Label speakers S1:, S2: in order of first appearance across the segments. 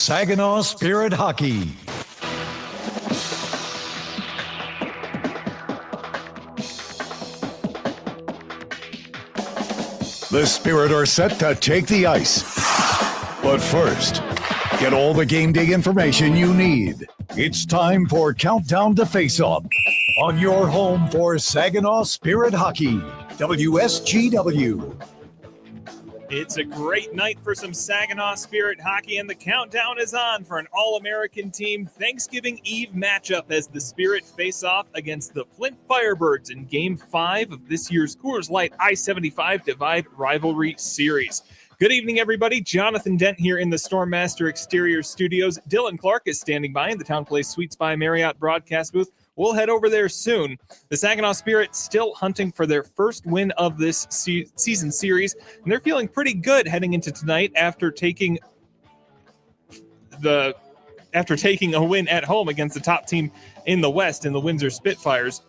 S1: Saginaw Spirit Hockey. The Spirit are set to take the ice. But first, get all the game day information you need. It's time for Countdown to Face-Off on your home for Saginaw Spirit Hockey, WSGW.
S2: It's a great night for some Saginaw Spirit hockey, and the countdown is on for an All-American team Thanksgiving Eve matchup as the Spirit face off against the Flint Firebirds in Game 5 of this year's Coors Lite I-75 Divide Rivalry Series. Good evening, everybody. Jonathan Dent here in the Stormmaster Exterior Studios. Dylan Clark is standing by in the Town Place Suites by Marriott broadcast booth. We'll head over there soon. The Saginaw Spirit still hunting for their first win of this season series, and they're feeling pretty good heading into tonight after taking a win at home against the top team in the West in the Windsor Spitfires.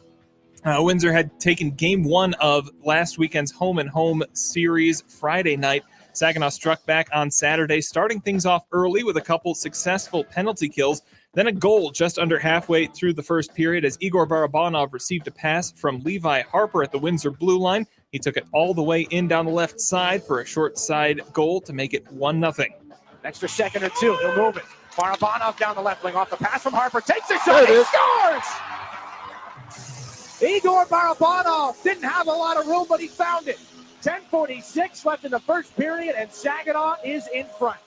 S2: Windsor had taken Game 1 of last weekend's home-and-home series Friday night. Saginaw struck back on Saturday, starting things off early with a couple successful penalty kills. Then a goal just under halfway through the first period as Igor Barabanov received a pass from Levi Harper at the Windsor blue line. He took it all the way in down the left side for a short side goal to make it 1-0.
S3: Extra second or two, he'll move it. Barabanov down the left wing off the pass from Harper, takes a shot, he scores! Igor Barabanov didn't have a lot of room, but he found it. 10:46 left in the first period, and Saginaw is in front.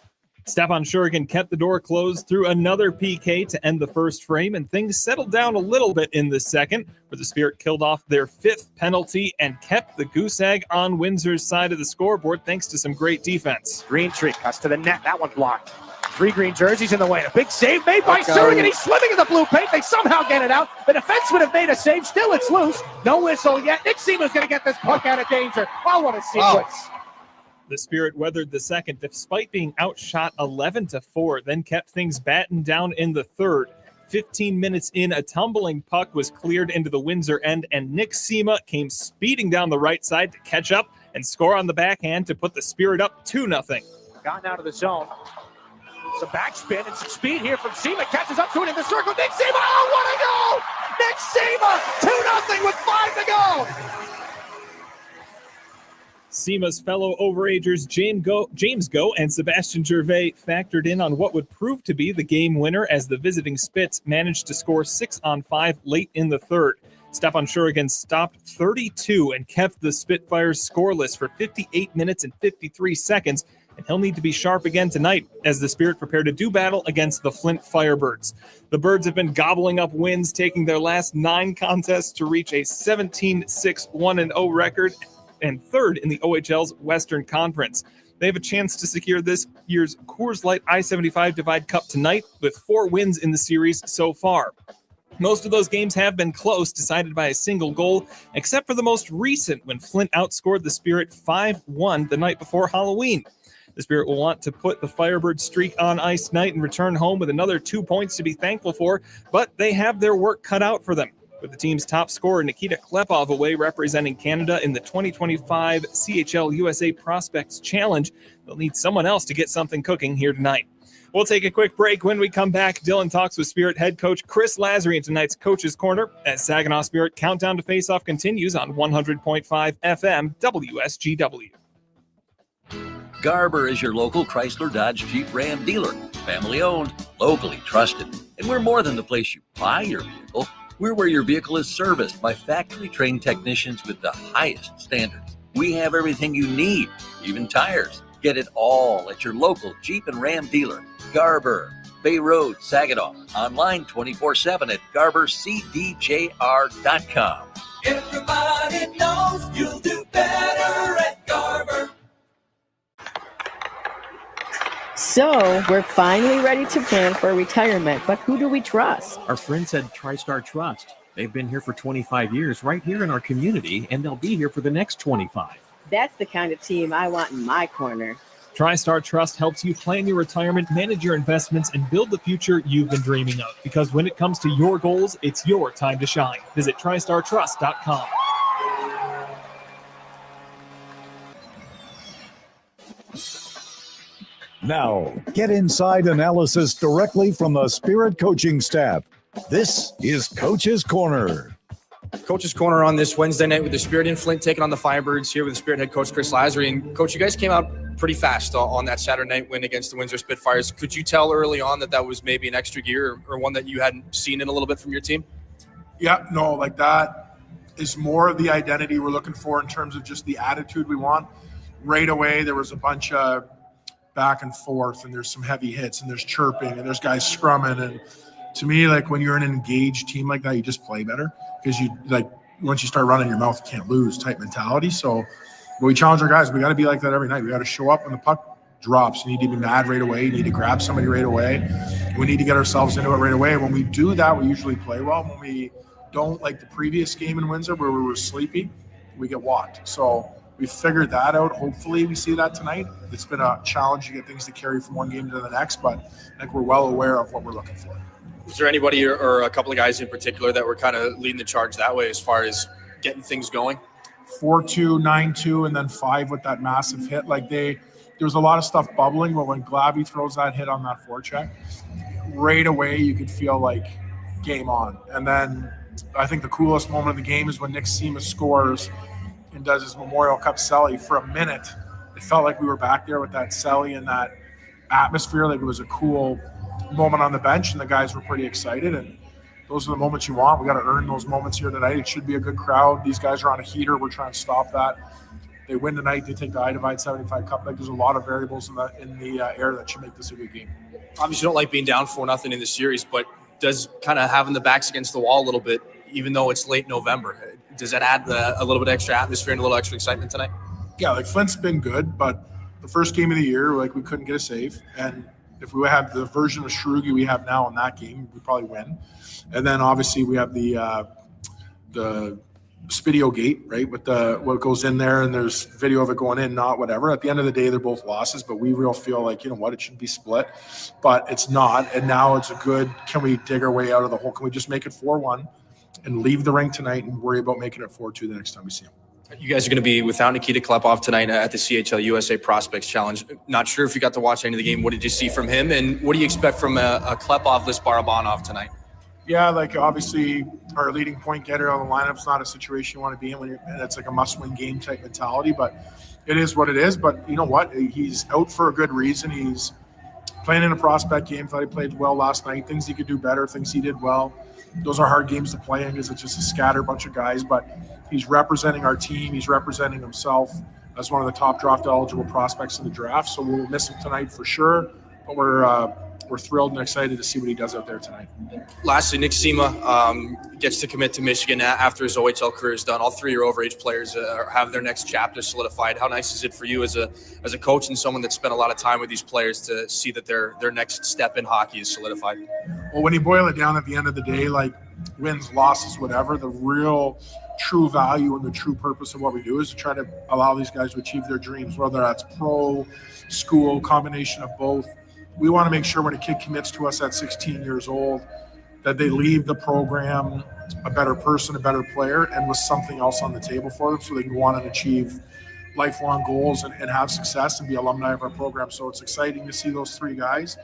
S2: Stepan Shurigan kept the door closed through another PK to end the first frame, and things settled down a little bit in the second, where the Spirit killed off their fifth penalty and kept the goose egg on Windsor's side of the scoreboard thanks to some great defense.
S3: Green Tree cuts to the net. That one blocked. Three green jerseys in the way. A big save made by Shurigan. He's swimming in the blue paint. They somehow get it out. The defenseman have made a save. Still it's loose. No whistle yet. Nick Seema's going to get this puck out of danger. Oh, what a sequence.
S2: The Spirit weathered the second despite being outshot 11-4, then kept things battened down in the third. 15 minutes in, a tumbling puck was cleared into the Windsor end, and Nick Seema came speeding down the right side to catch up and score on the backhand to put the Spirit up 2-0.
S3: Gotten out of the zone. Some backspin and some speed here from Seema. Catches up to it in the circle. Nick Seema, oh, what a goal! Nick Seema, 2-0 with 5 to go!
S2: Seema's fellow overagers James Go and Sebastian Gervais factored in on what would prove to be the game winner as the visiting Spits managed to score 6-on-5 late in the third. Stepan Shurigan stopped 32 and kept the Spitfires scoreless for 58 minutes and 53 seconds, and he'll need to be sharp again tonight as the Spirit prepare to do battle against the Flint Firebirds. The Birds have been gobbling up wins, taking their last 9 contests to reach a 17-6-1-0 record, and third in the OHL's Western Conference. They have a chance to secure this year's Coors Lite I-75 Divide Cup tonight with 4 wins in the series so far. Most of those games have been close, decided by a single goal, except for the most recent when Flint outscored the Spirit 5-1 the night before Halloween. The Spirit will want to put the Firebird streak on ice tonight and return home with another 2 points to be thankful for, but they have their work cut out for them. With the team's top scorer, Nikita Klepov, away representing Canada in the 2025 CHL USA Prospects Challenge, they'll need someone else to get something cooking here tonight. We'll take a quick break. When we come back, Dylan talks with Spirit head coach Chris Lazary in tonight's Coach's Corner as Saginaw Spirit Countdown to Face-Off continues on 100.5 FM WSGW.
S4: Garber is your local Chrysler Dodge Jeep Ram dealer. Family owned, locally trusted. And we're more than the place you buy your vehicle. We're where your vehicle is serviced by factory-trained technicians with the highest standards. We have everything you need, even tires. Get it all at your local Jeep and Ram dealer. Garber, Bay Road, Saginaw. Online 24/7 at GarberCDJR.com.
S5: Everybody knows you'll do better at Garber.
S6: So, we're finally ready to plan for retirement, but who do we trust?
S7: Our friends at TriStar Trust. They've been here for 25 years right here in our community, and they'll be here for the next 25.
S6: That's the kind of team I want in my corner.
S2: TriStar Trust helps you plan your retirement, manage your investments, and build the future you've been dreaming of. Because when it comes to your goals, it's your time to shine. Visit TriStarTrust.com.
S1: Now, get inside analysis directly from the Spirit coaching staff. This is Coach's Corner.
S8: Coach's Corner on this Wednesday night with the Spirit in Flint taking on the Firebirds here with the Spirit head coach Chris Lazary. And Coach, you guys came out pretty fast on that Saturday night win against the Windsor Spitfires. Could you tell early on that was maybe an extra gear or one that you hadn't seen in a little bit from your team?
S9: Yeah, no, like that is more of the identity we're looking for in terms of just the attitude we want. Right away, there was a bunch of back and forth, and there's some heavy hits, and there's chirping, and there's guys scrumming. And to me, like when you're an engaged team like that, you just play better because you like once you start running your mouth, you can't lose type mentality. So but we challenge our guys. We got to be like that every night. We got to show up when the puck drops. You need to be mad right away. You need to grab somebody right away. We need to get ourselves into it right away. And when we do that, we usually play well. When we don't, like the previous game in Windsor where we were sleepy, we get walked. So we figured that out. Hopefully we see that tonight. It's been a challenge to get things to carry from one game to the next, but I think we're well aware of what we're looking for.
S8: Was there anybody or a couple of guys in particular that were kind of leading the charge that way as far as getting things going?
S9: 4-2, 9-2, and then 5 with that massive hit. Like there was a lot of stuff bubbling, but when Glavy throws that hit on that forecheck, right away you could feel like game on. And then I think the coolest moment of the game is when Nick Sema scores and does his Memorial Cup celly. For a minute, it felt like we were back there with that celly and that atmosphere. Like it was a cool moment on the bench, and the guys were pretty excited. And those are the moments you want. We got to earn those moments here tonight. It should be a good crowd. These guys are on a heater. We're trying to stop that. They win tonight. They take the I-Divide 75 Cup. Like there's a lot of variables in the air that should make this a good game.
S8: Obviously, you don't like being down 4-0 in the series, but does kind of having the backs against the wall a little bit, even though it's late November, does that add a little bit extra atmosphere and a little extra excitement tonight?
S9: Yeah, like Flint's been good, but the first game of the year, like we couldn't get a save. And if we have the version of Shrugi we have now in that game, we probably win. And then obviously we have the Spidio gate, right, with what goes in there, and there's video of it going in, not whatever. At the end of the day, they're both losses, but we real feel like, you know what, it should be split, but it's not. And now it's a good, can we dig our way out of the hole? Can we just make it 4-1 and leave the rink tonight and worry about making it 4-2 the next time we see them?
S8: You guys are going to be without Nikita Klepov tonight at the CHL USA Prospects Challenge. Not sure if you got to watch any of the game. What did you see from him, and what do you expect from a Klepov-less Barabanov tonight?
S9: Yeah, like obviously our leading point getter on the lineup's not a situation you want to be in and it's like a must-win game type mentality, but it is what it is. But you know what? He's out for a good reason. He's playing in a prospect game. Thought he played well last night. Things he could do better, things he did well. Those are hard games to play in because it's just a scattered bunch of guys, but he's representing our team. He's representing himself as one of the top draft eligible prospects in the draft. So we'll miss him tonight for sure, but we're thrilled and excited to see what he does out there tonight.
S8: Lastly, Nick Sema gets to commit to Michigan after his OHL career is done. All 3 of your overage players have their next chapter solidified. How nice is it for you as a coach and someone that spent a lot of time with these players to see that their next step in hockey is solidified?
S9: Well, when you boil it down at the end of the day, like wins, losses, whatever, the real true value and the true purpose of what we do is to try to allow these guys to achieve their dreams, whether that's pro, school, combination of both. We want to make sure when a kid commits to us at 16 years old that they leave the program a better person, a better player, and with something else on the table for them so they can go on and achieve lifelong goals and have success and be alumni of our program. So it's exciting to see those 3 guys,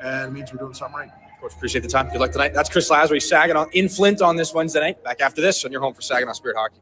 S9: and it means we're doing something right.
S8: Coach, appreciate the time. Good luck tonight. That's Chris Lazary, Saginaw in Flint on this Wednesday night. Back after this on your home for Saginaw Spirit Hockey.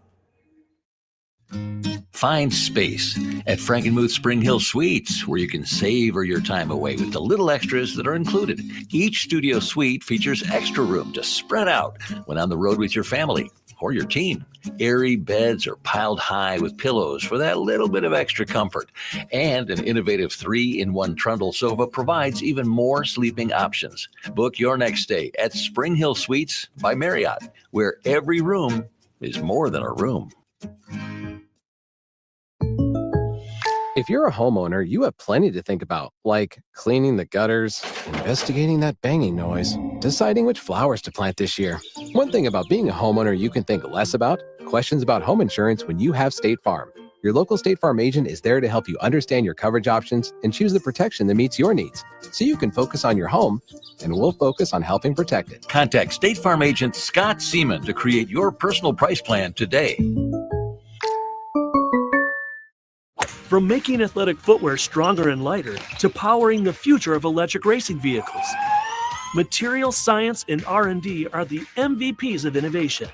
S4: Find space at Frankenmuth Spring Hill Suites, where you can savor your time away with the little extras that are included. Each studio suite features extra room to spread out when on the road with your family or your team. Airy beds are piled high with pillows for that little bit of extra comfort. And an innovative 3-in-1 trundle sofa provides even more sleeping options. Book your next stay at Spring Hill Suites by Marriott, where every room is more than a room.
S10: If you're a homeowner, you have plenty to think about, like cleaning the gutters, investigating that banging noise, deciding which flowers to plant this year. One thing about being a homeowner you can think less about, questions about home insurance when you have State Farm. Your local State Farm agent is there to help you understand your coverage options and choose the protection that meets your needs, so you can focus on your home, and we'll focus on helping protect it.
S4: Contact State Farm agent Scott Seaman to create your personal price plan today.
S11: From making athletic footwear stronger and lighter to powering the future of electric racing vehicles, material science and R&D are the MVPs of innovation.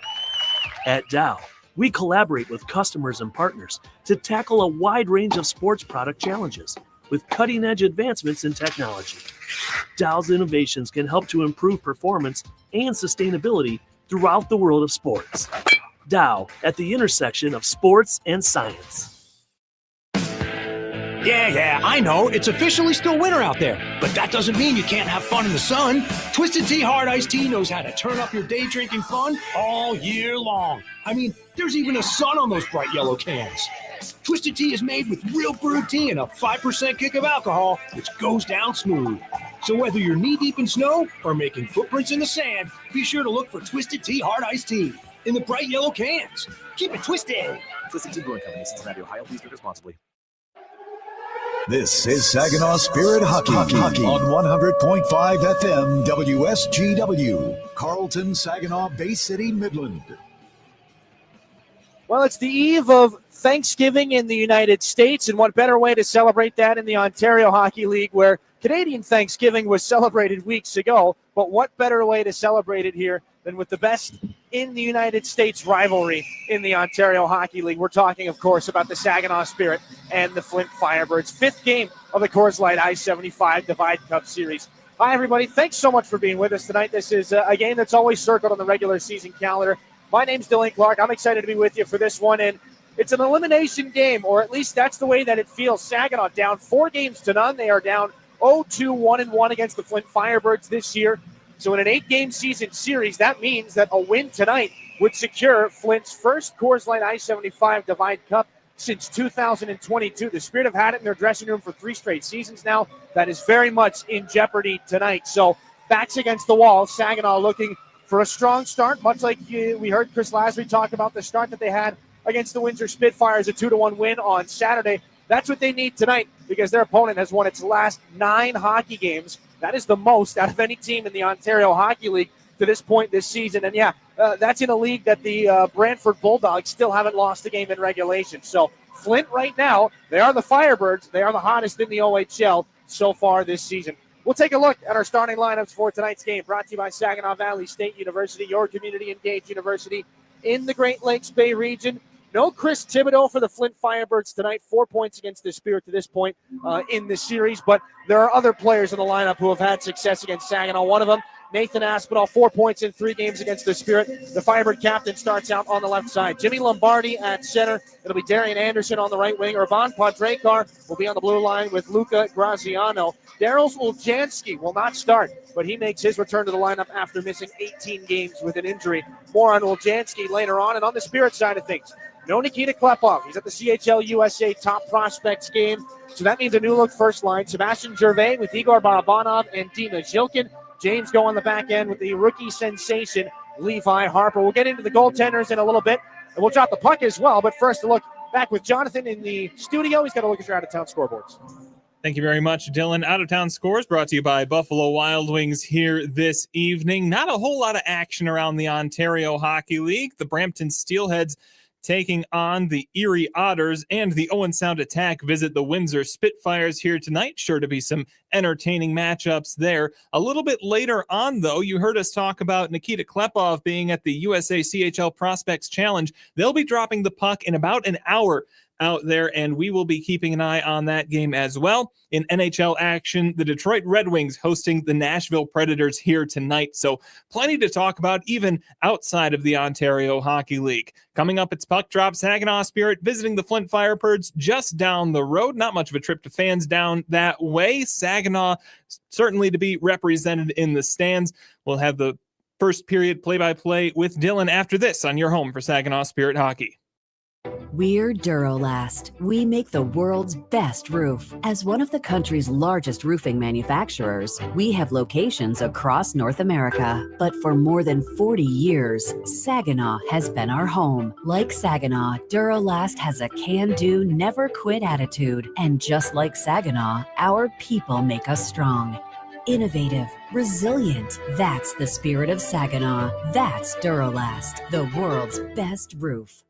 S11: At Dow, we collaborate with customers and partners to tackle a wide range of sports product challenges with cutting-edge advancements in technology. Dow's innovations can help to improve performance and sustainability throughout the world of sports. Dow, at the intersection of sports and science.
S12: Yeah, I know. It's officially still winter out there, but that doesn't mean you can't have fun in the sun. Twisted Tea Hard Iced Tea knows how to turn up your day drinking fun all year long. I mean, there's even a sun on those bright yellow cans. Twisted Tea is made with real brewed tea and a 5% kick of alcohol, which goes down smooth. So whether you're knee-deep in snow or making footprints in the sand, be sure to look for Twisted Tea Hard Iced Tea in the bright yellow cans. Keep it twisted.
S13: Twisted Tea Brewing Company, Cincinnati, Ohio. Please drink responsibly.
S1: This is Saginaw Spirit Hockey on 100.5 FM WSGW, Carlton, Saginaw, Bay City, Midland.
S3: Well, it's the eve of Thanksgiving in the United States, and what better way to celebrate that in the Ontario Hockey League, where Canadian Thanksgiving was celebrated weeks ago, but what better way to celebrate it here than with the best in the United States rivalry in the Ontario Hockey League. We're talking, of course, about the Saginaw Spirit and the Flint Firebirds. Fifth game of the Coors Lite I-75 Divide Cup Series. Hi, everybody. Thanks so much for being with us tonight. This is a game that's always circled on the regular season calendar. My name's Dylan Clark. I'm excited to be with you for this one, and it's an elimination game, or at least that's the way that it feels. Saginaw down 4-0. They are down 0-2-1-1 against the Flint Firebirds this year. So in an 8-game season series, that means that a win tonight would secure Flint's first Coors Lite I-75 Divide Cup since 2022. The Spirit have had it in their dressing room for 3 straight seasons now. That is very much in jeopardy tonight. So backs against the wall, Saginaw looking for a strong start, much like we heard Chris Lasry talk about the start that they had against the Windsor Spitfires, a 2-1 win on Saturday. That's what they need tonight because their opponent has won its last 9 hockey games. That is the most out of any team in the Ontario Hockey League to this point this season. And that's in a league that the Brantford Bulldogs still haven't lost a game in regulation. So Flint right now, they are the Firebirds. They are the hottest in the OHL so far this season. We'll take a look at our starting lineups for tonight's game, brought to you by Saginaw Valley State University, your community-engaged university in the Great Lakes Bay region. No Chris Thibodeau for the Flint Firebirds tonight. 4 points against the Spirit to this point in the series. But there are other players in the lineup who have had success against Saginaw. One of them, Nathan Aspinall, 4 points in 3 games against the Spirit. The Firebird captain starts out on the left side. Jimmy Lombardi at center. It'll be Darian Anderson on the right wing. Urban Podrekar will be on the blue line with Luca Graziano. Daryl Uljanski will not start, but he makes his return to the lineup after missing 18 games with an injury. More on Uljanski later on. And on the Spirit side of things, no Nikita Klepov. He's at the CHL USA Top Prospects game. So that means a new look first line. Sebastian Gervais with Igor Barabanov and Dima Zhilkin. James go on the back end with the rookie sensation, Levi Harper. We'll get into the goaltenders in a little bit, and we'll drop the puck as well. But first, a look back with Jonathan in the studio. He's got a look at your out-of-town scoreboards.
S2: Thank you very much, Dylan. Out-of-town scores brought to you by Buffalo Wild Wings here this evening. Not a whole lot of action around the Ontario Hockey League. The Brampton Steelheads taking on the Erie Otters, and the Owen Sound Attack visit the Windsor Spitfires here tonight. Sure to be some entertaining matchups there. A little bit later on, though, you heard us talk about Nikita Klepov being at the USA CHL Prospects Challenge. They'll be dropping the puck in about an hour out there, and we will be keeping an eye on that game as well. In NHL action, the Detroit Red Wings hosting the Nashville Predators here tonight. So plenty to talk about even outside of the Ontario Hockey League. Coming up, it's Puck Drop. Saginaw Spirit visiting the Flint Firebirds just down the road. Not much of a trip to fans down that way. Saginaw certainly to be represented in the stands. We'll have the first period play-by-play with Dylan after this on your home for Saginaw Spirit Hockey.
S14: We're Duralast. We make the world's best roof. As one of the country's largest roofing manufacturers, we have locations across North America. But for more than 40 years, Saginaw has been our home. Like Saginaw, Duralast has a can-do, never-quit attitude. And just like Saginaw, our people make us strong. Innovative, resilient. That's the spirit of Saginaw. That's Duralast, the world's best roof.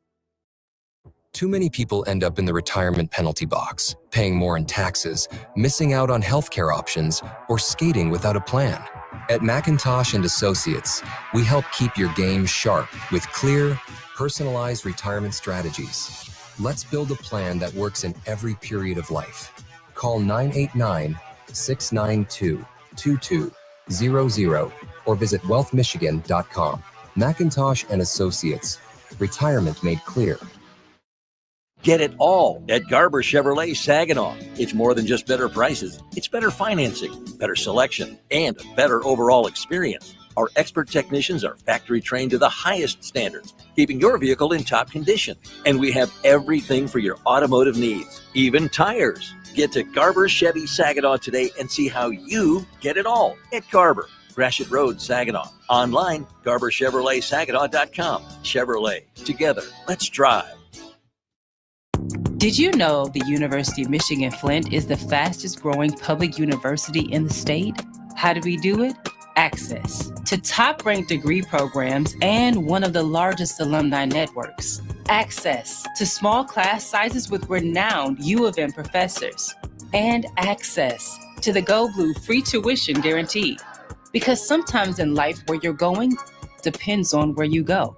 S15: Too many people end up in the retirement penalty box, paying more in taxes, missing out on healthcare options, or skating without a plan. At McIntosh & Associates, we help keep your game sharp with clear, personalized retirement strategies. Let's build a plan that works in every period of life. Call 989-692-2200 or visit wealthmichigan.com. McIntosh & Associates. Retirement made clear.
S4: Get it all at Garber Chevrolet Saginaw. It's more than just better prices. It's better financing, better selection, and a better overall experience. Our expert technicians are factory trained to the highest standards, keeping your vehicle in top condition. And we have everything for your automotive needs, even tires. Get to Garber Chevy Saginaw today and see how you get it all at Garber. Gratiot Road, Saginaw. Online, GarberChevroletSaginaw.com. Chevrolet. Together, let's drive.
S16: Did you know the University of Michigan Flint is the fastest growing public university in the state? How do we do it? Access to top-ranked degree programs and one of the largest alumni networks. Access to small class sizes with renowned U of M professors. And access to the Go Blue free tuition guarantee. Because sometimes in life where you're going depends on where you go.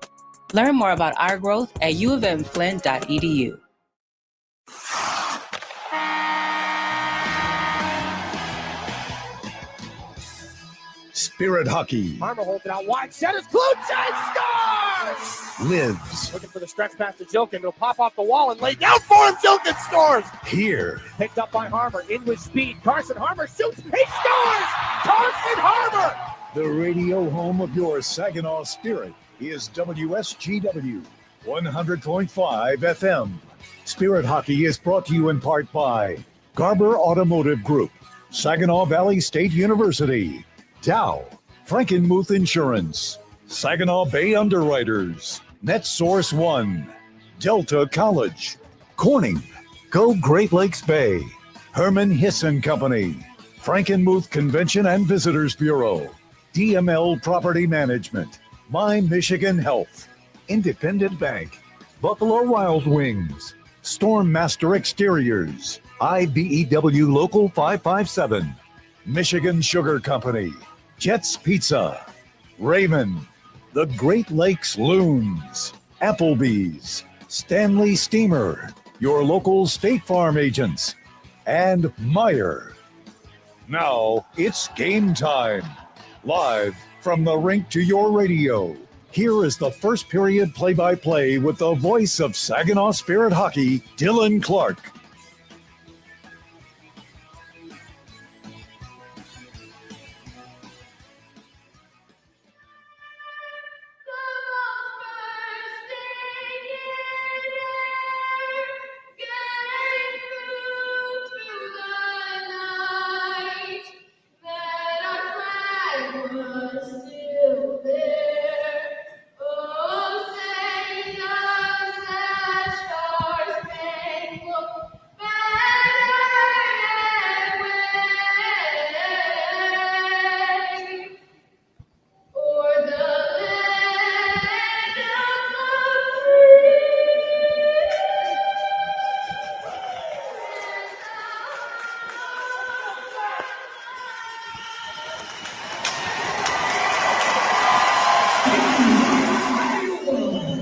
S16: Learn more about our growth at uofmflint.edu.
S1: Spirit Hockey
S3: Harmer holds it out wide. Centers. Klutschek scores!
S1: lives
S3: Looking for the stretch pass to Jilkin. It'll pop off the wall and lay down for him. Jilkin scores!
S1: here.
S3: Picked up by Harmer. In with speed. Carson Harmer shoots. He scores! Carson Harmer!
S1: The radio home of your Saginaw Spirit is WSGW 100.5 FM. Spirit Hockey is brought to you in part by Garber Automotive Group, Saginaw Valley State University, Dow, Frankenmuth Insurance, Saginaw Bay Underwriters, NetSource One, Delta College, Corning, Go Great Lakes Bay, Herman Hisson Company, Frankenmuth Convention and Visitors Bureau, DML Property Management, My Michigan Health, Independent Bank, Buffalo Wild Wings, Stormmaster Exteriors, IBEW Local 557, Michigan Sugar Company, Jets Pizza, Raymond, the Great Lakes Loons, Applebee's, Stanley Steamer, your local State Farm agents, and Meyer. Now it's game time. Live from the rink to your radio. Here is the first period play-by-play with the voice of Saginaw Spirit Hockey, Dylan Clark.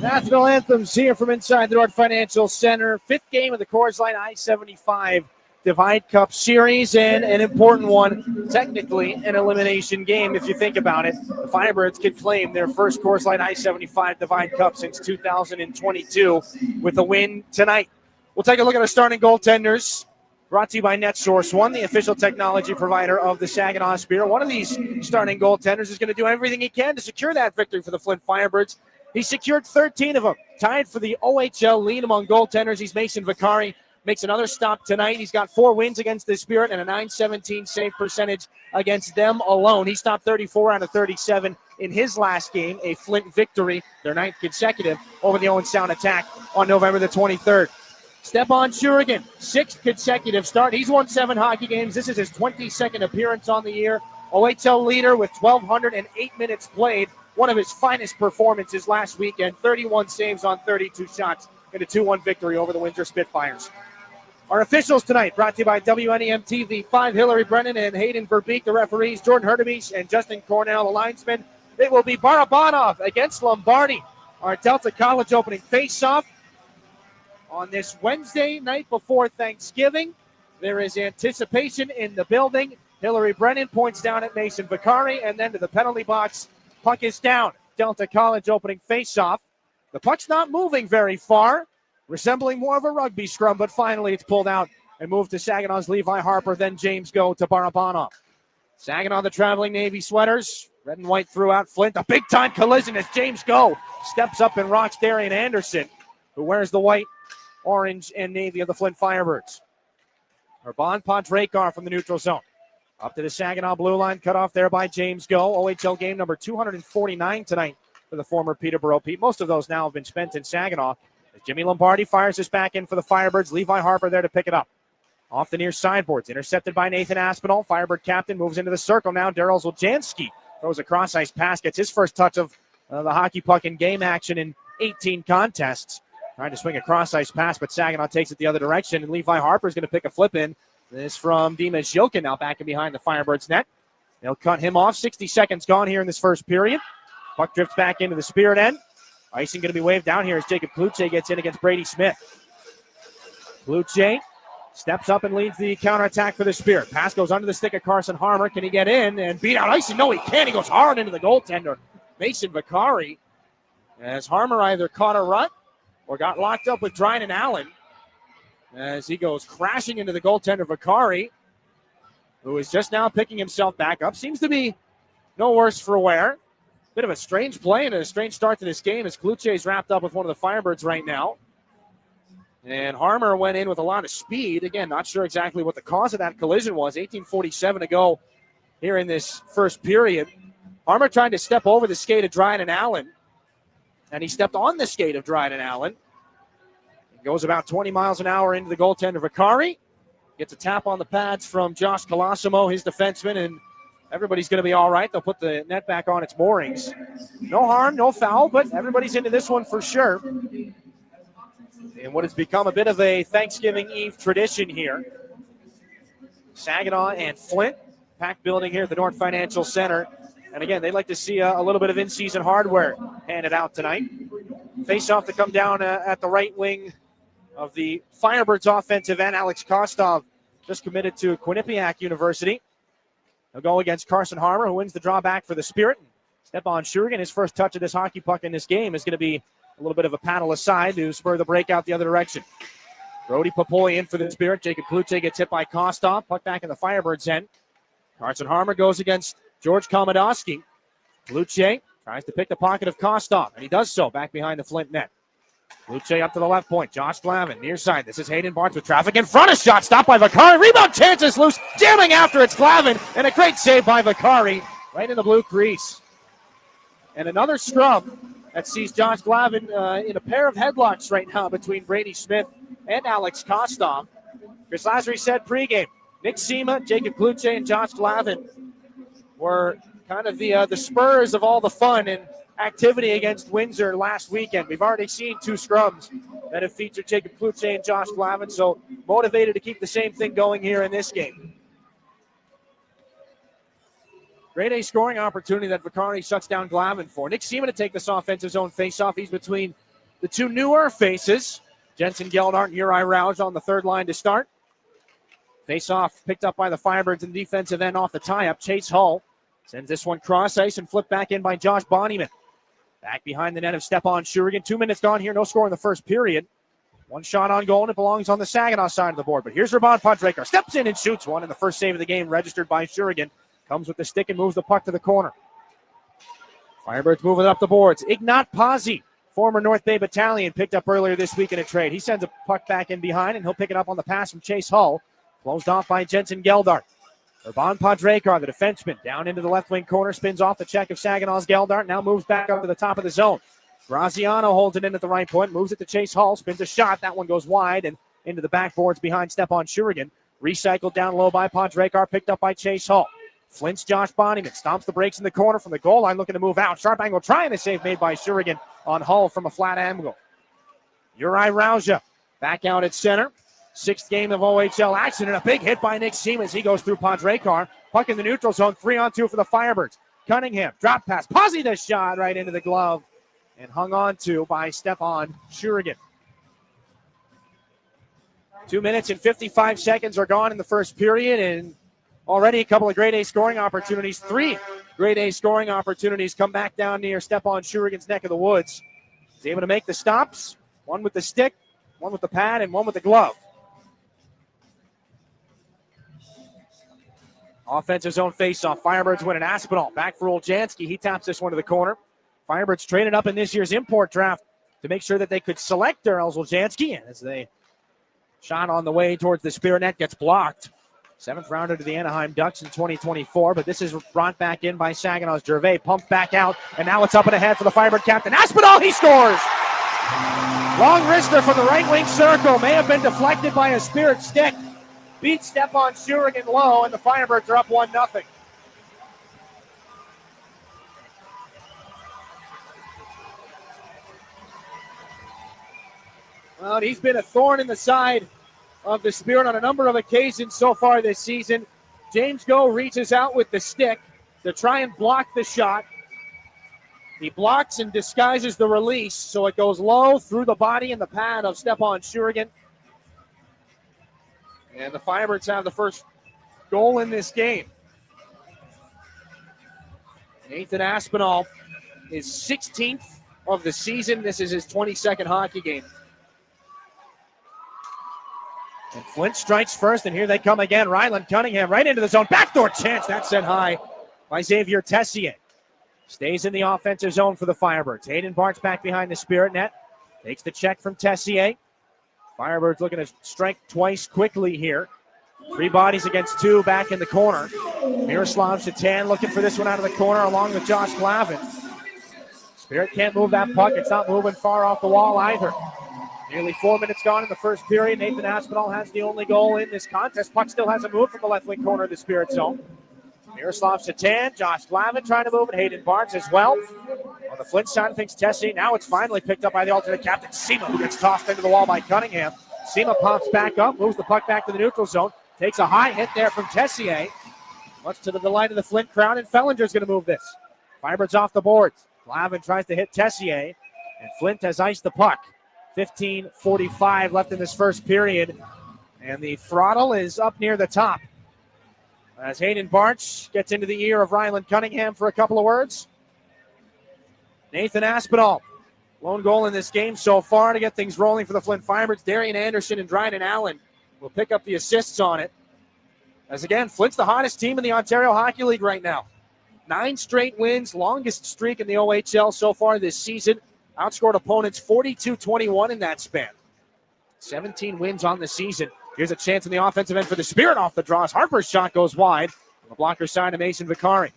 S3: National anthems here from inside the North Financial Center. Fifth game of the Coors Lite I-75 Divide Cup Series, and an important one, technically an elimination game if you think about it. The Firebirds could claim their first Coors Lite I-75 Divide Cup since 2022 with a win tonight. We'll take a look at our starting goaltenders. Brought to you by NetSource One, the official technology provider of the Saginaw Spirit. One of these starting goaltenders is going to do everything he can to secure that victory for the Flint Firebirds. He secured 13 of them, tied for the OHL lead among goaltenders. He's Mason Vicari. Makes another stop tonight. He's got 4 wins against the Spirit and a .917 save percentage against them alone. He stopped 34 out of 37 in his last game, a Flint victory, their 9th consecutive, over the Owen Sound Attack on November the 23rd. Stepan Shurigan, 6th consecutive start. He's won 7 hockey games. This is his 22nd appearance on the year. OHL leader with 1,208 minutes played. One of his finest performances last weekend, 31 saves on 32 shots in a 2-1 victory over the Windsor Spitfires. Our officials tonight brought to you by WNEM TV 5, Hillary Brennan and Hayden Verbeek, the referees, Jordan Hurtubise and Justin Cornell, the linesmen. It will be Barabanov against Lombardi, our Delta College opening face-off on this Wednesday night before Thanksgiving. There is anticipation in the building. Hillary Brennan points down at Mason Vicari, and then to the penalty box. Puck is down. Delta College opening face-off. The puck's not moving very far, resembling more of a rugby scrum, but finally it's pulled out and moved to Saginaw's Levi Harper, then James Go to Barabanov. Saginaw, the traveling Navy sweaters. Red and white throughout Flint. A big-time collision as James Go steps up and rocks Darian Anderson, who wears the white, orange, and navy of the Flint Firebirds. Urban Podrekar from the neutral zone. Up to the Saginaw blue line, cut off there by James Go. OHL game number 249 tonight for the former Peterborough Pete. Most of those now have been spent in Saginaw. As Jimmy Lombardi fires this back in for the Firebirds. Levi Harper there to pick it up. Off the near sideboards, intercepted by Nathan Aspinall. Firebird captain moves into the circle now. Daryl Zoljanski throws a cross-ice pass, gets his first touch of the hockey puck in game action in 18 contests. Trying to swing a cross-ice pass, but Saginaw takes it the other direction, and Levi Harper is going to pick a flip in. This from Dimas Jokin now back in behind the Firebirds net. They'll cut him off. 60 seconds gone here in this first period. Puck drifts back into the Spirit end. Icing going to be waved down here as Jacob Kluche gets in against Brady Smith. Kluche steps up and leads the counterattack for the Spirit. Pass goes under the stick of Carson Harmer. Can he get in and beat out icing? No, he can't. He goes hard into the goaltender, Mason Vicari, as Harmer either caught a rut or got locked up with Dryden Allen as he goes crashing into the goaltender Vicari, who is just now picking himself back up. Seems to be no worse for wear. Bit of a strange play and a strange start to this game as Kluche is wrapped up with one of the Firebirds right now. And Harmer went in with a lot of speed. Again, not sure exactly what the cause of that collision was. 18:47 to go here in this first period. Harmer trying to step over the skate of Dryden Allen, and he stepped on the skate of Dryden Allen. He goes about 20 miles an hour into the goaltender Vicari. Gets a tap on the pads from Josh Colosimo, his defenseman, and everybody's going to be all right. They'll put the net back on its moorings. No harm, no foul, but everybody's into this one for sure. And what has become a bit of a Thanksgiving Eve tradition here. Saginaw and Flint, packed building here at the North Financial Center. And again, they'd like to see a little bit of in-season hardware handed out tonight. Face-off to come down at the right wing of the Firebirds offensive end. Alex Kostov just committed to Quinnipiac University. He'll go against Carson Harmer, who wins the drawback for the Spirit. Stepan Shurigan, his first touch of this hockey puck in this game is going to be a little bit of a paddle aside to spur the breakout the other direction. Brody Popoli in for the Spirit. Jacob Kluche gets hit by Kostov. Puck back in the Firebirds' end. Carson Harmer goes against George Komodowski. Kluche tries to pick the pocket of Kostov, and he does so back behind the Flint net. Kluche up to the left point. Josh Glavin near side. This is Hayden Barnes with traffic in front. A shot stopped by Vicari. Rebound chance is loose. Jamming after it's Glavin, and a great save by Vicari right in the blue crease. And another scrum that sees Josh Glavin in a pair of headlocks right now between Brady Smith and Alex Kostov. Chris Lasry said pregame, Nick Sema, Jacob Kluche, and Josh Glavin were kind of the spurs of all the fun and activity against Windsor last weekend. We've already seen two scrums that have featured Jacob Kluche and Josh Glavin, so motivated to keep the same thing going here in this game. Great A scoring opportunity that Vicari shuts down Glavin for. Nick Seaman to take this offensive zone faceoff. He's between the two newer faces, Jensen Geldart and Uri Rouge on the third line to start. Faceoff picked up by the Firebirds in the defensive end off the tie-up. Chase Hull sends this one cross ice and flipped back in by Josh Bonnyman. Back behind the net of Stepan Shurigan. 2 minutes gone here. No score in the first period. One shot on goal, and it belongs on the Saginaw side of the board. But here's Urban Podrekar. Steps in and shoots one, and the first save of the game registered by Shurigan. Comes with the stick and moves the puck to the corner. Firebirds moving up the boards. Ignat Pazzi, former North Bay Battalion, picked up earlier this week in a trade. He sends a puck back in behind, and he'll pick it up on the pass from Chase Hull. Closed off by Jensen Geldart. Urban Podrekar, the defenseman, down into the left wing corner, spins off the check of Saginaw's Geldart, now moves back up to the top of the zone. Graziano holds it in at the right point, moves it to Chase Hull, spins a shot. That one goes wide and into the backboards behind Stepan Shurigan. Recycled down low by Podrekar, picked up by Chase Hull. Flint's Josh Bonnyman stomps the brakes in the corner from the goal line, looking to move out. Sharp angle, trying to save made by Shurigan on Hull from a flat angle. Uri Rauja back out at center. 6th game of OHL action, and a big hit by Nick Seema as he goes through Podrekar. Puck in the neutral zone, 3-on-2 for the Firebirds. Cunningham, drop pass, Posey the shot right into the glove, and hung on to by Stepan Shurigan. 2 minutes and 55 seconds are gone in the first period, and already a couple of grade A scoring opportunities. 3 grade A scoring opportunities come back down near Stepan Shurigan's neck of the woods. He's able to make the stops, one with the stick, one with the pad, and one with the glove. Offensive zone faceoff. Firebirds win an Aspinall. Back for Oljanski. He taps this one to the corner. Firebirds traded up in this year's import draft to make sure that they could select Darryl Oljanski. And as they shot on the way towards the Spirit net, gets blocked. 7th rounder to the Anaheim Ducks in 2024. But this is brought back in by Saginaw's Gervais. Pumped back out. And now it's up and ahead for the Firebird captain. Aspinall, he scores! Long wrister from the right wing circle. May have been deflected by a Spirit stick. Beat Stepan Shurigan low, and the Firebirds are up 1-0. Well, he's been a thorn in the side of the Spirit on a number of occasions so far this season. James Go reaches out with the stick to try and block the shot. He blocks and disguises the release, so it goes low through the body and the pad of Stepan Shurigan. And the Firebirds have the first goal in this game. Nathan Aspinall is 16th of the season. This is his 22nd hockey game. And Flint strikes first, and here they come again. Ryland Cunningham right into the zone. Backdoor chance. That's sent high by Xavier Tessier. Stays in the offensive zone for the Firebirds. Hayden Bart's back behind the Spirit net. Takes the check from Tessier. Firebirds looking to strike twice quickly here. 3 bodies against 2 back in the corner. Miroslav Shatan looking for this one out of the corner along with Josh Glavin. Spirit can't move that puck. It's not moving far off the wall either. Nearly 4 minutes gone in the first period. Nathan Aspinall has the only goal in this contest. Puck still hasn't moved from the left wing corner of the Spirit zone. Miroslav Shatan, Josh Glavin trying to move it. Hayden Barnes as well. On the Flint side of things, Tessie. Now it's finally picked up by the alternate captain, Seema, who gets tossed into the wall by Cunningham. Seema pops back up, moves the puck back to the neutral zone. Takes a high hit there from Tessier. Much to the delight of the Flint crowd, and Fellinger's going to move this. Firebirds off the boards. Glavin tries to hit Tessier, and Flint has iced the puck. 15:45 left in this first period, and the throttle is up near the top. As Hayden Barch gets into the ear of Ryland Cunningham for a couple of words. Nathan Aspinall, lone goal in this game so far to get things rolling for the Flint Firebirds. Darian Anderson and Dryden Allen will pick up the assists on it. As again, Flint's the hottest team in the Ontario Hockey League right now. 9 straight wins, longest streak in the OHL so far this season. Outscored opponents 42-21 in that span. 17 wins on the season. Here's a chance in the offensive end for the Spirit off the draws. Harper's shot goes wide. On the blocker side of Mason Vicari.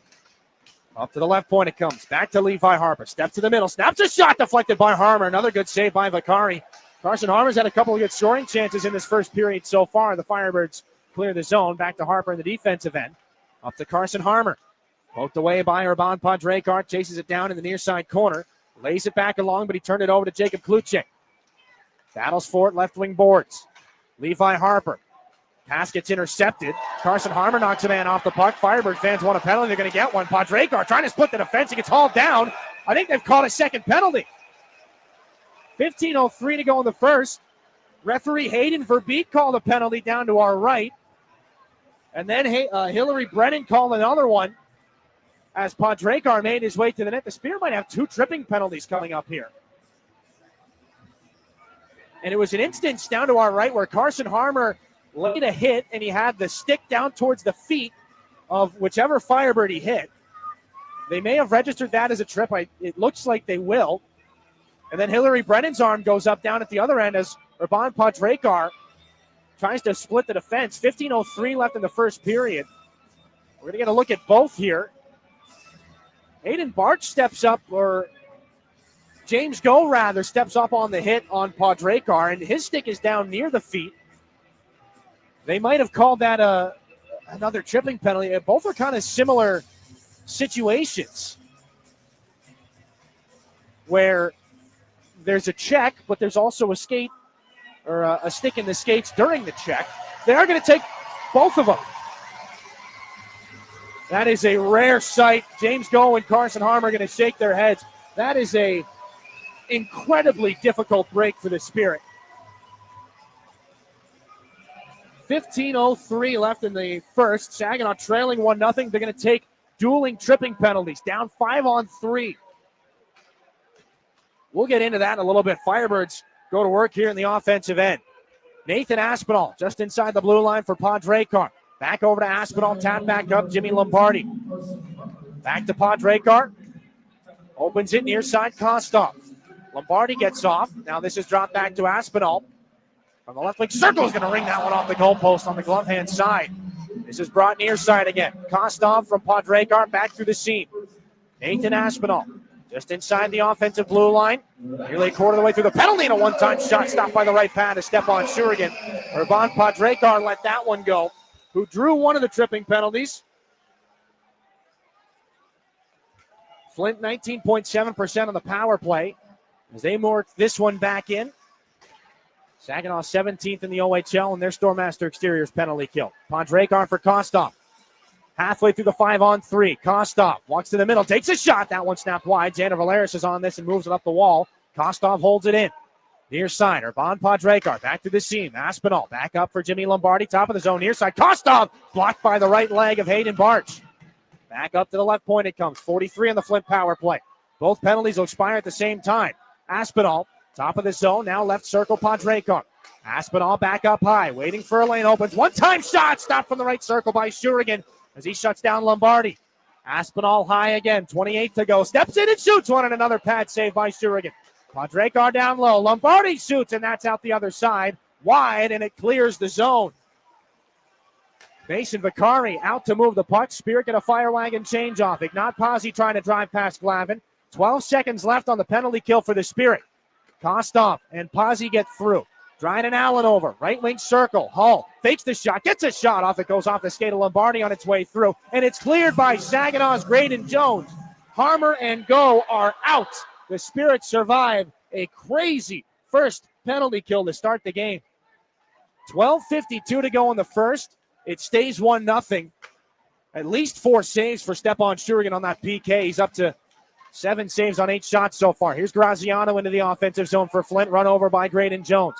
S3: Up to the left point it comes. Back to Levi Harper. Step to the middle. Snaps a shot deflected by Harmer. Another good save by Vicari. Carson Harmer's had a couple of good scoring chances in this first period so far. The Firebirds clear the zone. Back to Harper in the defensive end. Up to Carson Harmer. Poked away by Urban Podrekar. Chases it down in the near side corner. Lays it back along, but he turned it over to Jacob Kluchek. Battles for it, left wing boards. Levi Harper. Pass gets intercepted. Carson Harmer knocks a man off the puck. Firebird fans want a penalty. They're going to get one. Podrekar trying to split the defense. He gets hauled down. I think they've called a second penalty. 15:03 to go in the first. Referee Hayden Verbeek called a penalty down to our right. And then Hillary Brennan called another one as Podrekar made his way to the net. The Spirit might have 2 tripping penalties coming up here. And it was an instance down to our right where Carson Harmer laid a hit and he had the stick down towards the feet of whichever Firebird he hit. They may have registered that as a trip. It looks like they will. And then Hillary Brennan's arm goes up down at the other end as Urban Podrekar tries to split the defense. 15:03 left in the first period. We're going to get a look at both here. Hayden Barch steps up, or James Go rather, steps up on the hit on Podrekar, and his stick is down near the feet. They might have called that another tripping penalty. Both are kind of similar situations where there's a check, but there's also a skate or a stick in the skates during the check. They are going to take both of them. That is a rare sight. James Go and Carson Harmer are going to shake their heads. That is a incredibly difficult break for the Spirit. 15:03 left in the first. Saginaw trailing 1-0. They're going to take dueling tripping penalties. Down 5-on-3. We'll get into that in a little bit. Firebirds go to work here in the offensive end. Nathan Aspinall just inside the blue line for Podrekar. Back over to Aspinall. Tap back up. Jimmy Lombardi. Back to Podrekar. Opens it near side. Kostov. Lombardi gets off. Now this is dropped back to Aspinall. From the left wing circle is going to ring that one off the goalpost on the glove hand side. This is brought near side again. Kostov from Podrekar back through the seam. Nathan Aspinall just inside the offensive blue line. Nearly a quarter of the way through the penalty and a one-time shot stopped by the right pad to Stepan Shurigan. Urban Podrekar let that one go, who drew one of the tripping penalties. Flint 19.7% on the power play as they mark this one back in. Saginaw 17th in the OHL and their Stormaster Exteriors penalty kill. Podrekar for Kostov. Halfway through the 5-on-3. Kostov walks to the middle, takes a shot. That one snapped wide. Xander Valeris is on this and moves it up the wall. Kostov holds it in. Near side, Urban Podrekar back to the seam. Aspinall back up for Jimmy Lombardi. Top of the zone, near side. Kostov blocked by the right leg of Hayden Barch. Back up to the left point it comes. 43 on the Flint power play. Both penalties will expire at the same time. Aspinall, top of the zone, now left circle, Podrekar. Aspinall back up high, waiting for a lane opens. One-time shot, stopped from the right circle by Shurigan as he shuts down Lombardi. Aspinall high again, 28 to go. Steps in and shoots one, and another pad save by Shurigan. Podrekar down low. Lombardi shoots, and that's out the other side. Wide, and it clears the zone. Mason Vicari out to move the puck. Spirit get a fire wagon change off. Ignat Pazzi trying to drive past Glavin. 12 seconds left on the penalty kill for the Spirit. Kostov and Pazzi get through. Dryden Allen over. Right wing circle. Hull fakes the shot. Gets a shot off. It goes off the skate of Lombardi on its way through. And it's cleared by Saginaw's Graydon Jones. Harmer and Go are out. The Spirit survive a crazy first penalty kill to start the game. 12:52 to go in the first. It stays 1-0. At least 4 saves for Stepan Shurigan on that PK. He's up to 7 saves on 8 shots so far. Here's Graziano into the offensive zone for Flint. Run over by Graydon Jones.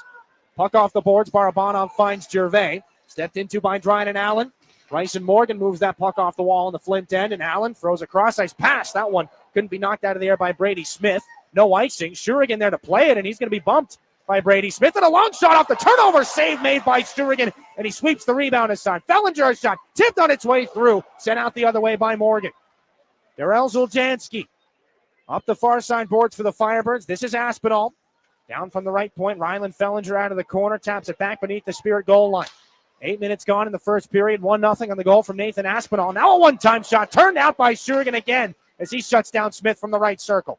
S3: Puck off the boards. Barabanov finds Gervais. Stepped into by Dryden Allen. Bryson Morgan moves that puck off the wall on the Flint end, and Allen throws a cross-ice pass. That one couldn't be knocked out of the air by Brady Smith. No icing. Shurigan there to play it, and he's going to be bumped by Brady Smith. And a long shot off the turnover. Save made by Shurigan, and he sweeps the rebound aside. Fellinger a shot. Tipped on its way through. Sent out the other way by Morgan. Darrell Zuljanski up the far side boards for the Firebirds. This is Aspinall. Down from the right point. Ryland Fellinger out of the corner. Taps it back beneath the Spirit goal line. 8 minutes gone in the first period. 1-0 on the goal from Nathan Aspinall. Now a one-time shot turned out by Shurigan again as he shuts down Smith from the right circle.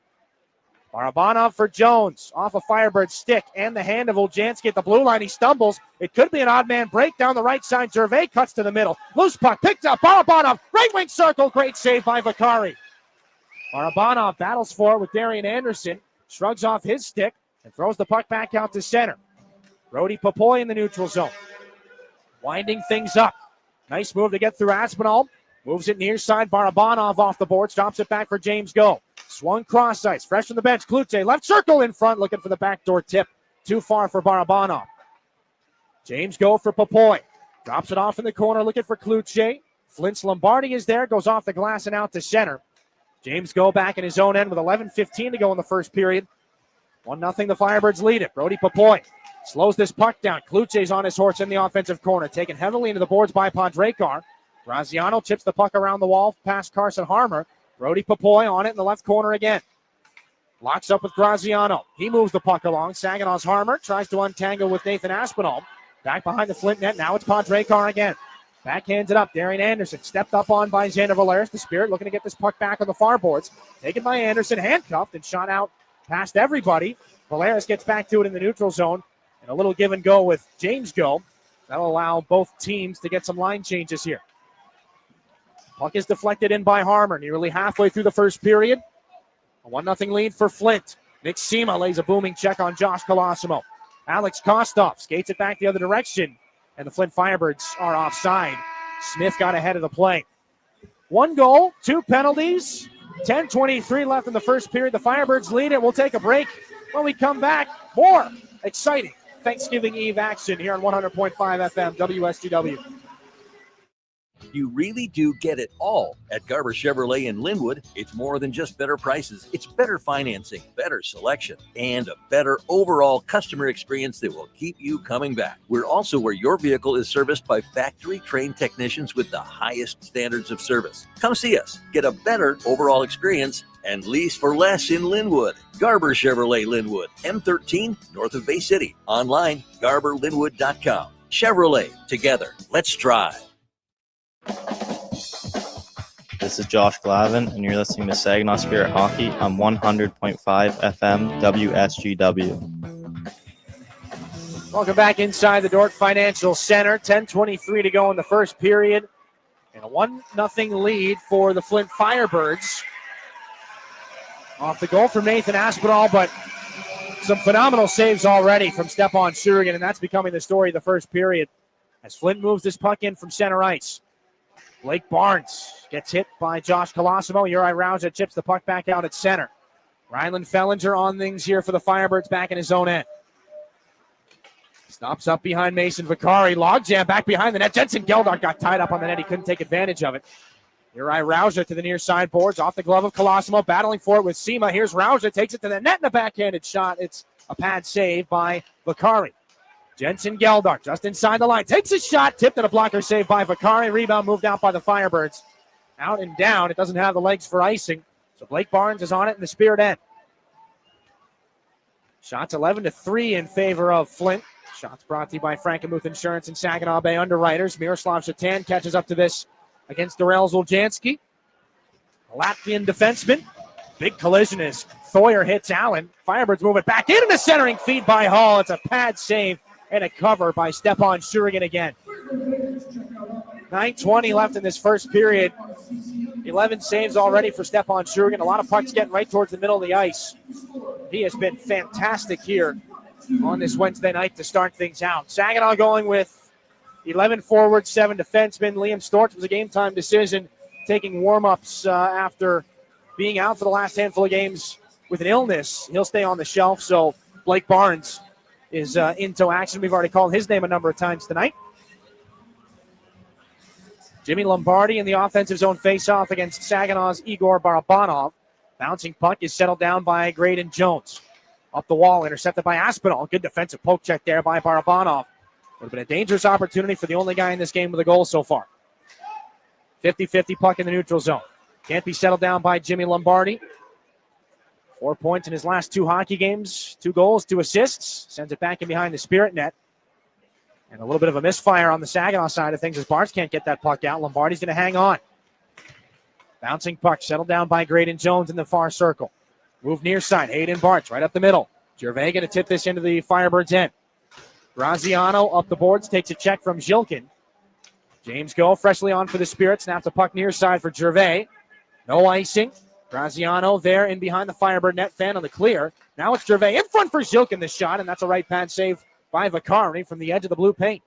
S3: Barabanov for Jones. Off a Firebird stick and the hand of Oljanski at the blue line. He stumbles. It could be an odd man break down the right side. Gervais cuts to the middle. Loose puck picked up. Barabanov. Right wing circle. Great save by Vicari. Barabanov battles for it with Darian Anderson. Shrugs off his stick and throws the puck back out to center. Brody Popoy in the neutral zone. Winding things up. Nice move to get through Aspinall. Moves it near side. Barabanov off the boards. Drops it back for James Go. Swung cross ice. Fresh from the bench. Klute left circle in front. Looking for the backdoor tip. Too far for Barabanov. James Go for Popoy. Drops it off in the corner. Looking for Klute. Flint's Lombardi is there. Goes off the glass and out to center. James Go back in his own end with 11:15 to go in the first period. 1-0 the Firebirds lead it. Brody Popoy slows this puck down. Kluche's on his horse in the offensive corner. Taken heavily into the boards by Podrekar. Graziano chips the puck around the wall past Carson Harmer. Brody Popoy on it in the left corner again. Locks up with Graziano. He moves the puck along. Saginaw's Harmer tries to untangle with Nathan Aspinall. Back behind the Flint net. Now it's Podrekar again. Backhands it up. Darian Anderson stepped up on by Xander Valeris. The Spirit looking to get this puck back on the far boards. Taken by Anderson. Handcuffed and shot out past everybody. Valeris gets back to it in the neutral zone. And a little give and go with James Go. That'll allow both teams to get some line changes here. Puck is deflected in by Harmer. Nearly halfway through the first period. A 1-0 lead for Flint. Nick Sema lays a booming check on Josh Colosimo. Alex Kostoff skates it back the other direction, and the Flint Firebirds are offside. Smith got ahead of the play. 1 goal, 2 penalties, 10:23 left in the first period. The Firebirds lead it. We'll take a break. When we come back, more exciting Thanksgiving Eve action here on 100.5 FM WSGW.
S4: You really do get it all at Garber Chevrolet in Linwood. It's more than just better prices. It's better financing, better selection, and a better overall customer experience that will keep you coming back. We're also where your vehicle is serviced by factory-trained technicians with the highest standards of service. Come see us. Get a better overall experience and lease for less in Linwood. Garber Chevrolet Linwood, M13, north of Bay City. Online, garberlinwood.com. Chevrolet, together. Let's drive.
S17: This is Josh Glavin, and you're listening to Saginaw Spirit Hockey on 100.5 FM WSGW.
S3: Welcome back inside the Dordt Financial Center. 10:23 to go in the first period, and a 1-0 lead for the Flint Firebirds. Off the goal from Nathan Aspinall, but some phenomenal saves already from Stepan Shurigan, and that's becoming the story of the first period as Flint moves this puck in from center ice. Blake Barnes gets hit by Josh Colosimo. Uri Rauja chips the puck back out at center. Ryland Fellinger on things here for the Firebirds back in his own end. Stops up behind Mason Vicari. Logjam back behind the net. Jensen Geldart got tied up on the net. He couldn't take advantage of it. Uri Rauja to the near side boards. Off the glove of Colosimo. Battling for it with Sema. Here's Rauja. Takes it to the net and a backhanded shot. It's a pad save by Vicari. Jensen Geldart just inside the line. Takes a shot. Tipped and a blocker save by Vicari. Rebound moved out by the Firebirds. Out and down. It doesn't have the legs for icing. So Blake Barnes is on it in the Spirit end. Shots 11-3 in favor of Flint. Shots brought to you by Frankenmuth Insurance and Saginaw Bay Underwriters. Miroslav Shatan catches up to this against Darrell Zuljanski. Latvian defenseman. Big collision as Thoyer hits Allen. Firebirds move it back in, and a centering feed by Hall. It's a pad save and a cover by Stepan Shurigan again. 9:20 left in this first period. 11 saves already for Stepan Shurigan. A lot of pucks getting right towards the middle of the ice. He has been fantastic here on this Wednesday night to start things out. Saginaw going with 11 forwards, 7 defensemen. Liam Storch was a game-time decision, taking warm-ups after being out for the last handful of games with an illness. He'll stay on the shelf, so Blake Barnes is into action. We've already called his name a number of times tonight. Jimmy Lombardi in the offensive zone face-off against Saginaw's Igor Barabanov. Bouncing puck is settled down by Graydon Jones. Up the wall, intercepted by Aspinall. Good defensive poke check there by Barabanov. Would have been a dangerous opportunity for the only guy in this game with a goal so far. 50-50 puck in the neutral zone. Can't be settled down by Jimmy Lombardi. 4 points in his last 2 hockey games. 2 goals, 2 assists. Sends it back in behind the Spirit net. And a little bit of a misfire on the Saginaw side of things as Barnes can't get that puck out. Lombardi's going to hang on. Bouncing puck settled down by Graydon Jones in the far circle. Move near side. Hayden Barnes right up the middle. Gervais going to tip this into the Firebirds' end. Graziano up the boards. Takes a check from Zhilkin. James Go freshly on for the Spirit. Snaps a puck near side for Gervais. No icing. Graziano there in behind the Firebird net. Fan on the clear. Now it's Gervais in front for Zhilkin the shot, and that's a right pad save by Vicari from the edge of the blue paint.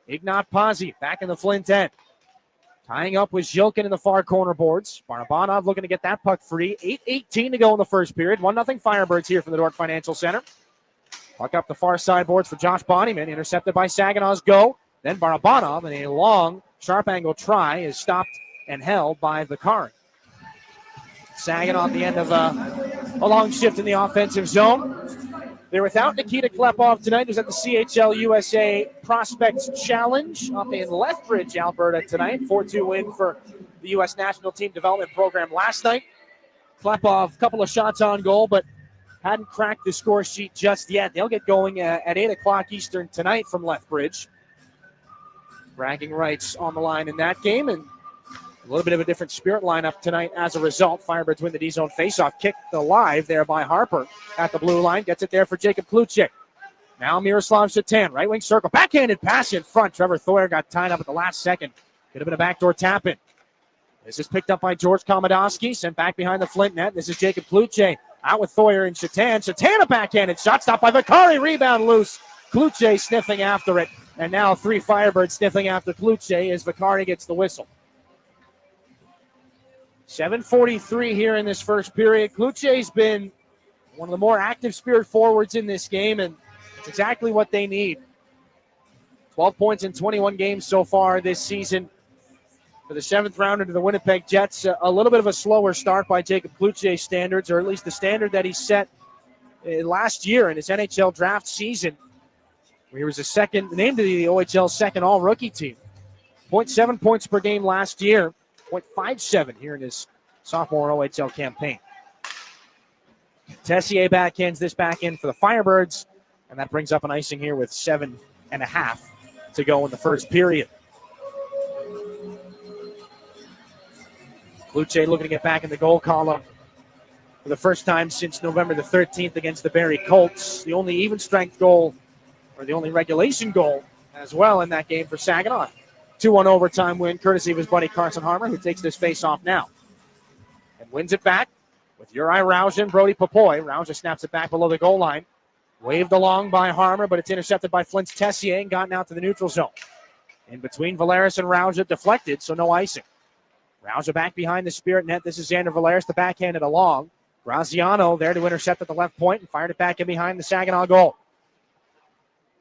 S3: Ignat Pazzi back in the Flint end. Tying up with Zhilkin in the far corner boards. Barabanov looking to get that puck free. 8:18 to go in the first period. 1-0 Firebirds here from the Dordt Financial Center. Puck up the far side boards for Josh Bonnyman. Intercepted by Saginaw's Go. Then Barabanov in a long, sharp angle try is stopped and held by Vicari. Saginaw at the end of a long shift in the offensive zone. They're without Nikita Klepov tonight, who's at the CHL USA Prospects Challenge up in Lethbridge, Alberta tonight. 4-2 win for the U.S. National Team Development Program last night. Klepov, a couple of shots on goal, but hadn't cracked the score sheet just yet. They'll get going at 8 o'clock Eastern tonight from Lethbridge. Bragging rights on the line in that game, and a little bit of a different Spirit lineup tonight as a result. Firebirds win the D-zone faceoff. Kicked alive there by Harper at the blue line. Gets it there for Jacob Kluchik. Now Miroslav Shatan, right wing circle. Backhanded pass in front. Trevor Thoyer got tied up at the last second. Could have been a backdoor tap-in. This is picked up by George Komodowski. Sent back behind the Flint net. This is Jacob Kluchik. Out with Thoyer and Shatan. Shatan a backhanded shot. Stopped by Vicari. Rebound loose. Kluche sniffing after it. And now 3 Firebirds sniffing after Kluche as Vicari gets the whistle. 7:43 here in this first period. Kluche's been one of the more active Spirit forwards in this game, and it's exactly what they need. 12 points in 21 games so far this season. For the 7th rounder to the Winnipeg Jets, a little bit of a slower start by Jacob Kluche's standards, or at least the standard that he set last year in his NHL draft season, where he was named to the OHL's second all-rookie team. 0.7 points per game last year, 0.57 here in his sophomore OHL campaign. Tessier backhands this back in for the Firebirds, and that brings up an icing here with 7.5 to go in the first period. Kluche looking to get back in the goal column for the first time since November the 13th against the Barrie Colts. The only even strength goal, or the only regulation goal as well in that game for Saginaw. 2-1 overtime win, courtesy of his buddy Carson Harmer, who takes this face-off now. And wins it back with Uri Rauja and Brody Popoy. Rauja snaps it back below the goal line. Waved along by Harmer, but it's intercepted by Flint Tessier and gotten out to the neutral zone. In between Valeris and Rauja, deflected, so no icing. Rauja back behind the Spirit net. This is Xander Valeris, the backhanded along. Graziano there to intercept at the left point and fired it back in behind the Saginaw goal.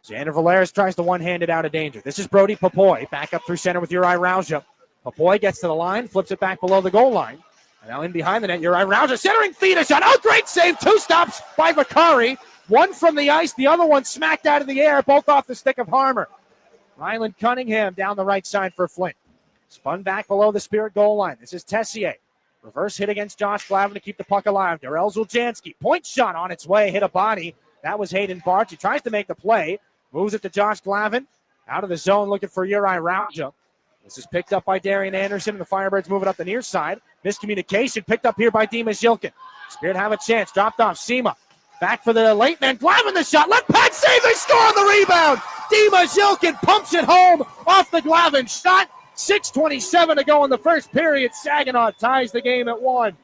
S3: Xander Valeris tries to one-hand it out of danger. This is Brody Popoy, back up through center with Uri Rauja. Popoy gets to the line, flips it back below the goal line. And now in behind the net, Uri Rauja centering feed, a shot. Oh, great save. 2 stops by Vicari. One from the ice, the other one smacked out of the air, both off the stick of Harmer. Ryland Cunningham down the right side for Flint. Spun back below the Spirit goal line. This is Tessier. Reverse hit against Josh Glavin to keep the puck alive. Darrell Zuljanski. Point shot on its way. Hit a body. That was Hayden Barch. He tries to make the play. Moves it to Josh Glavin. Out of the zone looking for Uri Rauja. This is picked up by Darian Anderson. And the Firebirds move it up the near side. Miscommunication picked up here by Dimas Yilkin. Spirit have a chance. Dropped off Sema. Back for the late man. Glavin the shot. Left pad save. They score on the rebound. Dimas Yilkin pumps it home off the Glavin shot. 6:27 to go in the first period. Saginaw ties the game at 1.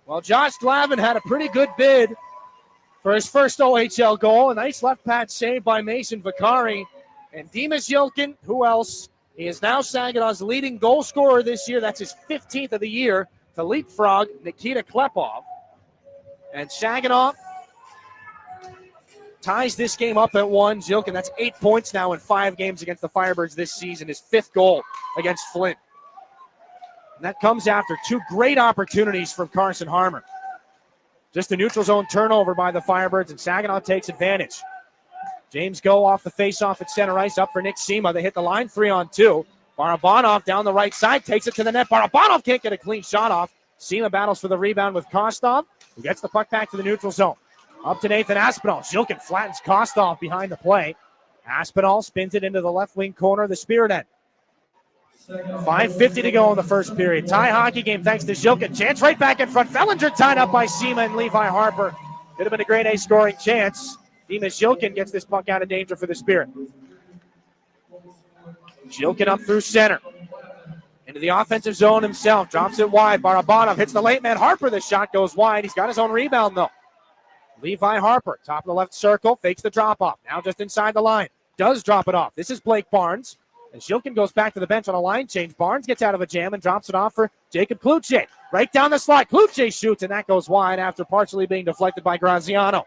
S3: Well, Josh Glavin had a pretty good bid for his first OHL goal. A nice left pad save by Mason Vicari. And Dimas Yilkin, who else? He is now Saginaw's leading goal scorer this year. That's his 15th of the year to leapfrog Nikita Klepov. And Saginaw ties this game up at 1. Yilkin, that's 8 points now in 5 games against the Firebirds this season. His 5th goal against Flint. And that comes after 2 great opportunities from Carson Harmer. Just a neutral zone turnover by the Firebirds, and Saginaw takes advantage. James Go off the faceoff at center ice, up for Nick Sema. They hit the line 3-on-2. Barabanov down the right side, takes it to the net. Barabanov can't get a clean shot off. Sema battles for the rebound with Kostov, who gets the puck back to the neutral zone. Up to Nathan Aspinall. Zilkin flattens Kostov behind the play. Aspinall spins it into the left wing corner of the Spirit end. 5:50 to go in the first period. Tie hockey game thanks to Zilkin. Chance right back in front. Fellinger tied up by Sema and Levi Harper. Could have been a grade A scoring chance. Dimas Zilkin gets this puck out of danger for the Spirit. Zilkin up through center. Into the offensive zone himself. Drops it wide. Barabanov hits the late man. Harper, the shot goes wide. He's got his own rebound though. Levi Harper, top of the left circle, fakes the drop-off. Now just inside the line. Does drop it off. This is Blake Barnes. And Shilkin goes back to the bench on a line change. Barnes gets out of a jam and drops it off for Jacob Kluche. Right down the slide. Kluche shoots, and that goes wide after partially being deflected by Graziano.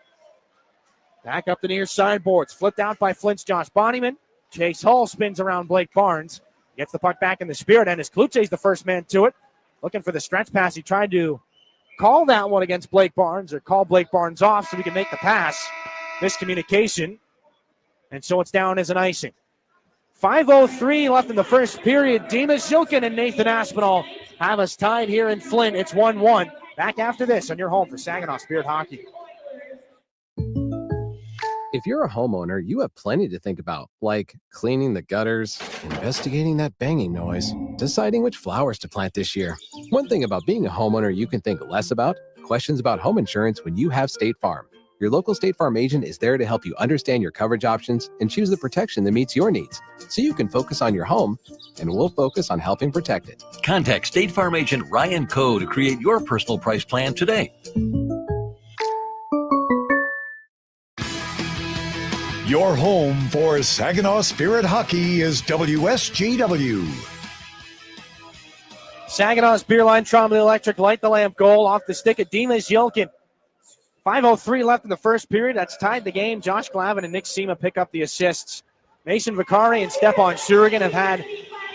S3: Back up the near sideboards. Flipped out by Flint's Josh Bonnyman. Chase Hull spins around Blake Barnes. Gets the puck back in the Spirit end as Kluche's the first man to it. Looking for the stretch pass. He tried to call that one against Blake Barnes, or call Blake Barnes off so he can make the pass. Miscommunication. And so it's down as an icing. 5:03 left in the first period. Dimas Zilkin and Nathan Aspinall have us tied here in Flint. It's 1-1. Back after this on your home for Saginaw Spirit Hockey.
S10: If you're a homeowner, you have plenty to think about, like cleaning the gutters, investigating that banging noise, deciding which flowers to plant this year. One thing about being a homeowner you can think less about: questions about home insurance when you have State Farm. Your local State Farm agent is there to help you understand your coverage options and choose the protection that meets your needs, so you can focus on your home, and we'll focus on helping protect it.
S4: Contact State Farm agent Ryan Coe to create your personal price plan today.
S1: Your home for Saginaw Spirit hockey is WSGW.
S3: Saginaw's beer line, Trombley Electric, light the lamp goal off the stick of Dimas Yelkin. 5:03 left in the first period. That's tied the game. Josh Glavin and Nick Sema pick up the assists. Mason Vicari and Stepan Shurigan have had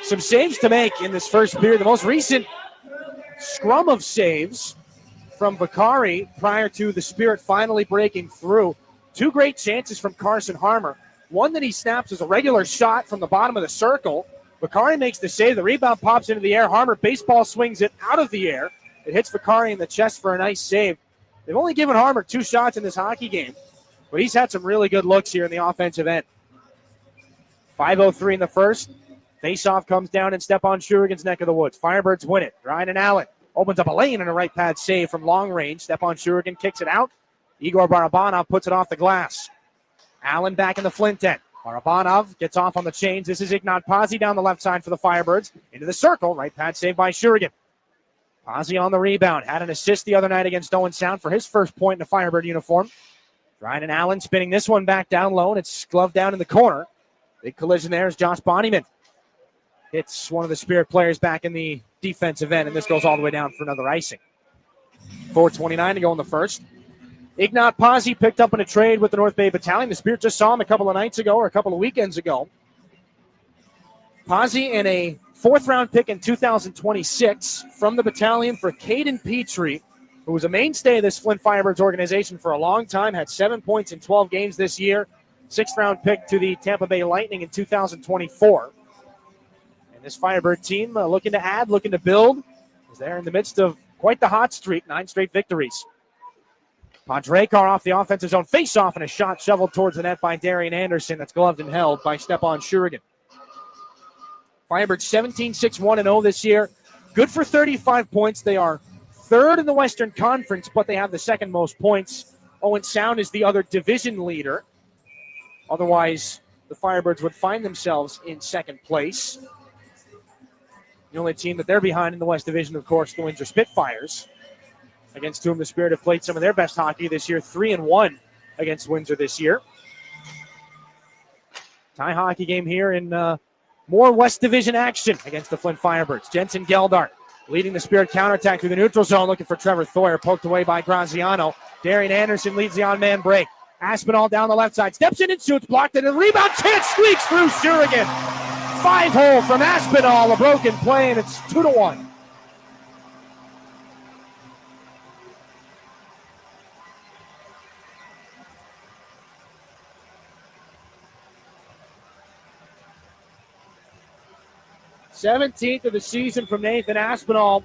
S3: some saves to make in this first period. The most recent scrum of saves from Vicari prior to the Spirit finally breaking through. Two great chances from Carson Harmer. One that he snaps as a regular shot from the bottom of the circle. Vicari makes the save. The rebound pops into the air. Harmer baseball swings it out of the air. It hits Vicari in the chest for a nice save. They've only given Harmer 2 shots in this hockey game, but he's had some really good looks here in the offensive end. 5:03 in the first. Faceoff comes down in Stepan Shurigan's neck of the woods. Firebirds win it. Ryan Allen opens up a lane and a right pad save from long range. Stepan Shurigan kicks it out. Igor Barabanov puts it off the glass. Allen back in the Flint end. Barabanov gets off on the chains. This is Ignat Pazzi down the left side for the Firebirds. Into the circle. Right pad save by Shurigan. Pazzi on the rebound. Had an assist the other night against Owen Sound for his first point in a Firebird uniform. Ryan Allen spinning this one back down low, and it's gloved down in the corner. Big collision there is Josh Bonnyman. Hits one of the Spirit players back in the defensive end, and this goes all the way down for another icing. 4:29 to go in the first. Ignat Pazzi picked up in a trade with the North Bay Battalion. The Spirit just saw him a couple of nights ago or a couple of weekends ago. Pazzi and a 4th-round pick in 2026 from the battalion for Caden Petrie, who was a mainstay of this Flint Firebirds organization for a long time, had 7 points in 12 games this year. 6th-round pick to the Tampa Bay Lightning in 2024. And this Firebird team looking to add, looking to build, is there in the midst of quite the hot streak, 9 straight victories. Podrekar off the offensive zone, face-off, and a shot shoveled towards the net by Darian Anderson. That's gloved and held by Stepan Shurigan. Firebirds 17-6-1-0 this year. Good for 35 points. They are 3rd in the Western Conference, but they have the 2nd most points. Owen Sound is the other division leader. Otherwise, the Firebirds would find themselves in 2nd place. The only team that they're behind in the West Division, of course, the Windsor Spitfires, against whom the Spirit have played some of their best hockey this year, 3-1 against Windsor this year. Tie hockey game here in more West Division action against the Flint Firebirds. Jensen Geldart leading the Spirit counterattack through the neutral zone, looking for Trevor Thoyer, poked away by Graziano. Darian Anderson leads the on-man break. Aspinall down the left side, steps in and shoots, blocked it, and rebound chance squeaks through Shurigan. 5-hole from Aspinall, a broken play, and it's 2-1. #17th of the season from Nathan Aspinall.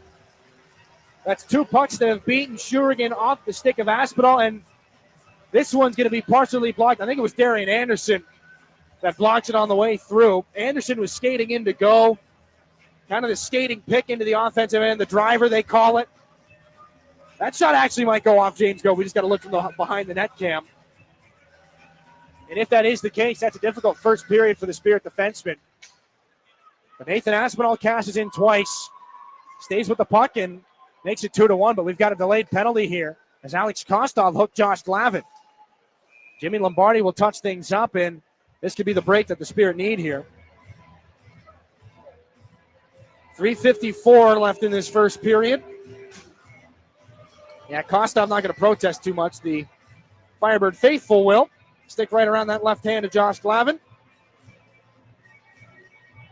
S3: That's 2 pucks that have beaten Shurigan off the stick of Aspinall, and this one's going to be partially blocked. I think it was Darian Anderson that blocks it on the way through. Anderson was skating in to go. Kind of the skating pick into the offensive end, the driver, they call it. That shot actually might go off James Go. We just got to look from the behind the net cam. And if that is the case, that's a difficult first period for the Spirit defenseman. But Nathan Aspinall cashes in twice, stays with the puck, and makes it 2-1. But we've got a delayed penalty here as Alex Kostov hooked Josh Glavin. Jimmy Lombardi will touch things up, and this could be the break that the Spirit need here. 3:54 left in this first period. Yeah, Kostov not going to protest too much. The Firebird faithful will stick right around that left hand of Josh Glavin.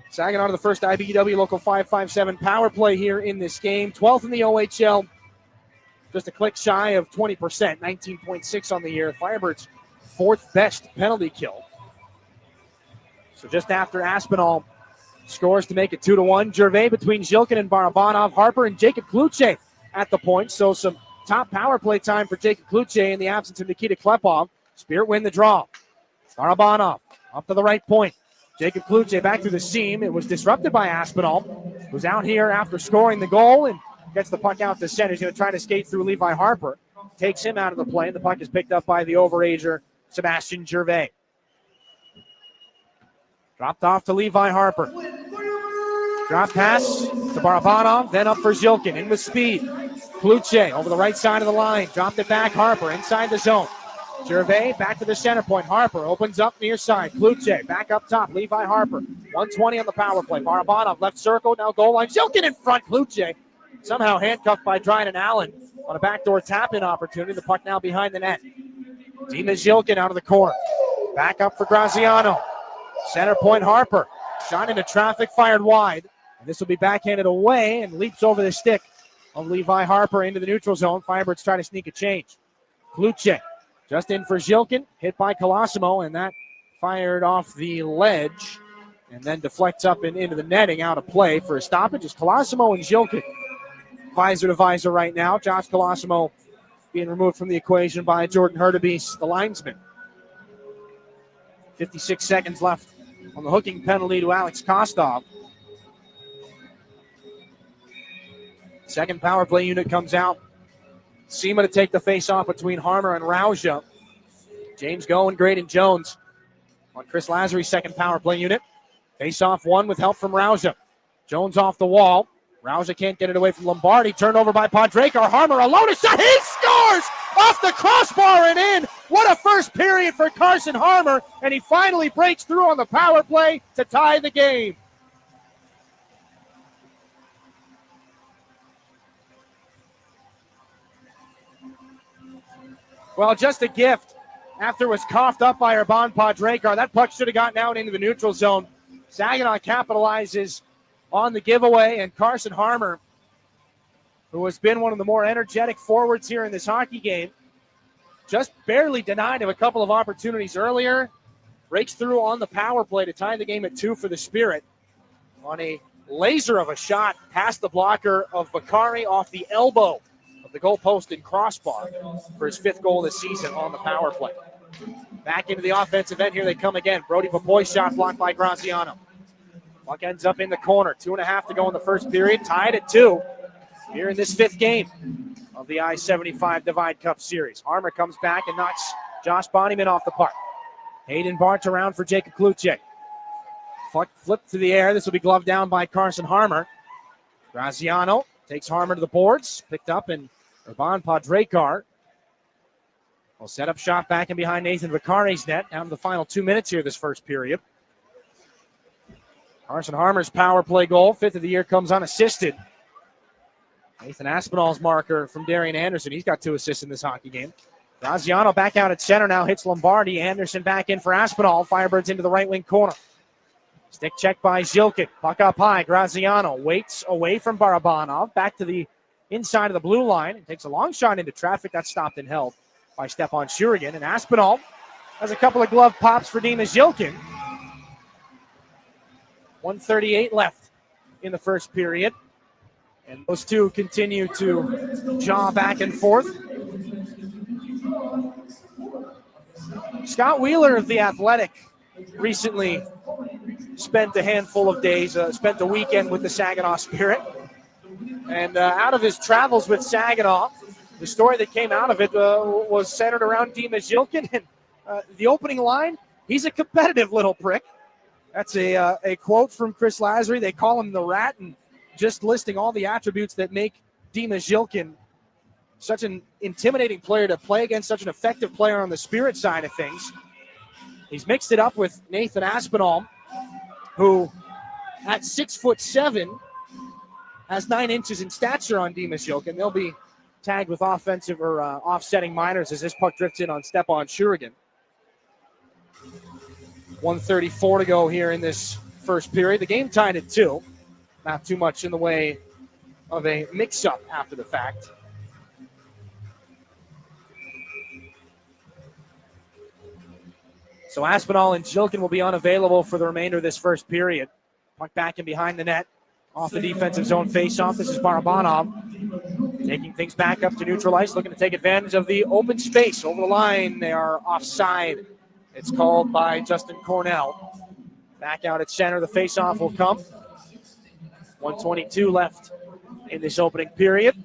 S3: Saginaw to the first IBEW Local 557 power play here in this game. 12th in the OHL, just a click shy of 20%, 19.6 on the year. Firebirds' 4th best penalty kill. So just after Aspinall scores to make it 2-1. Gervais between Zhilkin and Barabanov. Harper and Jacob Kluche at the point. So some top power play time for Jacob Kluche in the absence of Nikita Klepov. Spirit win the draw. Barabanov up to the right point. Jacob Kluche back through the seam. It was disrupted by Aspinall, who's out here after scoring the goal and gets the puck out to center. He's going to try to skate through Levi Harper. takes him out of the play. The puck is picked up by the overager, Sebastian Gervais. Dropped off to Levi Harper. Drop pass to Barabanov, then up for Zilkin. In with speed. Kluche over the right side of the line. Dropped it back. Harper inside the zone. Gervais back to the center point. Harper opens up near side. Kluche back up top. Levi Harper. 120 on the power play. Barabanov left circle. Now goal line. Zilkin in front. Kluche somehow handcuffed by Dryden Allen on a backdoor tap-in opportunity. The puck now behind the net. Dima Zilkin out of the corner. Back up for Graziano. Center point Harper. Shot into traffic, fired wide. And this will be backhanded away and leaps over the stick of Levi Harper into the neutral zone. Firebirds try to sneak a change. Kluche just in for Zilkin. Hit by Colosimo, and that fired off the ledge and then deflects up and into the netting, out of play for a stoppage. It's Colosimo and Zilkin visor to visor right now. Josh Colosimo being removed from the equation by Jordan Hurtubise, the linesman. 56 seconds left on the hooking penalty to Alex Kostov. Second power play unit comes out. Sema to take the face-off between Harmer and Rauja. James Go and Graydon Jones on Chris Lazary's second power play unit. Face-off one with help from Rauja. Jones off the wall. Rauja can't get it away from Lombardi. Turned over by Podrakar. Harmer alone. A shot. He scores off the crossbar and in. What a first period for Carson Harmer. And he finally breaks through on the power play to tie the game. Well, just a gift after it was coughed up by Urban Podrakar. That puck should have gotten out into the neutral zone. Saginaw capitalizes on the giveaway, and Carson Harmer, who has been one of the more energetic forwards here in this hockey game, just barely denied of a couple of opportunities earlier, breaks through on the power play to tie the game at 2 for the Spirit on a laser of a shot past the blocker of Bakari off the elbow of the goalpost and crossbar for his 5th goal this season on the power play. Back into the offensive end, here they come again. Brody Papoy's shot blocked by Graziano. Puck ends up in the corner. 2.5 to go in the first period. Tied at 2 here in this 5th game of the I-75 Divide Cup Series. Harmer comes back and knocks Josh Bonnyman off the puck. Hayden Bart around for Jacob Kluche. Flipped through the air. This will be gloved down by Carson Harmer. Graziano takes Harmer to the boards. Picked up, and Urban Podrakar will set up shot back and behind Nathan Vicari's net. Down to the final 2 minutes here this first period. Carson Harmer's power play goal, 5th of the year, comes unassisted. Nathan Aspinall's marker from Darian Anderson. He's got 2 assists in this hockey game. Graziano back out at center now, hits Lombardi. Anderson back in for Aspinall. Firebirds into the right wing corner. Stick check by Zilkin. Puck up high. Graziano waits away from Barabanov. Back to the inside of the blue line. And takes a long shot into traffic. That's stopped and held by Stepan Shurigan. And Aspinall has a couple of glove pops for Dima Zilkin. 1:38 left in the first period. And those two continue to jaw back and forth. Scott Wheeler of The Athletic recently spent a handful of days, spent the weekend with the Saginaw Spirit. And out of his travels with Saginaw, the story that came out of it was centered around Dima Zilkin. And the opening line, he's a competitive little prick. That's a quote from Chris Lazary. They call him the Rat, and just listing all the attributes that make Dima Zilkin such an intimidating player to play against, such an effective player on the Spirit side of things. He's mixed it up with Nathan Aspinall, who at 6'7" has 9 inches in stature on Dima Zilkin. They'll be tagged with offensive or offsetting minors as this puck drifts in on Stepan Shurigan. 1:34 to go here in this first period. The game tied at 2. Not too much in the way of a mix-up after the fact. So Aspinall and Zilkin will be unavailable for the remainder of this first period. Puck back in behind the net. Off the defensive zone face-off. This is Barabanov taking things back up to neutral ice, looking to take advantage of the open space. Over the line, they are offside. It's called by Justin Cornell. Back out at center, the face-off will come. 1:22 left in this opening period.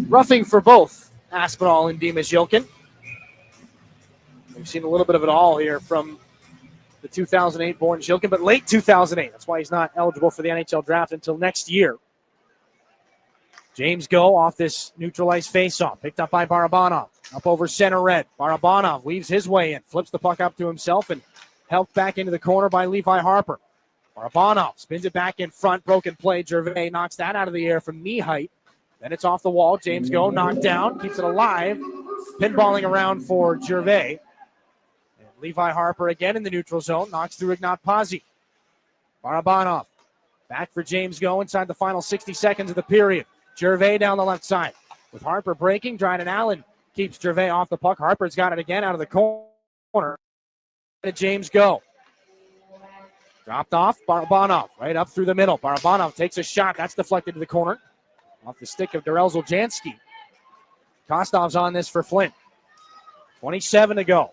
S3: Roughing for both Aspinall and Dimas Yilkin. We've seen a little bit of it all here from the 2008-born Yilkin, but late 2008. That's why he's not eligible for the NHL draft until next year. James Go off this neutralized faceoff. Picked up by Barabanov. Up over center red. Barabanov weaves his way in. Flips the puck up to himself and helped back into the corner by Levi Harper. Barabanov spins it back in front. Broken play. Gervais knocks that out of the air from knee height. Then it's off the wall. James Go knocked down. Keeps it alive. Pinballing around for Gervais. And Levi Harper again in the neutral zone. Knocks through Ignat Pazzi. Barabanov back for James Go inside the final 60 seconds of the period. Gervais down the left side. With Harper breaking, Dryden Allen keeps Gervais off the puck. Harper's got it again out of the corner. To James Go. Dropped off, Barabanov right up through the middle. Barabanov takes a shot. That's deflected to the corner. Off the stick of Darrell Zoljanski. Kostov's on this for Flint. 27 to go.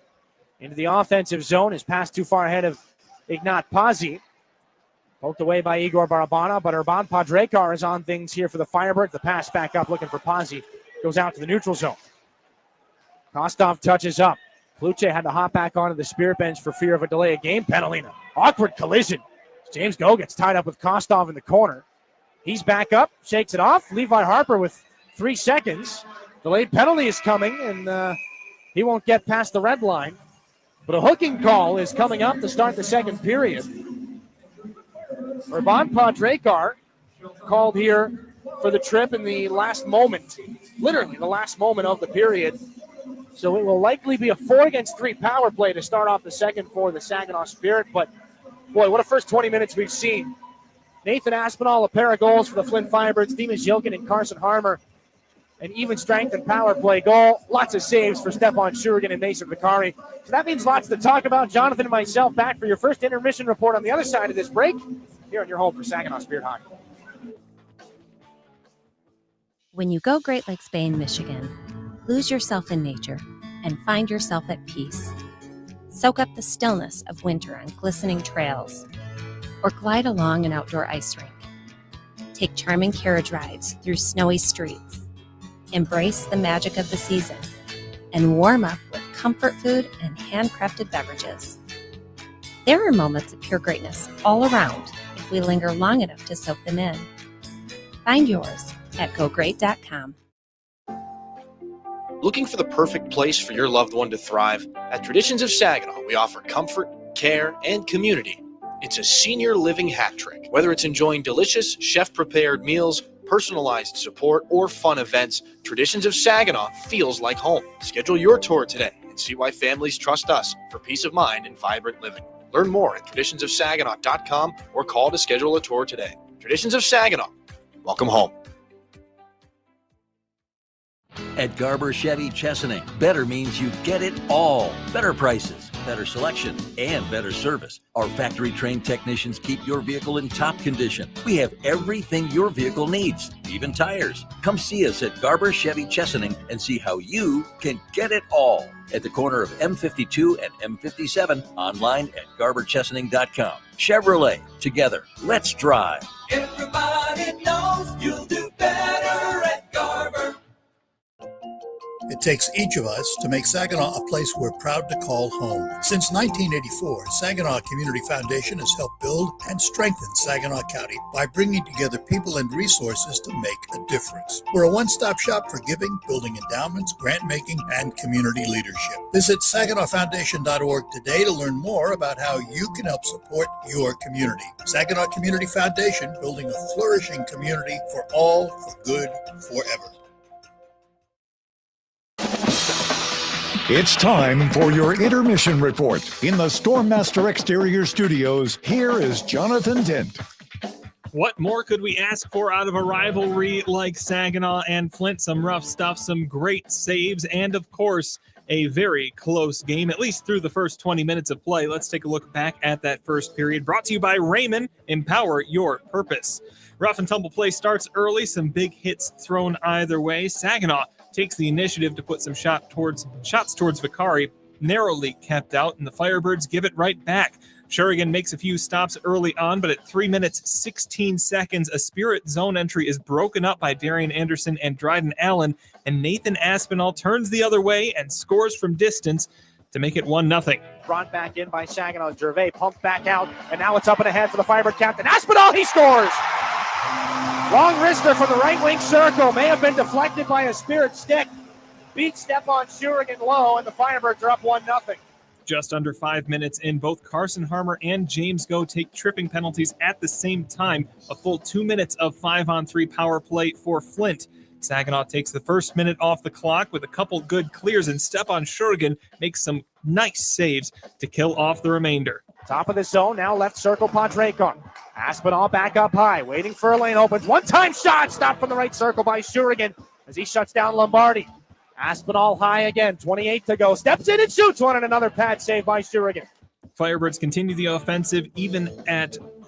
S3: Into the offensive zone. His pass too far ahead of Ignat Pazzi. Poked away by Igor Barabanov, but Urban Padrekar is on things here for the Firebirds. The pass back up looking for Pazzi. Goes out to the neutral zone. Kostov touches up. Kluche had to hop back onto the Spirit bench for fear of a delay of game penalty. Awkward collision. James Go gets tied up with Kostov in the corner. He's back up, shakes it off. Levi Harper with 3 seconds. Delayed penalty is coming, and he won't get past the red line. But a hooking call is coming up to start the second period. Urban Padrekar called here for the trip in the last moment, literally the last moment of the period. So it will likely be a 4-against-3 power play to start off the second for the Saginaw Spirit. But, boy, what a first 20 minutes we've seen. Nathan Aspinall, a pair of goals for the Flint Firebirds. Dimas Yilkin and Carson Harmer, an even strength and power play goal. Lots of saves for Stepan Shurigan and Mason Vicari. So that means lots to talk about. Jonathan and myself back for your first intermission report on the other side of this break here on your home for Saginaw Spirit Hockey.
S18: When you go Great Lakes Bay in Michigan, lose yourself in nature and find yourself at peace. Soak up the stillness of winter on glistening trails, or glide along an outdoor ice rink. Take charming carriage rides through snowy streets. Embrace the magic of the season and warm up with comfort food and handcrafted beverages. There are moments of pure greatness all around if we linger long enough to soak them in. Find yours at gogreat.com.
S19: Looking for the perfect place for your loved one to thrive? At Traditions of Saginaw, we offer comfort, care, and community. It's a senior living hat trick. Whether it's enjoying delicious, chef-prepared meals, personalized support, or fun events, Traditions of Saginaw feels like home. Schedule your tour today and see why families trust us for peace of mind and vibrant living. Learn more at traditionsofsaginaw.com or call to schedule a tour today. Traditions of Saginaw. Welcome home.
S4: At Garber Chevy Chesaning, better means you get it all. Better prices, better selection, and better service. Our factory-trained technicians keep your vehicle in top condition. We have everything your vehicle needs, even tires. Come see us at Garber Chevy Chesaning and see how you can get it all. At the corner of M52 and M57, online at garberchesaning.com. Chevrolet, together, let's drive.
S5: Everybody knows you'll do better at Garber.
S20: It takes each of us to make Saginaw a place we're proud to call home. Since 1984, Saginaw Community Foundation has helped build and strengthen Saginaw County by bringing together people and resources to make a difference. We're a one-stop shop for giving, building endowments, grant-making, and community leadership. Visit SaginawFoundation.org today to learn more about how you can help support your community. Saginaw Community Foundation, building a flourishing community for all, for good, forever.
S1: It's time for your intermission report. In the Stormmaster Exterior Studios, here is Jonathan Dent.
S2: What more could we ask for out of a rivalry like Saginaw and Flint? Some rough stuff, some great saves, and of course, a very close game, at least through the first 20 minutes of play. Let's take a look back at that first period. Brought to you by Raymond. Empower your purpose. Rough and tumble play starts early. Some big hits thrown either way. Saginaw takes the initiative to put some shots towards Vicari, narrowly kept out, and the Firebirds give it right back. Shurigan makes a few stops early on, but at 3 minutes, 16 seconds, a Spirit zone entry is broken up by Darian Anderson and Dryden Allen, and Nathan Aspinall turns the other way and scores from distance to make it 1-0.
S3: Brought back in by Saginaw. Gervais pumped back out, and now it's up and ahead for the Firebird captain. Aspinall, he scores! Long wrister from the right wing circle. May have been deflected by a Spirit stick. Beats Stephon Shurigan low, and the Firebirds are up 1-0.
S2: Just under 5 minutes in, both Carson Harmer and James Go take tripping penalties at the same time. A full 2 minutes of 5-on-3 power play for Flint. Saginaw takes the first minute off the clock with a couple good clears, and Stephon Shurigan makes some nice saves to kill off the remainder.
S3: Top of the zone, now left circle, Podrekar. Aspinall back up high, waiting for a lane opens. One-time shot, stopped from the right circle by Shurigan as he shuts down Lombardi. Aspinall high again, 28 to go. Steps in and shoots one, and another pad save by Shurigan.
S2: Firebirds continue the offensive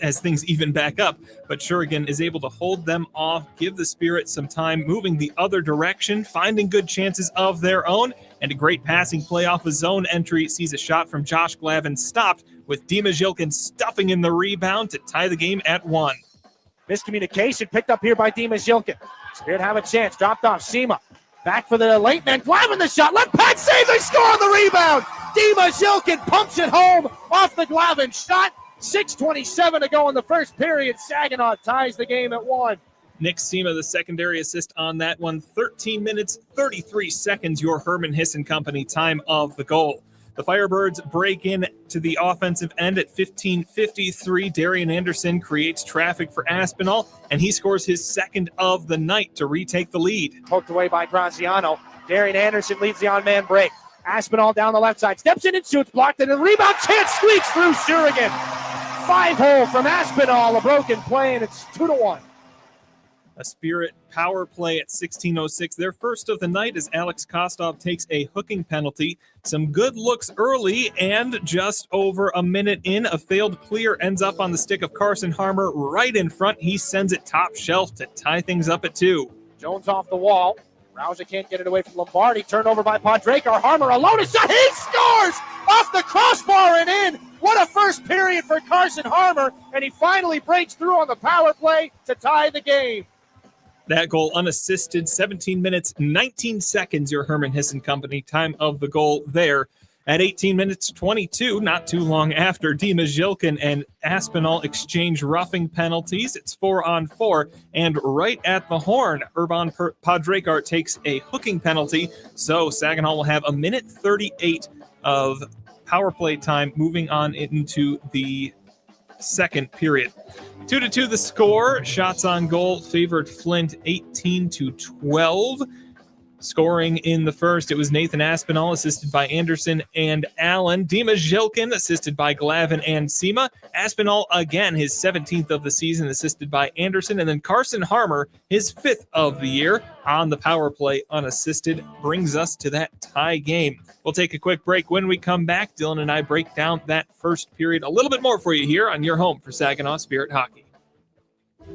S2: as things even back up, but Shurigan is able to hold them off, give the Spirit some time moving the other direction, finding good chances of their own, and a great passing play off a zone entry sees a shot from Josh Glavin stopped, with Dima Zhilkin stuffing in the rebound to tie the game at 1.
S3: Miscommunication picked up here by Dima Zhilkin. Spirit have a chance, dropped off Sema. Back for the late man, Glavin the shot, left pad save, they score on the rebound! Dima Zhilkin pumps it home off the Glavin shot. 6:27 to go in the first period. Saginaw ties the game at 1.
S2: Nick Sema, the secondary assist on that one. 13 minutes, 33 seconds, your Herman Hissen Company time of the goal. The Firebirds break in to the offensive end at 15:53. Darian Anderson creates traffic for Aspinall, and he scores his second of the night to retake the lead.
S3: Poked away by Graziano. Darian Anderson leads the on-man break. Aspinall down the left side, steps in and shoots, blocked, and the rebound chance squeaks through Shurigan. 5-hole from Aspinall, a broken play, and it's 2-1.
S2: A Spirit power play at 16:06. Their first of the night as Alex Kostov takes a hooking penalty. Some good looks early, and just over a minute in, a failed clear ends up on the stick of Carson Harmer right in front. He sends it top shelf to tie things up at 2.
S3: Jones off the wall. Rouser can't get it away from Lombardi. Turnover by Podrekar. Harmer alone. A shot. He scores off the crossbar and in. What a first period for Carson Harmer. And he finally breaks through on the power play to tie the game.
S2: That goal unassisted, 17 minutes, 19 seconds, your Herman Hissen Company time of the goal there. At 18 minutes, 22, not too long after, Dima Zhilkin and Aspinall exchange roughing penalties. It's 4-on-4, and right at the horn, Urban Podrekar takes a hooking penalty, so Saginaw will have a minute 38 of power play time moving on into the second period. 2-2 the score. Shots on goal favored Flint 18-12. Scoring in the first, it was Nathan Aspinall, assisted by Anderson and Allen. Dima Zhilkin, assisted by Glavin and Sema. Aspinall, again, his 17th of the season, assisted by Anderson. And then Carson Harmer, his 5th of the year, on the power play, unassisted, brings us to that tie game. We'll take a quick break. When we come back, Dylan and I break down that first period a little bit more for you here on your home for Saginaw Spirit Hockey.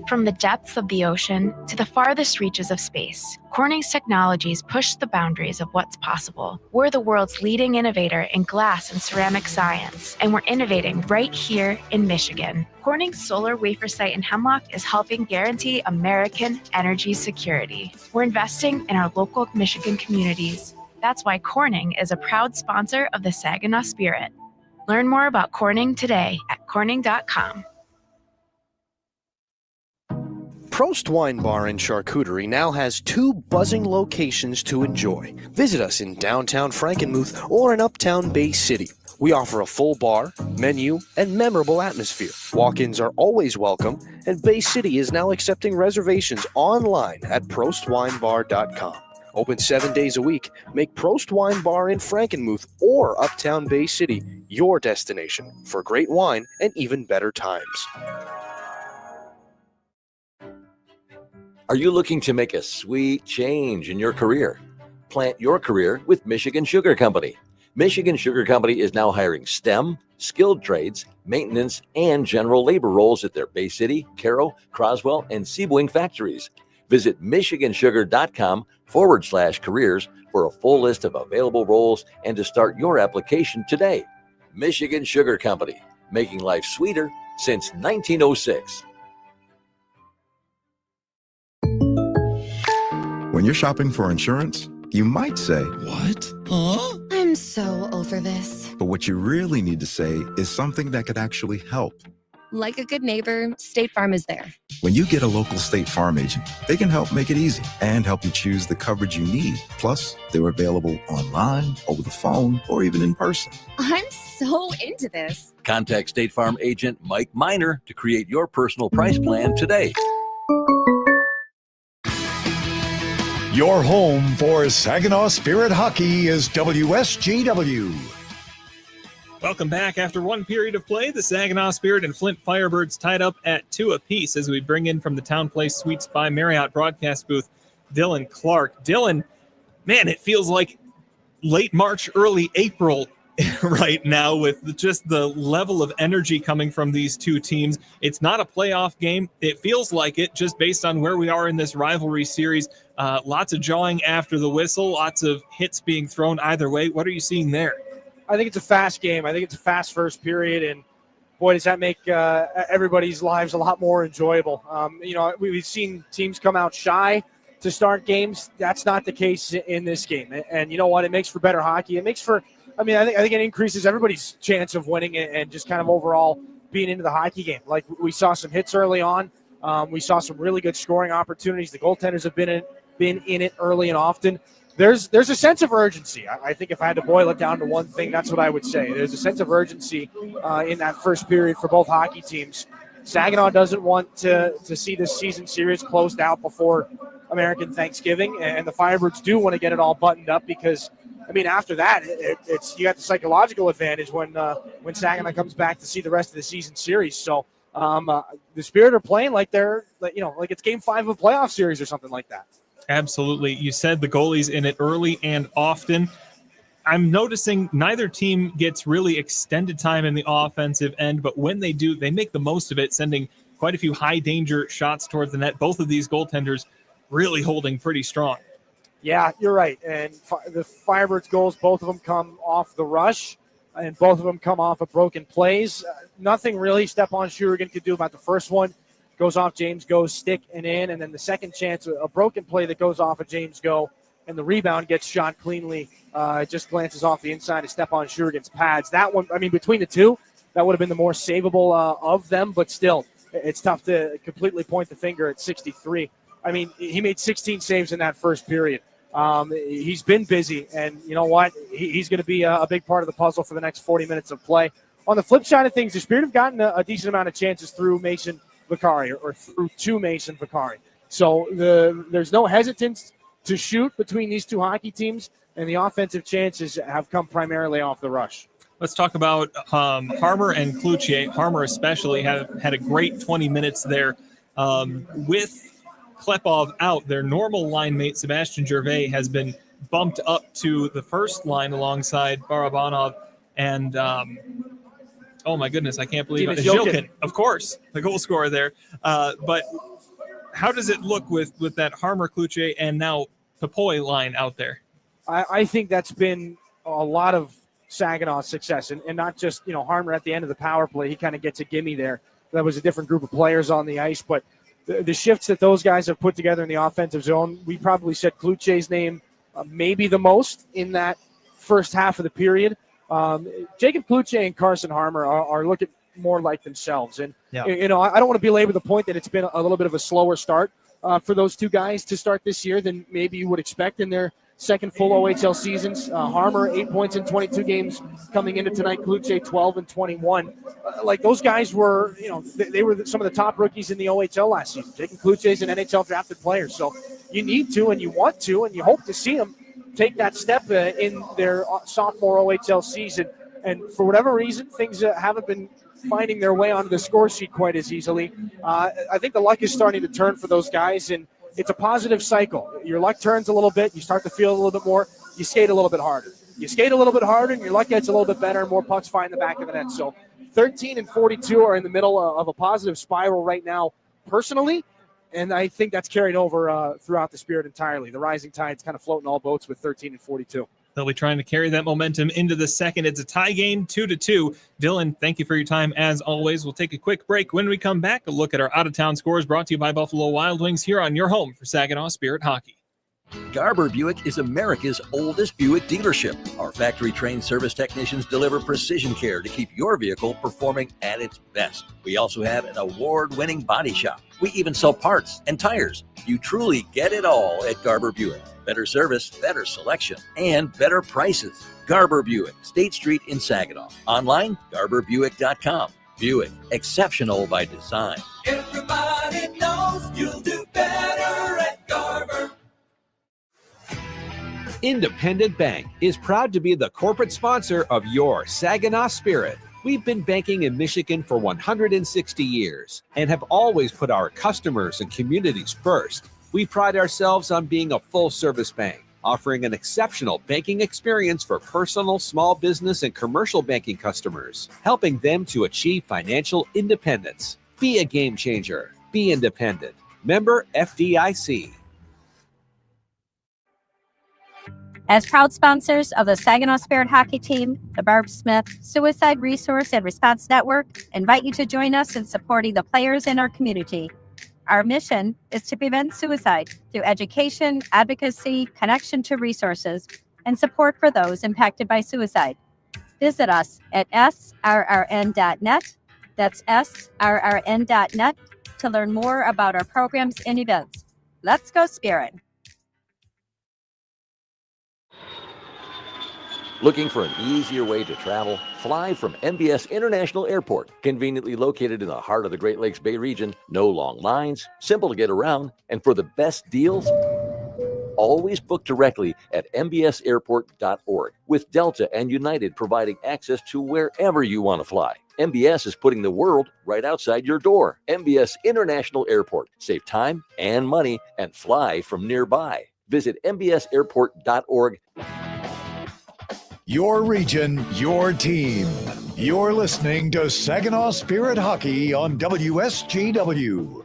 S21: From the depths of the ocean to the farthest reaches of space, Corning's technologies push the boundaries of what's possible. We're the world's leading innovator in glass and ceramic science, and we're innovating right here in Michigan. Corning's solar wafer site in Hemlock is helping guarantee American energy security. We're investing in our local Michigan communities. That's why Corning is a proud sponsor of the Saginaw Spirit. Learn more about Corning today at corning.com.
S19: Prost Wine Bar and Charcuterie now has 2 buzzing locations to enjoy. Visit us in downtown Frankenmuth or in uptown Bay City. We offer a full bar, menu, and memorable atmosphere. Walk-ins are always welcome, and Bay City is now accepting reservations online at prostwinebar.com. Open 7 days a week. Make Prost Wine Bar in Frankenmuth or uptown Bay City your destination for great wine and even better times.
S4: Are you looking to make a sweet change in your career? Plant your career with Michigan Sugar Company. Michigan Sugar Company is now hiring STEM, skilled trades, maintenance, and general labor roles at their Bay City, Caro, Croswell, and Sebring factories. Visit michigansugar.com/careers for a full list of available roles and to start your application today. Michigan Sugar Company, making life sweeter since 1906.
S7: When you're shopping for insurance, you might say, "What? Huh?"
S22: I'm so over this.
S7: But what you really need to say is something that could actually help.
S22: Like a good neighbor, State Farm is there.
S7: When you get a local State Farm agent, they can help make it easy and help you choose the coverage you need. Plus, they're available online, over the phone, or even in person.
S22: I'm so into this.
S4: Contact State Farm agent Mike Miner to create your personal price plan today.
S1: Your home for Saginaw Spirit hockey is WSGW.
S2: Welcome back. After one period of play, the Saginaw Spirit and Flint Firebirds tied up at 2 apiece as we bring in from the Town Place Suites by Marriott broadcast booth, Dylan Clark. Dylan, man, it feels like late March, early April right now with just the level of energy coming from these two teams. It's not a playoff game. It feels like it just based on where we are in this rivalry series. Lots of jawing after the whistle, lots of hits being thrown either way. What are you seeing there?
S3: I think it's a fast game. I think it's a fast first period, and boy, does that make everybody's lives a lot more enjoyable. We've seen teams come out shy to start games. That's not the case in this game. And you know what? It makes for better hockey. It makes for, I think it increases everybody's chance of winning and just kind of overall being into the hockey game. Like we saw some hits early on. We saw some really good scoring opportunities. The goaltenders have been in it early and often. There's a sense of urgency. I think if I had to boil it down to one thing, that's what I would say. There's a sense of urgency in that first period for both hockey teams. Saginaw doesn't want to see this season series closed out before American Thanksgiving, and the Firebirds do want to get it all buttoned up because, after that, it's you got the psychological advantage when Saginaw comes back to see the rest of the season series. So the Spirit are playing like they're like it's Game 5 of a playoff series or something like that.
S2: Absolutely. You said the goalies in it early and often. I'm noticing neither team gets really extended time in the offensive end, but when they do, they make the most of it, sending quite a few high-danger shots towards the net. Both of these goaltenders really holding pretty strong.
S3: Yeah, you're right. And the Firebirds goals, both of them come off the rush, and both of them come off of broken plays. Nothing really Stepan Shurigan could do about the first one. Goes off James Go's stick and in, and then the second chance, a broken play that goes off of James Go, and the rebound gets shot cleanly. It just glances off the inside of Stepan Shurigan's pads. That one, between the two, that would have been the more savable of them, but still, it's tough to completely point the finger at 63. He made 16 saves in that first period. He's been busy, and you know what? He's going to be a big part of the puzzle for the next 40 minutes of play. On the flip side of things, the Spirit have gotten a decent amount of chances through Mason Vicari or through to Mason Vicari. So there's no hesitance to shoot between these two hockey teams, and the offensive chances have come primarily off the rush.
S2: Let's talk about Harmer and Cloutier. Harmer especially had a great 20 minutes there. With Klepov out, their normal line mate, Sebastian Gervais, has been bumped up to the first line alongside Barabanov and oh my goodness, I can't believe it. Zhilkin, of course, the goal scorer there. But how does it look with that Harmer, Cloutier, and now Papoy line out there?
S3: I think that's been a lot of Saginaw's success, and not just Harmer at the end of the power play. He kind of gets a gimme there. That was a different group of players on the ice, but the shifts that those guys have put together in the offensive zone, we probably said Cloutier's name maybe the most in that first half of the period. Jacob Cloutier and Carson Harmer are looking more like themselves. And, I don't want to belabor the point that it's been a little bit of a slower start for those two guys to start this year than maybe you would expect in their second full OHL seasons. Harmer, 8 points in 22 games coming into tonight. Cloutier, 12 and 21. Those guys were, they were some of the top rookies in the OHL last season. Jacob Cloutier is an NHL drafted player. So you need to, and you want to, and you hope to see him take that step in their sophomore OHL season. And for whatever reason, things haven't been finding their way onto the score sheet quite as easily. I think the luck is starting to turn for those guys, and it's a positive cycle. Your luck turns a little bit. You start to feel a little bit more. You skate a little bit harder. You skate a little bit harder, and your luck gets a little bit better, and more pucks find the back of the net. So 13 and 42 are in the middle of a positive spiral right now personally, and I think that's carried over throughout the Spirit entirely. The rising tide's kind of floating all boats with 13 and 42.
S2: They'll be trying to carry that momentum into the second. It's a tie game, 2-2. Dylan, thank you for your time as always. We'll take a quick break. When we come back, a look at our out-of-town scores brought to you by Buffalo Wild Wings here on your home for Saginaw Spirit Hockey.
S4: Garber Buick is America's oldest Buick dealership. Our factory-trained service technicians deliver precision care to keep your vehicle performing at its best. We also have an award-winning body shop. We even sell parts and tires. You truly get it all at Garber Buick. Better service, better selection, and better prices. Garber Buick, State Street in Saginaw. Online, garberbuick.com. Buick, exceptional by design.
S5: Everybody knows you'll do better at Garber.
S6: Independent Bank is proud to be the corporate sponsor of your Saginaw Spirit. We've been banking in Michigan for 160 years and have always put our customers and communities first. We pride ourselves on being a full-service bank, offering an exceptional banking experience for personal, small business, and commercial banking customers, helping them to achieve financial independence. Be a game changer. Be independent. Member FDIC.
S9: As proud sponsors of the Saginaw Spirit hockey team, the Barb Smith Suicide Resource and Response Network invite you to join us in supporting the players in our community. Our mission is to prevent suicide through education, advocacy, connection to resources, and support for those impacted by suicide. Visit us at srrn.net. That's srrn.net to learn more about our programs and events. Let's go Spirit!
S4: Looking for an easier way to travel? Fly from MBS International Airport, conveniently located in the heart of the Great Lakes Bay region. No long lines, simple to get around, and for the best deals, always book directly at mbsairport.org, with Delta and United providing access to wherever you want to fly. MBS is putting the world right outside your door. MBS International Airport. Save time and money and fly from nearby. Visit mbsairport.org.
S1: Your region, your team. You're listening to Saginaw Spirit Hockey on WSGW.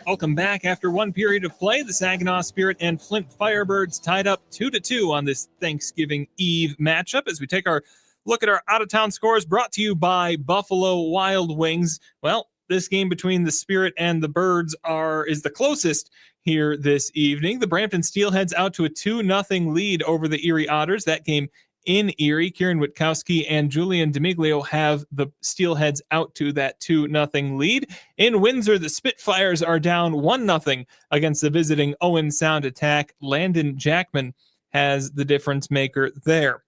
S2: Welcome back. After one period of play, the Saginaw Spirit and Flint Firebirds tied up 2-2 on this Thanksgiving Eve matchup. As we take our look at our out-of-town scores brought to you by Buffalo Wild Wings. Well, this game between the Spirit and the Birds is the closest here this evening. The Brampton Steelheads out to a 2-0 lead over the Erie Otters. That game in Erie. Kieran Witkowski and Julian DeMiglio have the Steelheads out to that 2-0 lead. In Windsor, the Spitfires are down 1-0 against the visiting Owen Sound Attack. Landon Jackman has the difference maker there.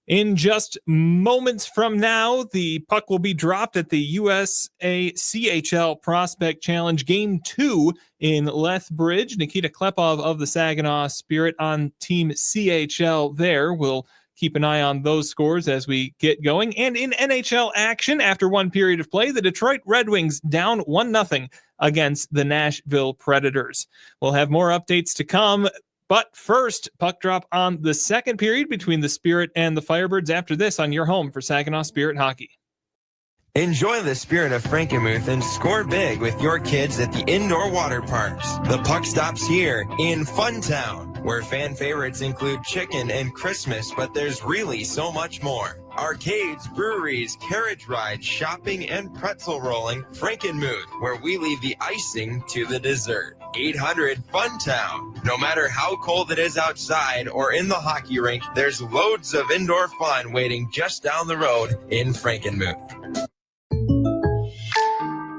S2: In just moments from now, the puck will be dropped at the USA CHL Prospect Challenge Game 2 in Lethbridge. Nikita Klepov of the Saginaw Spirit on Team CHL there. We'll keep an eye on those scores as we get going. And in NHL action, after one period of play, the Detroit Red Wings down 1-0 against the Nashville Predators. We'll have more updates to come. But first, puck drop on the second period between the Spirit and the Firebirds after this on your home for Saginaw Spirit Hockey.
S23: Enjoy the spirit of Frankenmuth and score big with your kids at the indoor water parks. The puck stops here in Funtown, where fan favorites include chicken and Christmas, but there's really so much more. Arcades, breweries, carriage rides, shopping, and pretzel rolling. Frankenmuth, where we leave the icing to the dessert. 800 Funtown. No matter how cold it is outside or in the hockey rink, there's loads of indoor fun waiting just down the road in Frankenmuth.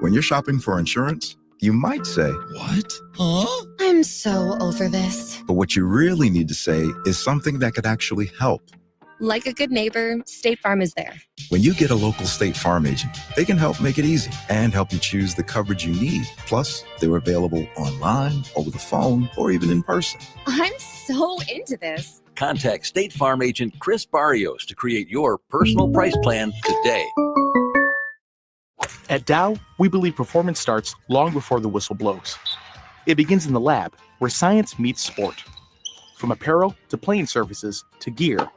S7: When you're shopping for insurance, you might say, "What? Huh?"
S22: I'm so over this.
S7: But what you really need to say is something that could actually help.
S22: Like a good neighbor, State Farm is there.
S7: When you get a local State Farm agent, they can help make it easy and help you choose the coverage you need. Plus, they're available online, over the phone, or even in person.
S22: I'm so into this.
S4: Contact State Farm agent Chris Barrios to create your personal price plan today.
S13: At Dow, we believe performance starts long before the whistle blows. It begins in the lab, where science meets sport. From apparel to playing surfaces to gear,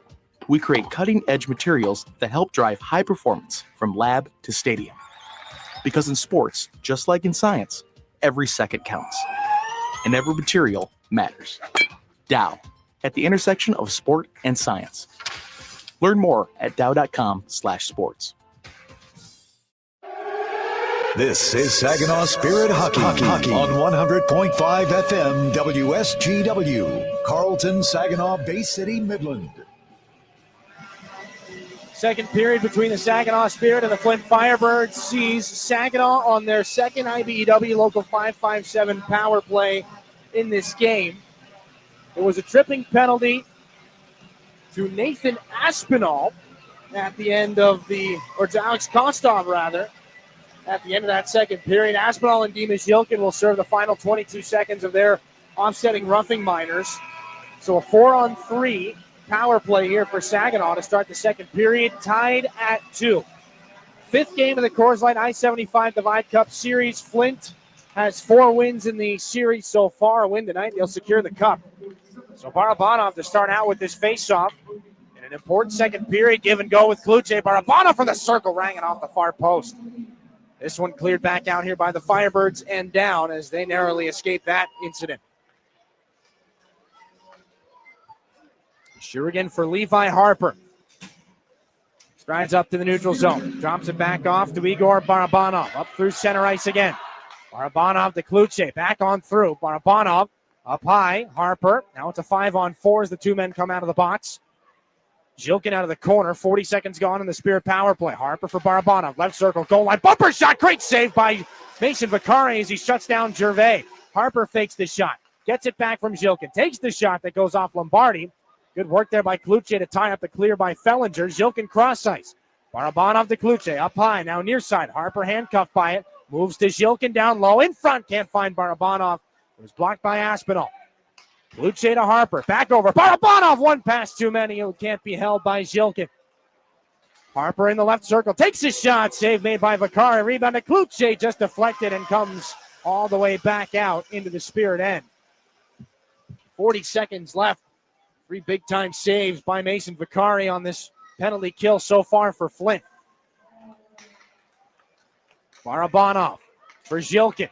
S13: we create cutting-edge materials that help drive high performance from lab to stadium. Because in sports, just like in science, every second counts. And every material matters. Dow, at the intersection of sport and science. Learn more at dow.com/sports.
S1: This is Saginaw Spirit Hockey on 100.5 FM WSGW, Carlton, Saginaw, Bay City, Midland.
S3: Second period between the Saginaw Spirit and the Flint Firebirds sees Saginaw on their second IBEW Local 557 power play in this game. It was a tripping penalty to Nathan Aspinall at the end of to Alex Kostov, rather, at the end of that second period. Aspinall and Dimas Yilkin will serve the final 22 seconds of their offsetting roughing minors. So a 4-on-3 power play here for Saginaw to start the second period, tied at 2. Fifth game of the Coors Lite I-75 Divide Cup Series. Flint has 4 wins in the series so far. A win tonight, they'll secure the cup. So Barabanov to start out with this face-off. In an important second period, give and go with Kluche. Barabanov from the circle, rang it off the far post. This one cleared back out here by the Firebirds and down as they narrowly escaped that incident. Shurigan for Levi Harper. Strides up to the neutral zone. Drops it back off to Igor Barabanov. Up through center ice again. Barabanov to Kluche. Back on through. Barabanov up high. Harper. Now it's a 5-on-4 as the two men come out of the box. Jilkin out of the corner. 40 seconds gone in the Spirit power play. Harper for Barabanov. Left circle. Goal line. Bumper shot. Great save by Mason Vicari as he shuts down Gervais. Harper fakes the shot. Gets it back from Jilkin. Takes the shot that goes off Lombardi. Good work there by Kluche to tie up the clear by Fellinger. Jilkin cross ice. Barabanov to Kluche. Up high. Now near side. Harper handcuffed by it. Moves to Jilkin down low. In front. Can't find Barabanov. It was blocked by Aspinall. Kluche to Harper. Back over. Barabanov. One pass too many. It can't be held by Jilkin. Harper in the left circle. Takes his shot. Save made by Vicari. Rebound to Kluche. Just deflected and comes all the way back out into the Spirit end. 40 seconds left. 3 big-time saves by Mason Vicari on this penalty kill so far for Flint. Barabanov for Jilkin.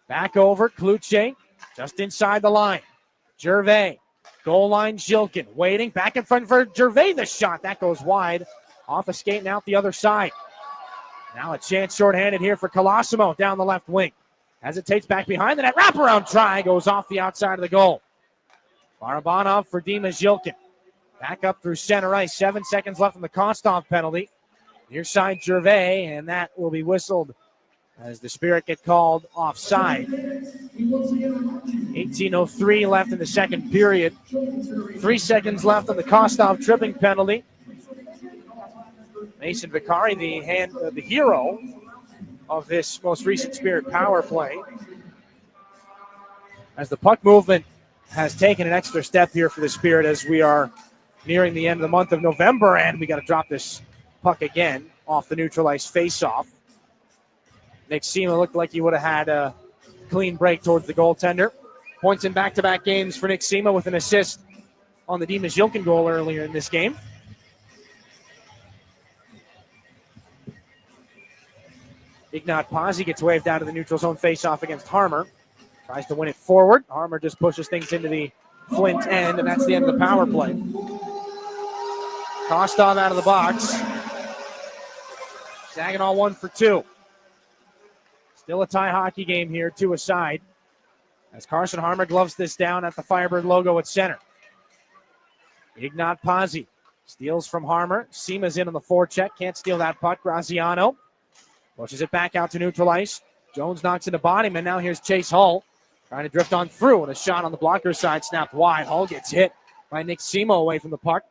S3: Back over. Kluche just inside the line. Gervais. Goal line, Jilkin. Waiting. Back in front for Gervais. The shot. That goes wide. Off a skate and out the other side. Now a chance shorthanded here for Colosimo down the left wing. Hesitates back behind the net. Wraparound try. Goes off the outside of the goal. Barabanov for Dimas Jilkin. Back up through center ice. 7 seconds left on the Kostov penalty. Near side Gervais, and that will be whistled as the Spirit get called offside. 18:03 left in the second period. 3 seconds left on the Kostov tripping penalty. Mason Vicari, the hero of this most recent Spirit power play. As the puck movement has taken an extra step here for the Spirit as we are nearing the end of the month of November, and we got to drop this puck again off the neutral ice face-off. Nick Seema looked like he would have had a clean break towards the goaltender. Points in back-to-back games for Nick Seema with an assist on the Dimas Jilkin goal earlier in this game. Ignat Pazzi gets waved out of the neutral zone face-off against Harmer. Tries to win it forward. Harmer just pushes things into the Flint end, and that's the end of the power play. Kostov out of the box. Saginaw 1 for 2. Still a tie hockey game here, 2 aside. As Carson Harmer gloves this down at the Firebird logo at center. Ignat Pazzi steals from Harmer. Seema's in on the forecheck. Can't steal that puck. Graziano pushes it back out to neutral ice. Jones knocks into Bodyman. Now here's Chase Hull. Trying to drift on through, and a shot on the blocker side snapped wide. Hull gets hit by Nick Seema away from the puck.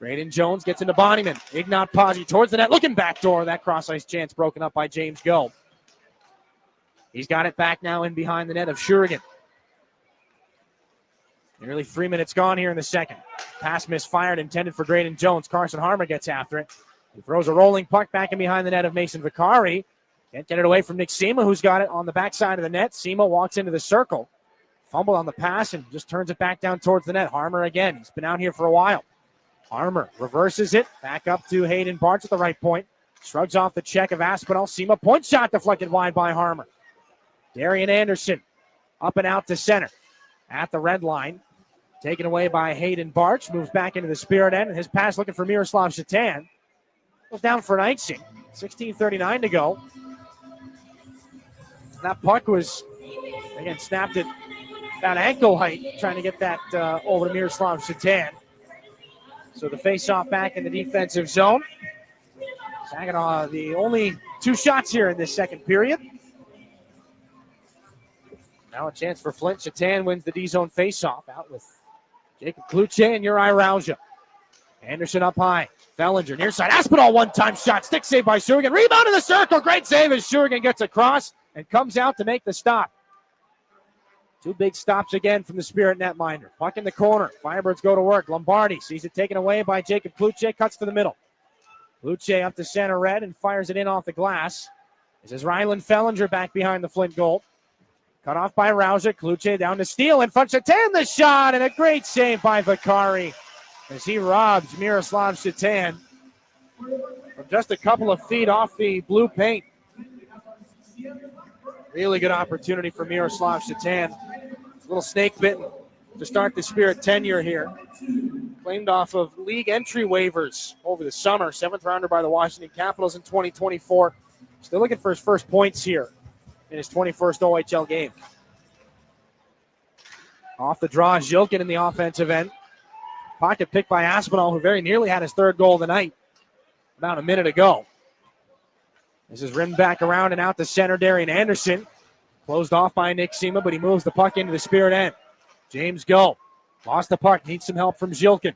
S3: Braden Jones gets into Bodyman. Ignat Pazzi towards the net, looking backdoor. That cross-ice chance broken up by James Go. He's got it back now in behind the net of Shurigan. Nearly 3 minutes gone here in the second. Pass misfired, intended for Braden Jones. Carson Harmer gets after it. He throws a rolling puck back in behind the net of Mason Vicari. Can't get it away from Nick Seema, who's got it on the backside of the net. Seema walks into the circle. Fumbled on the pass and just turns it back down towards the net. Harmer again. He's been out here for a while. Harmer reverses it. Back up to Hayden Bartz at the right point. Shrugs off the check of Aspinall. Seema point shot deflected wide by Harmer. Darian Anderson up and out to center. At the red line. Taken away by Hayden Barch. Moves back into the Spirit end. And his pass looking for Miroslav Shatan. Goes down for an icing. 16:39 to go. That puck was, again, snapped at about ankle height, trying to get that over to Miroslav Shatan. So the face-off back in the defensive zone. Saginaw, the only 2 shots here in this second period. Now a chance for Flint. Shatan wins the D-zone face-off out with Jacob Kluche and Uri Rauja. Anderson up high. Fellinger near side. Aspinall one-time shot. Stick save by Shurigan. Rebound in the circle. Great save as Shurigan gets across and comes out to make the stop. 2 big stops again from the Spirit netminder. Puck in the corner. Firebirds go to work. Lombardi sees it taken away by Jacob Kluche. Cuts to the middle. Kluche up to center red and fires it in off the glass. This is Ryland Fellinger back behind the Flint goal. Cut off by Rauja. Kluche down to steal in front. Shatan the shot and a great save by Vakari as he robs Miroslav Shatan from just a couple of feet off the blue paint. Really good opportunity for Miroslav Shatan. A little snake bitten to start the Spirit tenure here. Claimed off of league entry waivers over the summer. 7th rounder by the Washington Capitals in 2024. Still looking for his first points here in his 21st OHL game. Off the draw, Zhilkin in the offensive end. Pocket picked by Aspinall, who very nearly had his 3rd goal of the night about a minute ago. This is rimmed back around and out to center. Darian Anderson closed off by Nick Sema, but he moves the puck into the Spirit end. James Go lost the puck, needs some help from Zhilkin.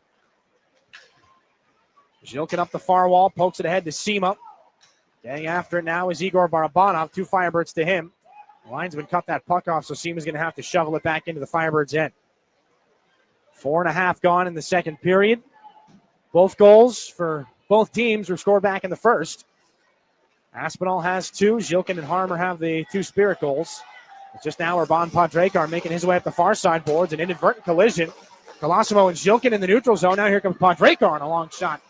S3: Zhilkin up the far wall, pokes it ahead to Sema. Getting after it now is Igor Barabanov. 2 Firebirds to him. The linesman cut that puck off, so Sema's going to have to shovel it back into the Firebirds' end. 4.5 gone in the second period. Both goals for both teams were scored back in the first. Aspinall has 2. Zhilkin and Harmer have the 2 Spirit goals. It's just now Urban Podrekar making his way up the far side boards. An inadvertent collision. Colosimo and Zhilkin in the neutral zone. Now here comes Podrekar on a long shot.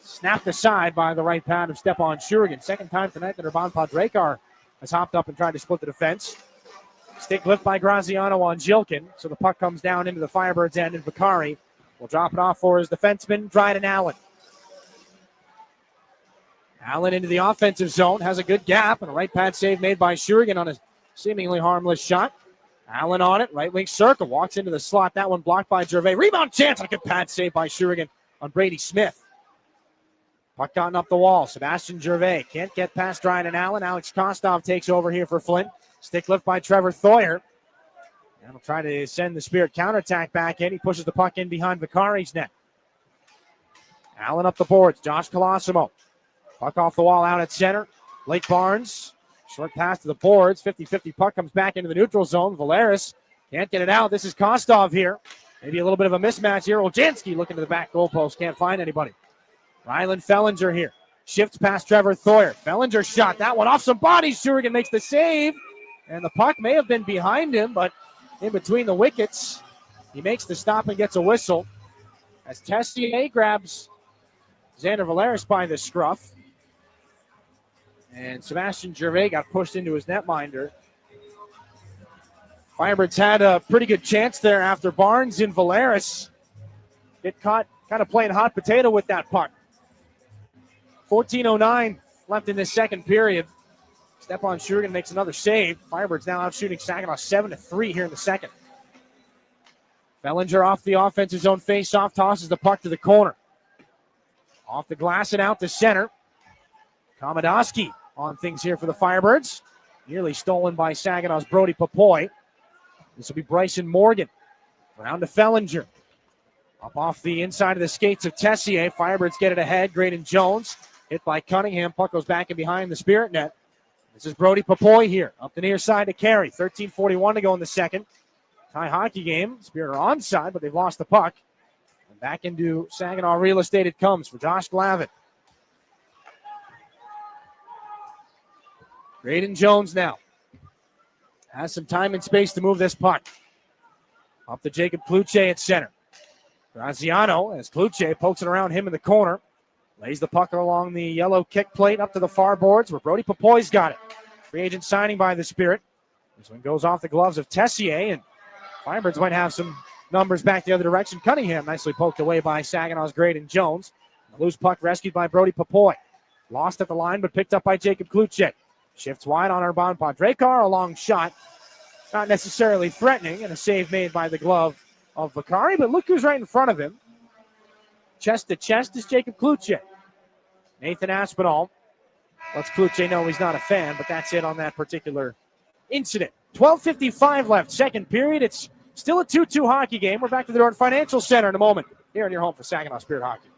S3: Snapped aside by the right pad of Stepan Shurigan. Second time tonight that Urban Podrekar has hopped up and tried to split the defense. Stick lift by Graziano on Zhilkin. So the puck comes down into the Firebirds' end, and Vakari will drop it off for his defenseman, Dryden Allen. Allen into the offensive zone, has a good gap, and a right pad save made by Shurigan on a seemingly harmless shot. Allen on it, right wing circle, walks into the slot. That one blocked by Gervais. Rebound chance, and a good pad save by Shurigan on Brady Smith. Puck gotten up the wall. Sebastian Gervais can't get past Dryden Allen. Alex Kostov takes over here for Flint. Stick lift by Trevor Thoyer. And will try to send the Spirit counterattack back in. He pushes the puck in behind Vakari's net. Allen up the boards. Josh Colosimo. Puck off the wall out at center. Blake Barnes. Short pass to the boards. 50-50 puck comes back into the neutral zone. Valeris can't get it out. This is Kostov here. Maybe a little bit of a mismatch here. Oljanski looking to the back goalpost. Can't find anybody. Ryland Fellinger here. Shifts past Trevor Thoyer. Fellinger shot that one off some bodies. Shurigan makes the save. And the puck may have been behind him, but in between the wickets, he makes the stop and gets a whistle. As Tessier grabs Xander Valeris by the scruff. And Sebastian Gervais got pushed into his netminder. Firebirds had a pretty good chance there after Barnes and Valeris get caught kind of playing hot potato with that puck. 14:09 left in this second period. Stepan Shurigan makes another save. Firebirds now out shooting Saginaw 7-3 here in the second. Fellinger off the offensive zone face-off, tosses the puck to the corner. Off the glass and out to center. Komodowski on things here for the Firebirds. Nearly stolen by Saginaw's Brody Papoy. This will be Bryson Morgan. Around to Fellinger. Up off the inside of the skates of Tessier. Firebirds get it ahead. Graydon Jones hit by Cunningham. Puck goes back and behind the Spirit net. This is Brody Papoy here. Up the near side to Carey. 13:41 to go in the second. Tie hockey game. Spirit are onside, but they've lost the puck. And back into Saginaw real estate it comes for Josh Glavin. Graydon Jones now has some time and space to move this puck. Up to Jacob Kluche at center. Graziano, as Kluche pokes it around him in the corner, lays the puck along the yellow kick plate up to the far boards where Brody Papoy's got it. Free agent signing by the Spirit. This one goes off the gloves of Tessier, and Firebirds might have some numbers back the other direction. Cunningham nicely poked away by Saginaw's Graydon Jones. A loose puck rescued by Brody Papoy. Lost at the line, but picked up by Jacob Kluchek. Shifts wide on Urban Padrekar. A long shot. Not necessarily threatening, and a save made by the glove of Vakari, but look who's right in front of him. Chest to chest is Jacob Kluchek. Nathan Aspinall lets Kluchek know he's not a fan, but that's it on that particular incident. 12:55 left, second period. It's still a 2-2 hockey game. We're back to the Dorton Financial Center in a moment. Here in your home for Saginaw Spirit Hockey.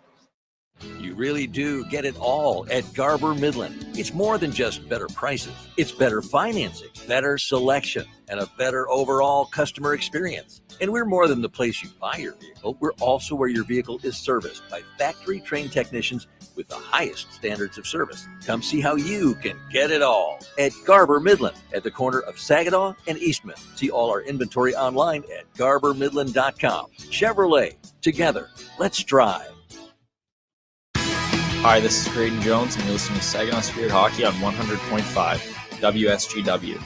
S4: You really do get it all at Garber Midland. It's more than just better prices. It's better financing, better selection, and a better overall customer experience. And we're more than the place you buy your vehicle. We're also where your vehicle is serviced by factory-trained technicians with the highest standards of service. Come see how you can get it all at Garber Midland at the corner of Saginaw and Eastman. See all our inventory online at garbermidland.com. Chevrolet, together, let's drive.
S8: Hi, this is Graydon Jones, and you're listening to Saginaw Spirit Hockey on 100.5 WSGW.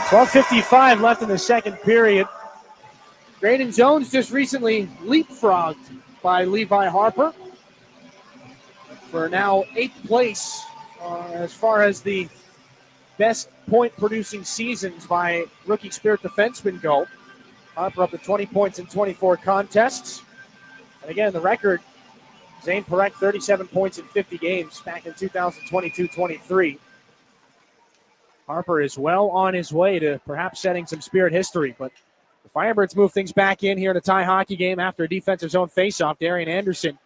S3: 12:55 left in the second period. Graydon Jones just recently leapfrogged by Levi Harper for now 8th place as far as the best point-producing seasons by rookie Spirit defensemen go. Harper up to 20 points in 24 contests. And again, the record, Zane Parekh, 37 points in 50 games back in 2022-23. Harper is well on his way to perhaps setting some Spirit history, but the Firebirds move things back in here in a tie hockey game after a defensive zone faceoff. Darian Anderson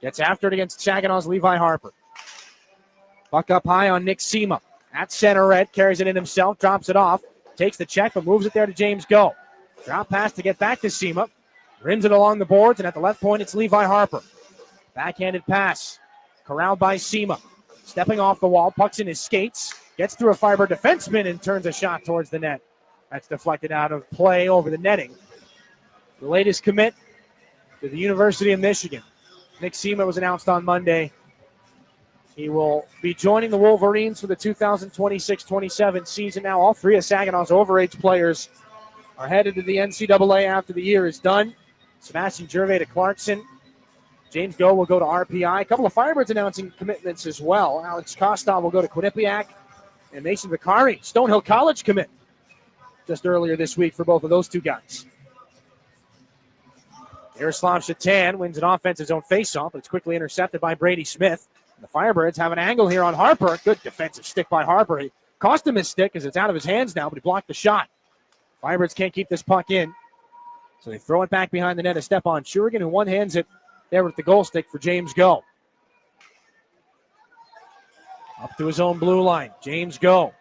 S3: gets after it against Saginaw's Levi Harper. Puck up high on Nick Sema. At center red, carries it in himself, drops it off, takes the check, but moves it there to James Go. Drop pass to get back to Sema. Rims it along the boards, and at the left point, it's Levi Harper. Backhanded pass, corralled by Sema. Stepping off the wall, pucks in his skates, gets through a Firebird defenseman and turns a shot towards the net. That's deflected out of play over the netting. The latest commit to the University of Michigan. Nick Sema was announced on Monday. He will be joining the Wolverines for the 2026-27 season. Now all three of Saginaw's overage players are headed to the NCAA after the year is done. Sebastian Gervais to Clarkson. James Go will go to RPI. A couple of Firebirds announcing commitments as well. Alex Kostov will go to Quinnipiac. And Mason Vicari, Stonehill College commit just earlier this week for both of those two guys. Yaroslav Shatan wins an offensive zone faceoff, but it's quickly intercepted by Brady Smith. The Firebirds have an angle here on Harper. Good defensive stick by Harper. He cost him his stick as it's out of his hands now, but he blocked the shot. Firebirds can't keep this puck in, so they throw it back behind the net to Stepan Shurigan, who one-hands it there with the goal stick for James Go. Up to his own blue line. James Go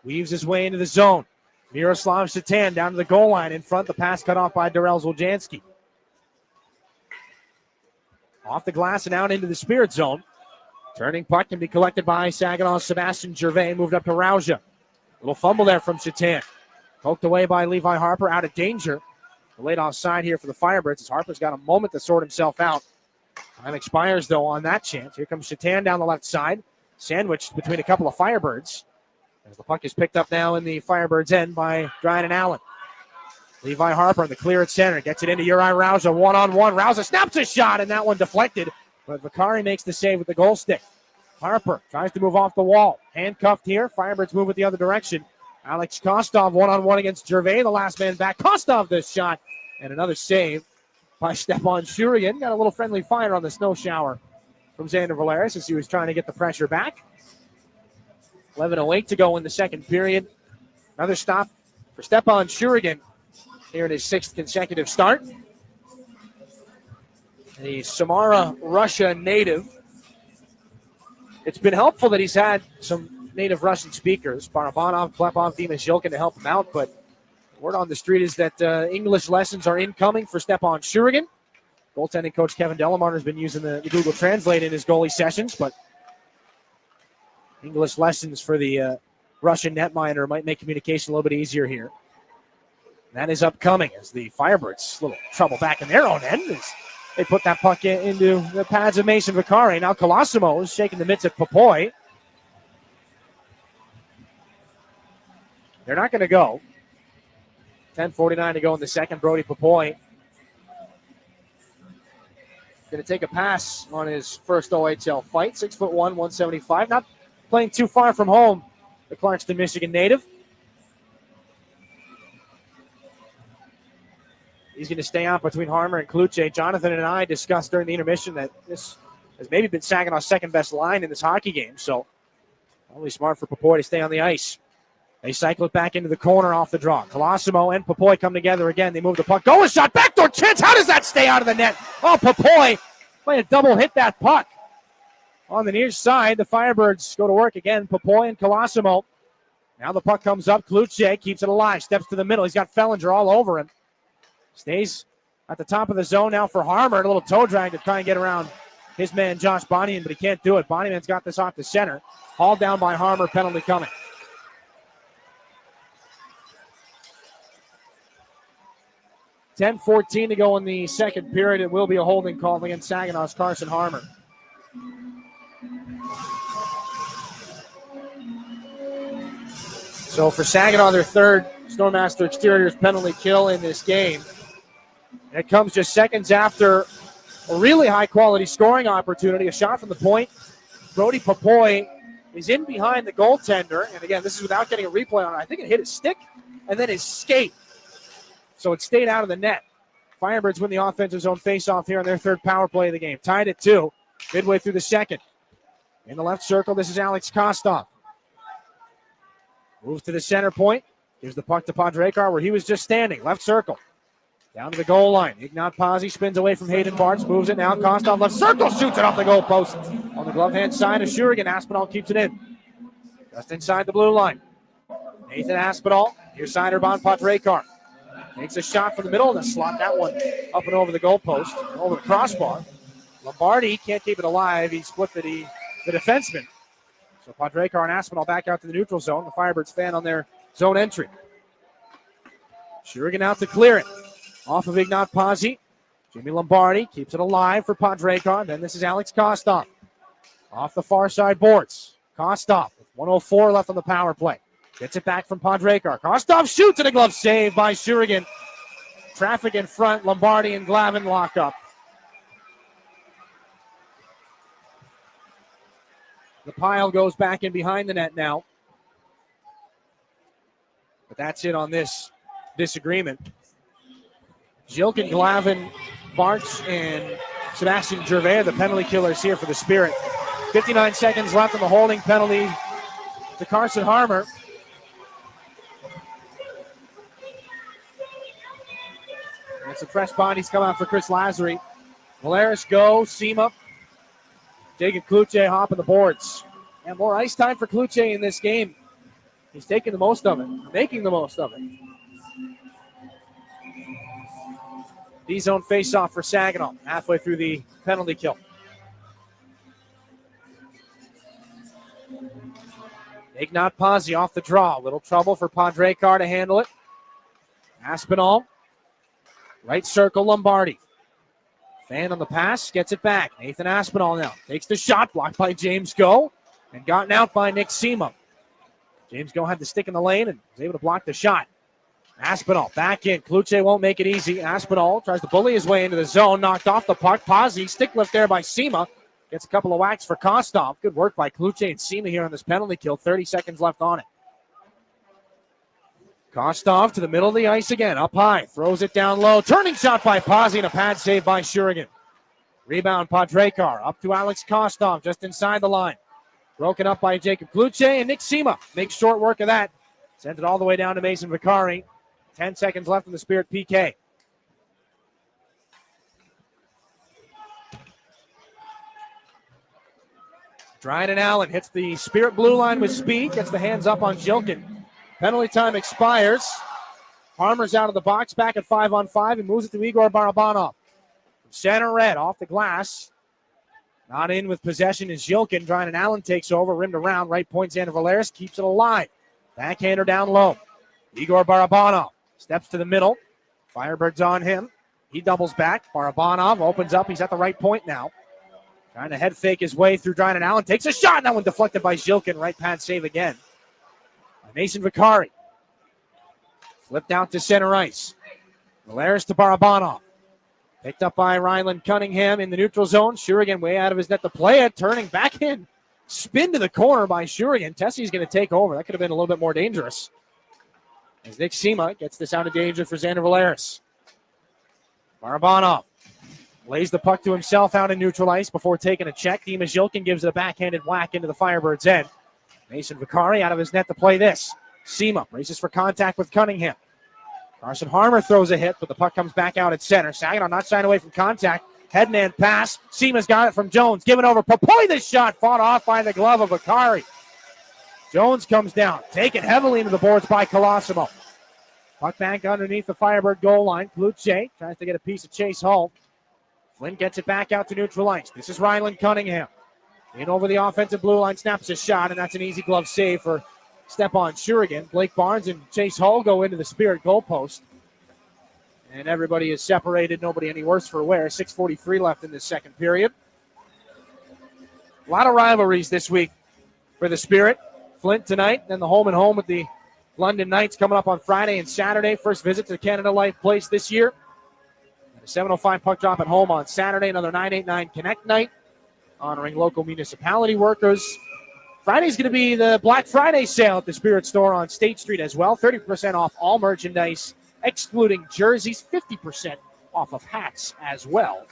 S3: weaves his way into the zone. Miroslav Shatan down to the goal line in front. The pass cut off by Darrell Zoljanski. Off the glass and out into the Spirit zone. Turning puck can be collected by Saginaw's Sebastian Gervais. Moved up to Rauja. Little fumble there from Shatan. Poked away by Levi Harper, out of danger. The late offside here for the Firebirds as Harper's got a moment to sort himself out. Time expires, though, on that chance. Here comes Shatan down the left side, sandwiched between a couple of Firebirds. As the puck is picked up now in the Firebirds' end by Dryden Allen. Levi Harper in the clear at center. Gets it into Uri Rauja, one-on-one. Rauja snaps a shot, and that one deflected. But Vicari makes the save with the goal stick. Harper tries to move off the wall. Handcuffed here. Firebirds move it the other direction. Alex Kostov one-on-one against Gervais, the last man back. Kostov this shot, and another save by Stepan Shurigan. Got a little friendly fire on the snow shower from Xander Valeris as he was trying to get the pressure back. 11:08 to go in the second period. Another stop for Stepan Shurigan here in his 6th consecutive start. The Samara, Russia native. It's been helpful that he's had some native Russian speakers, Barabanov, Klepov, Dimas Yilkin to help him out, but word on the street is that English lessons are incoming for Stepan Shurigan. Goaltending coach Kevin Delamar has been using the Google Translate in his goalie sessions, but English lessons for the Russian netminder might make communication a little bit easier here. That is upcoming as the Firebirds, a little trouble back in their own end as they put that puck into the pads of Mason Vicari. Now Colosimo is shaking the mitts at Papoy. They're not going to go. 10:49 to go in the second. Brody Papoy going to take a pass on his first OHL fight. 6'1", 175. Not playing too far from home, the Clarkston, Michigan native. He's going to stay out between Harmer and Kluche. Jonathan and I discussed during the intermission that this has maybe been Saginaw's second best line in this hockey game. So only smart for Papoy to stay on the ice. They cycle it back into the corner off the draw. Colosimo and Papoy come together again. They move the puck. Go a shot. Backdoor chance. How does that stay out of the net? Oh, Papoy playing a double hit that puck. On the near side, the Firebirds go to work again. Papoy and Colosimo. Now the puck comes up. Kluche keeps it alive. Steps to the middle. He's got Fellinger all over him. Stays at the top of the zone now for Harmer. A little toe drag to try and get around his man Josh Bonniman, but he can't do it. Bonniman's got this off the center. Hauled down by Harmer. Penalty coming. $10:14 to go in the second period. It will be a holding call against Saginaw's Carson Harmer. So for Saginaw, their third Stormmaster Exteriors penalty kill in this game. And it comes just seconds after a really high-quality scoring opportunity, a shot from the point. Brody Papoy is in behind the goaltender. And again, this is without getting a replay on it. I think it hit his stick and then his skate. So it stayed out of the net. Firebirds win the offensive zone faceoff here on their third power play of the game. Tied at 2, midway through the second. In the left circle, this is Alex Kostov. Moves to the center point. Gives the puck to Podrekar where he was just standing. Left circle. Down to the goal line. Ignat Pazzi spins away from Hayden Barnes. Moves it now. Kostov left circle. Shoots it off the goal post. On the glove hand side of Shurigan. Aspinall keeps it in. Just inside the blue line. Nathan Aspinall. Near side Urban Podrekar. Makes a shot from the middle and then slot that one up and over the goalpost. Over the crossbar. Lombardi can't keep it alive. He split the defenseman. So Podrekar and Aspinall back out to the neutral zone. The Firebirds fan on their zone entry. Shurigan out to clear it. Off of Ignat Pazzi. Jimmy Lombardi keeps it alive for Podrekar. Then this is Alex Kostov. Off the far side boards. Kostov with 1:04 left on the power play. Gets it back from Podrekar. Kostov shoots and a glove save by Shurigan. Traffic in front. Lombardi and Glavin lock up. The pile goes back in behind the net now. But that's it on this disagreement. Jilkin, Glavin, Barch, and Sebastian Gervais, the penalty killers here for the Spirit. 59 seconds left on the holding penalty to Carson Harmer. And some fresh bodies come out for Chris Lazary. Valeris go, Sema. Jacob Kluche hopping the boards. And more ice time for Kluche in this game. He's taking the most of it, making the most of it. D-zone face-off for Saginaw, halfway through the penalty kill. Ignat Pazzi off the draw. Little trouble for Podrekar to handle it. Aspinall. Right circle, Lombardi. Fan on the pass, gets it back. Nathan Aspinall now takes the shot, blocked by James Go, and gotten out by Nick Sema. James Go had the stick in the lane and was able to block the shot. Aspinall back in. Kluche won't make it easy. Aspinall tries to bully his way into the zone, knocked off the puck. Pazzi, stick lift there by Sema. Gets a couple of whacks for Kostov. Good work by Kluche and Sema here on this penalty kill. 30 seconds left on it. Kostov to the middle of the ice again. Up high. Throws it down low. Turning shot by Pazzi and a pad save by Shurigan. Rebound Podrekar. Up to Alex Kostov just inside the line. Broken up by Jacob Kluche and Nick Sema makes short work of that. Sends it all the way down to Mason Vicari. 10 seconds left in the Spirit PK. Dryden Allen hits the Spirit blue line with speed. Gets the hands up on Jilkin. Penalty time expires. Harmer's out of the box, back at 5-on-5, and moves it to Igor Barabanov. From center red, off the glass. Not in with possession is Jilkin. Dryden Allen takes over, rimmed around. Right point, Xander Valeris keeps it alive. Backhander down low. Igor Barabanov steps to the middle. Firebirds on him. He doubles back. Barabanov opens up. He's at the right point now. Trying to head fake his way through Dryden Allen. Takes a shot. And that one deflected by Jilkin. Right pad save again. Mason Vicari. Flipped out to center ice. Valeris to Barabanov. Picked up by Ryland Cunningham in the neutral zone. Shurigan way out of his net to play it. Turning back in. Spin to the corner by Shurigan. Tessie's going to take over. That could have been a little bit more dangerous. As Nick Sema gets this out of danger for Xander Valeris. Barabanov lays the puck to himself out in neutral ice before taking a check. Dima Zhilkin gives it a backhanded whack into the Firebirds' end. Mason Vicari out of his net to play this. Sema races for contact with Cunningham. Carson Harmer throws a hit, but the puck comes back out at center. Saginaw not shying away from contact. Head-man pass. Sema's got it from Jones. Given over. Papoy, this shot fought off by the glove of Vicari. Jones comes down. Taken heavily into the boards by Colosimo. Puck back underneath the Firebird goal line. Kluche tries to get a piece of Chase Hull. Flynn gets it back out to neutral ice. This is Ryland Cunningham. In over the offensive blue line, snaps a shot, and that's an easy glove save for Stepan Shurigan. Blake Barnes and Chase Hull go into the Spirit goalpost. And everybody is separated. Nobody any worse for wear. 6:43 left in this second period. A lot of rivalries this week for the Spirit. Flint tonight, then the home and home with the London Knights coming up on Friday and Saturday. First visit to Canada Life Place this year. And a 7:05 puck drop at home on Saturday. Another 989 Connect night honoring local municipality workers. Friday's going to be the Black Friday sale at the Spirit store on State Street as well. 30% off all merchandise, excluding jerseys. 50% off of hats as well.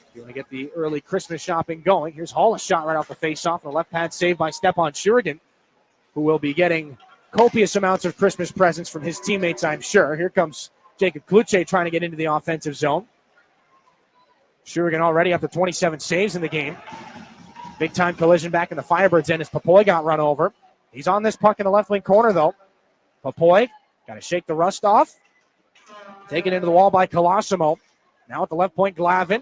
S3: If you want to get the early Christmas shopping going, here's Hall, a shot right off the faceoff. And a left pad save by Stepan Shurigan, who will be getting copious amounts of Christmas presents from his teammates, I'm sure. Here comes Jacob Kluche trying to get into the offensive zone. Shurigan already up to 27 saves in the game. Big-time collision back in the Firebirds end as Papoy got run over. He's on this puck in the left wing corner, though. Papoy got to shake the rust off. Taken into the wall by Colosimo. Now at the left point, Glavin.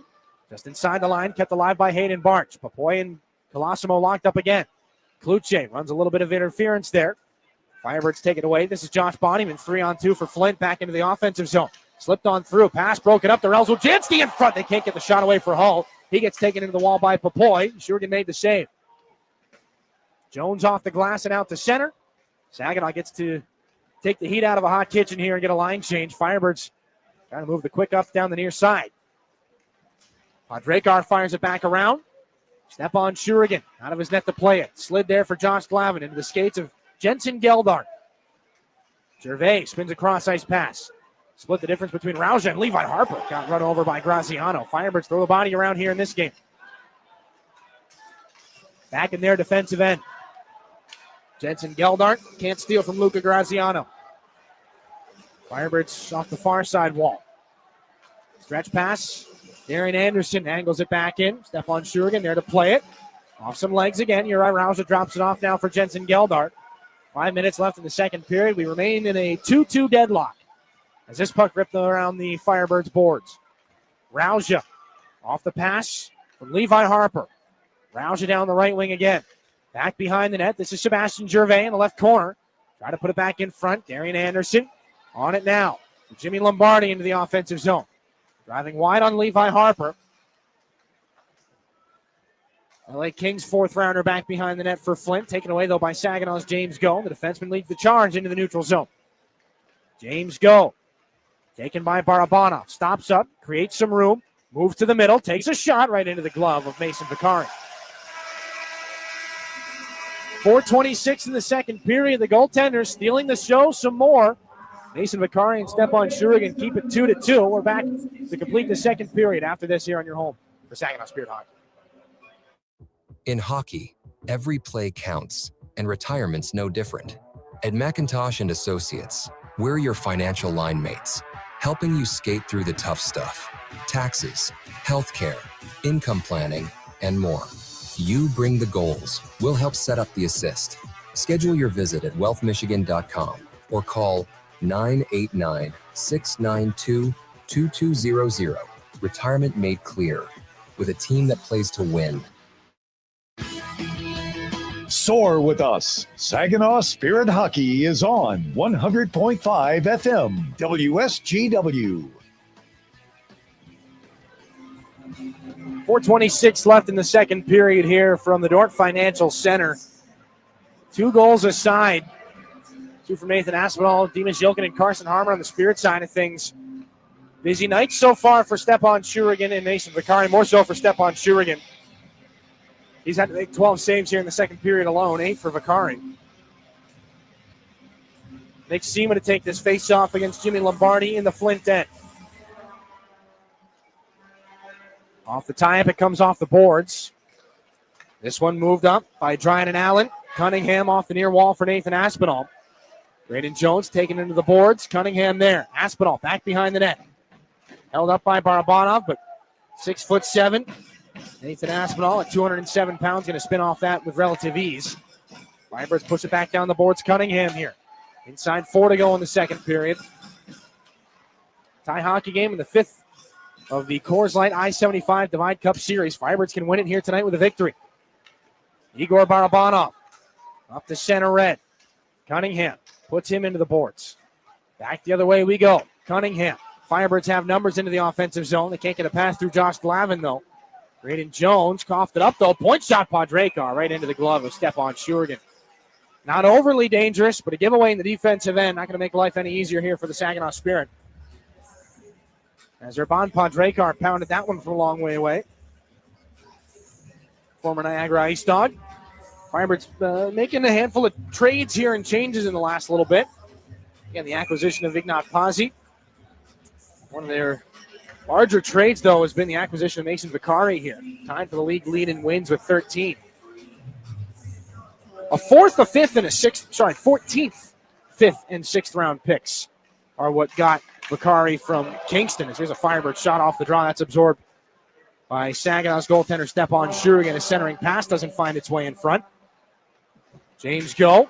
S3: Just inside the line, kept alive by Hayden Barch. Papoy and Colosimo locked up again. Kluche runs a little bit of interference there. Firebirds take it away. This is Josh Bonnyman, 3-on-2 for Flint, back into the offensive zone. Slipped on through, pass broken up to Relzwinski in front. They can't get the shot away for Hull. He gets taken into the wall by Papoy. Shurigan made the save. Jones off the glass and out to center. Saginaw gets to take the heat out of a hot kitchen here and get a line change. Firebirds trying to move the quick up down the near side. Podrekar fires it back around. Stepan Shurigan out of his net to play it. Slid there for Josh Glavin into the skates of Jensen Geldart. Gervais spins a cross-ice pass. Split the difference between Rauja and Levi Harper. Got run over by Graziano. Firebirds throw the body around here in this game. Back in their defensive end. Jensen Geldart can't steal from Luca Graziano. Firebirds off the far side wall. Stretch pass. Darian Anderson angles it back in. Stepan Shurigan there to play it. Off some legs again. You're right. Rauja drops it off now for Jensen Geldart. 5 minutes left in the second period. We remain in a 2-2 deadlock as this puck ripped around the Firebirds boards. Rauja off the pass from Levi Harper. Rauja down the right wing again. Back behind the net. This is Sebastian Gervais in the left corner. Try to put it back in front. Darian Anderson on it now. Jimmy Lombardi into the offensive zone. Driving wide on Levi Harper. LA Kings fourth rounder back behind the net for Flint. Taken away, though, by Saginaw's James Go. The defenseman leads the charge into the neutral zone. James Go. Taken by Barabanov. Stops up, creates some room, moves to the middle, takes a shot right into the glove of Mason Vicari. 4:26 in the second period. The goaltenders stealing the show some more. Mason Vicari and Stepan Shurigan keep it 2-2. We're back to complete the second period after this here on your home for Saginaw Spirit Hockey.
S15: In hockey, every play counts, and retirement's no different. At McIntosh & Associates, we're your financial line mates, helping you skate through the tough stuff. Taxes, healthcare, income planning, and more. You bring the goals. We'll help set up the assist. Schedule your visit at wealthmichigan.com or call 989-692-2200. Retirement made clear with a team that plays to win.
S1: Soar with us. Saginaw Spirit Hockey is on 100.5 FM WSGW.
S3: 4:26 left in the second period here from the Dordt Financial Center. 2 goals aside. Two from Nathan Aspinall, Demas Yilkin, and Carson Harmon on the Spirit side of things. Busy night so far for Stepan Shurigan and Mason Vicari, more so for Stepan Shurigan. He's had to make 12 saves here in the second period alone, 8 for Vicari. Nick Seaman to take this face-off against Jimmy Lombardi in the Flint end. Off the tie-up, it comes off the boards. This one moved up by Dryan and Allen. Cunningham off the near wall for Nathan Aspinall. Braden Jones taken into the boards. Cunningham there. Aspinall back behind the net. Held up by Barabanov, but 6'7". Nathan Aspinall at 207 pounds, going to spin off that with relative ease. Firebirds push it back down the boards. Cunningham here. Inside 4 to go in the second period. Tie hockey game in the 5th of the Coors Lite I-75 Divide Cup Series. Firebirds can win it here tonight with a victory. Igor Barabanov up to center red. Cunningham puts him into the boards. Back the other way we go. Cunningham. Firebirds have numbers into the offensive zone. They can't get a pass through Josh Glavin, though. Braden Jones coughed it up, though. Point shot, Padrekar, right into the glove of Stepan Shurigan. Not overly dangerous, but a giveaway in the defensive end. Not going to make life any easier here for the Saginaw Spirit. As Urban Padrekar pounded that one from a long way away. Former Niagara Ice Dog. Firebirds making a handful of trades here and changes in the last little bit. Again, the acquisition of Ignat Pazzi. One of their larger trades, though, has been the acquisition of Mason Vicari here. Tied for the league lead in wins with 13. A 4th, a 5th, and a 14th, 5th, and 6th round picks are what got Vicari from Kingston. As here's a Firebird shot off the draw. That's absorbed by Saginaw's goaltender Stepan Shurigan. A centering pass doesn't find its way in front. James Go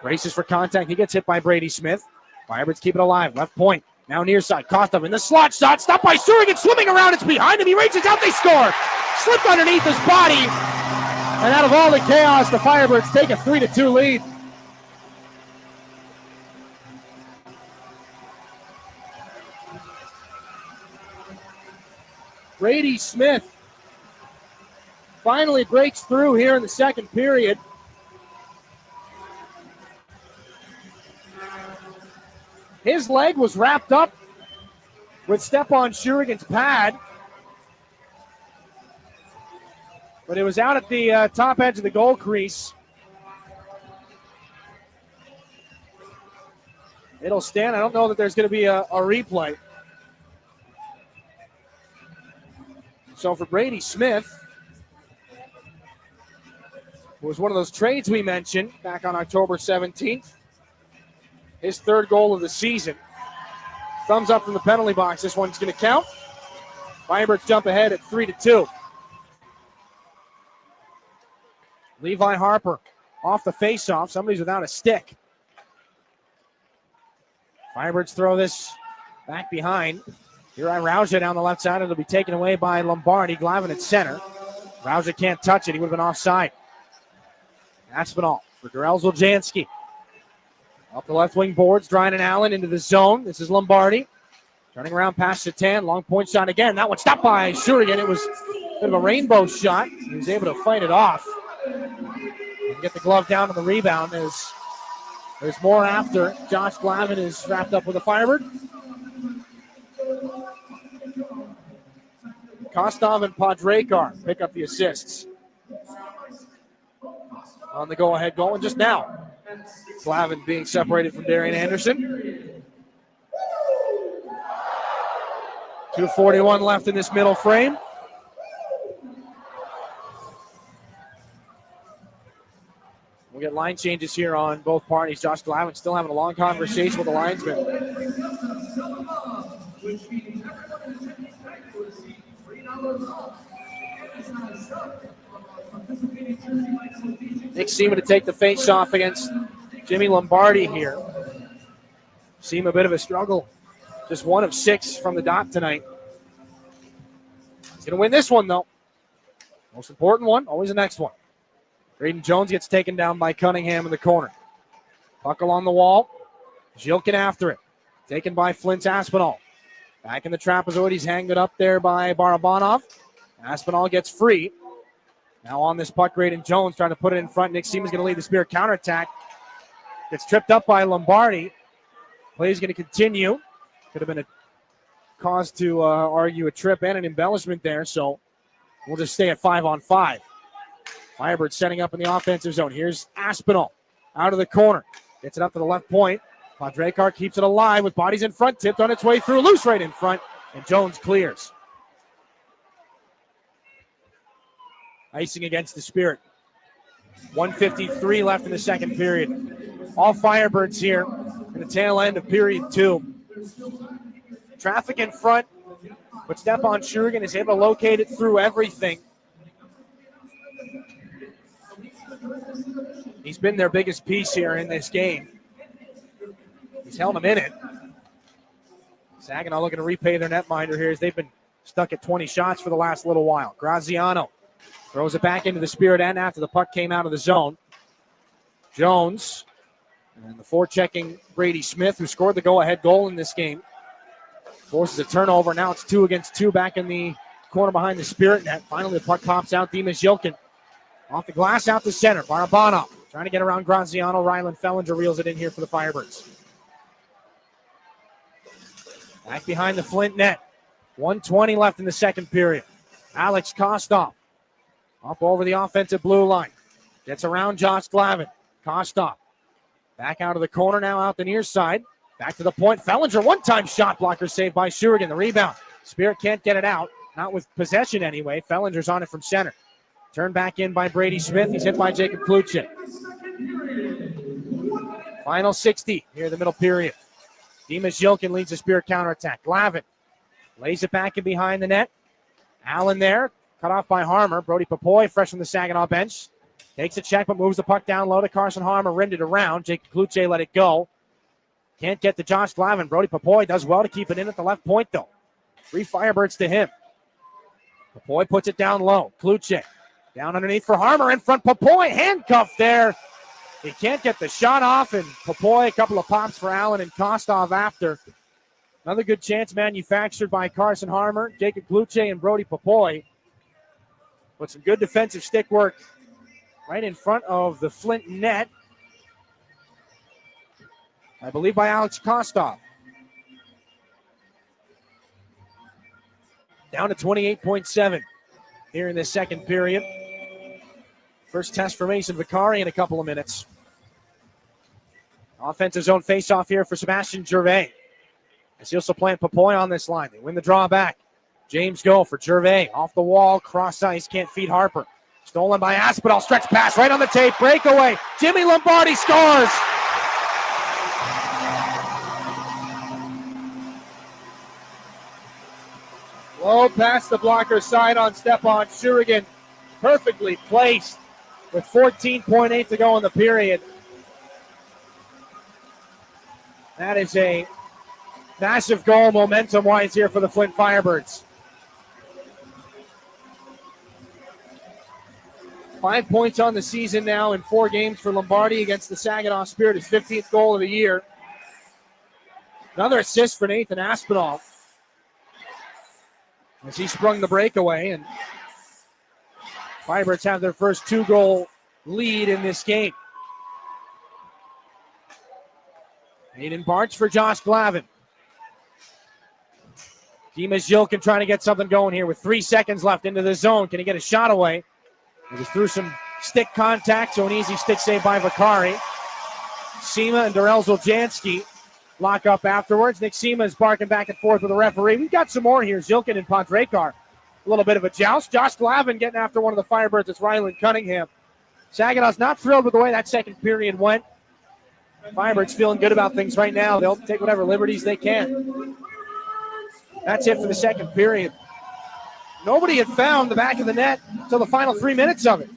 S3: races for contact. He gets hit by Brady Smith. Firebirds keep it alive. Left point. Now near side. Kostov in the slot shot. Stopped by Shurigan. Swimming around. It's behind him. He reaches out. They score. Slipped underneath his body. And out of all the chaos, the Firebirds take a 3-2 lead. Brady Smith finally breaks through here in the second period. His leg was wrapped up with Stepan Shurigan's pad, but it was out at the top edge of the goal crease. It'll stand. I don't know that there's going to be a replay. So for Brady Smith, who was one of those trades we mentioned back on October 17th, his 3rd goal of the season. Thumbs up from the penalty box. This one's going to count. Firebirds jump ahead at 3-2. Levi Harper off the faceoff. Somebody's without a stick. Firebirds throw this back behind. Here I Rauja down the left side. It'll be taken away by Lombardi. Glavin at center. Rauja can't touch it. He would have been offside. Aspinall for Darrell Zoljanski. Up the left wing boards. Dryan and Allen into the zone. This is Lombardi. Turning around past Shatan. Long point shot again. That one stopped by Shurigan. It was a bit of a rainbow shot. He was able to fight it off and get the glove down on the rebound as there's more after. Josh Glavin is wrapped up with a Firebird. Kostov and Padrekar pick up the assists on the go-ahead goal. And just now, Glavin being separated from Darian Anderson. 2:41 left in this middle frame. We'll get line changes here on both parties. Josh Glavin still having a long conversation with the linesman. Nick Seaman to take the face-off against Jimmy Lombardi here. Seaman a bit of a struggle. Just 1 of 6 from the dot tonight. He's going to win this one, though. Most important one, always the next one. Braden Jones gets taken down by Cunningham in the corner. Puck along the wall. Zilkin after it. Taken by Flint Aspinall. Back in the trapezoid. He's hanged it up there by Barabanov. Aspinall gets free. Now on this puck, Braden Jones trying to put it in front. Nick Seaman's going to lead the Spirit counterattack. Gets tripped up by Lombardi. Play is going to continue. Could have been a cause to argue a trip and an embellishment there, so we'll just stay at 5-on-5. Firebirds setting up in the offensive zone. Here's Aspinall out of the corner. Gets it up to the left point. Podrekar keeps it alive with bodies in front. Tipped on its way through. Loose right in front. And Jones clears. Icing against the Spirit. 1:53 left in the second period. All Firebirds here in the tail end of period 2. Traffic in front, but Stepan Shurigan is able to locate it through everything. He's been their biggest piece here in this game. He's held them in it. Saginaw looking to repay their netminder here as they've been stuck at 20 shots for the last little while. Graziano throws it back into the Spirit end after the puck came out of the zone. Jones and the forechecking Brady Smith, who scored the go-ahead goal in this game, forces a turnover. Now it's 2 against 2 back in the corner behind the Spirit net. Finally, the puck pops out. Dimas Yilkin off the glass out to center. Barabanov trying to get around Graziano. Ryland Fellinger reels it in here for the Firebirds. Back behind the Flint net. 1:20 left in the second period. Alex Kostov up over the offensive blue line. Gets around Josh Glavin. Kostov back out of the corner now out the near side. Back to the point. Fellinger, one-time shot blocker saved by Shurigan. The rebound. Spirit can't get it out. Not with possession anyway. Fellinger's on it from center. Turned back in by Brady Smith. He's hit by Jacob Kluche. Final 60 here in the middle period. Dimas Yilkin leads the Spirit counterattack. Glavin lays it back in behind the net. Allen there. Cut off by Harmer. Brody Papoy, fresh from the Saginaw bench. Takes a check, but moves the puck down low to Carson Harmer. Rimmed it around. Jacob Kluche let it go. Can't get to Josh Glavin. Brody Papoy does well to keep it in at the left point, though. 3 Firebirds to him. Papoy puts it down low. Kluche down underneath for Harmer. In front, Papoy handcuffed there. He can't get the shot off, and Papoy, a couple of pops for Allen and Kostov after. Another good chance manufactured by Carson Harmer, Jacob Kluche, and Brody Papoy. But some good defensive stick work right in front of the Flint net. I believe by Alex Kostov. Down to 28.7 here in this second period. First test for Mason Vicari in a couple of minutes. Offensive zone faceoff here for Sebastian Gervais. As he'll supplant Papoy on this line. They win the draw back. James Go for Gervais. Off the wall, cross ice, can't feed Harper. Stolen by Aspinall, stretch pass right on the tape, breakaway. Jimmy Lombardi scores! Low past the blocker side on Stepan Shurigan. Perfectly placed with 14.8 to go in the period. That is a massive goal momentum-wise here for the Flint Firebirds. 5 points on the season now in 4 games for Lombardi against the Saginaw Spirit. His 15th goal of the year. Another assist for Nathan Aspinall as he sprung the breakaway, and Firebirds have their first 2-goal lead in this game. Aiden Bartz for Josh Glavin. Dimas Yilkin trying to get something going here with 3 seconds left into the zone. Can he get a shot away? He was through some stick contact, so an easy stick save by Vicari. Sema and Darrell Zoljanski lock up afterwards. Nick Sema is barking back and forth with the referee. We've got some more here. Zilkin and Podrekar. A little bit of a joust. Josh Glavin getting after one of the Firebirds. It's Ryland Cunningham. Saginaw's not thrilled with the way that second period went. Firebirds feeling good about things right now. They'll take whatever liberties they can. That's it for the second period. Nobody had found the back of the net until the final 3 minutes of it.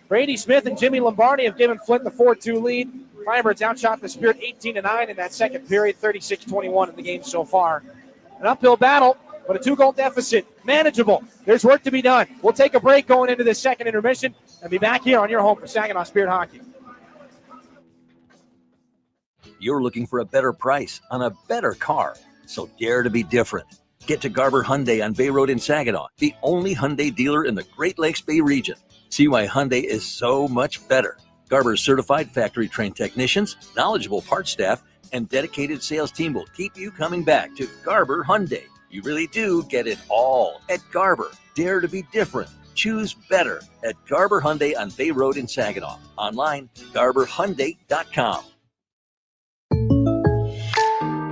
S3: Brady Smith and Jimmy Lombardi have given Flint the 4-2 lead. Firebirds outshot the Spirit 18-9 in that second period, 36-21 in the game so far. An uphill battle, but a 2-goal deficit. Manageable. There's work to be done. We'll take a break going into this second intermission and be back here on your home for Saginaw Spirit Hockey.
S4: You're looking for a better price on a better car, so dare to be different. Get to Garber Hyundai on Bay Road in Saginaw, the only Hyundai dealer in the Great Lakes Bay region. See why Hyundai is so much better. Garber's certified factory-trained technicians, knowledgeable parts staff, and dedicated sales team will keep you coming back to Garber Hyundai. You really do get it all at Garber. Dare to be different. Choose better at Garber Hyundai on Bay Road in Saginaw. Online, garberhyundai.com.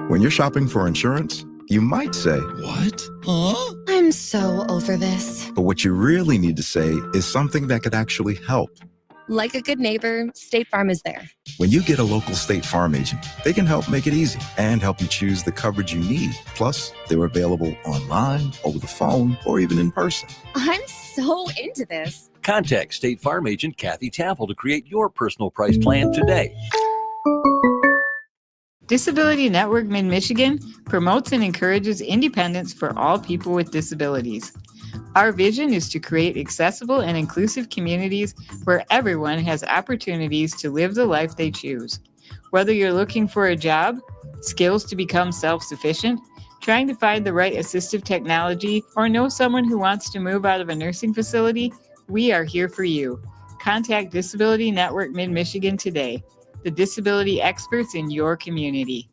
S7: When you're shopping for insurance, you might say, "What? Huh?"
S22: I'm so over this.
S7: But what you really need to say is something that could actually help.
S22: Like a good neighbor, State Farm is there.
S7: When you get a local State Farm agent, they can help make it easy and help you choose the coverage you need. Plus, they're available online, over the phone, or even in person.
S22: I'm so into this.
S4: Contact State Farm agent Kathy Taffel to create your personal price plan today.
S11: Disability Network Mid-Michigan promotes and encourages independence for all people with disabilities. Our vision is to create accessible and inclusive communities where everyone has opportunities to live the life they choose. Whether you're looking for a job, skills to become self-sufficient, trying to find the right assistive technology, or know someone who wants to move out of a nursing facility, we are here for you. Contact Disability Network Mid-Michigan today, the disability experts in your community.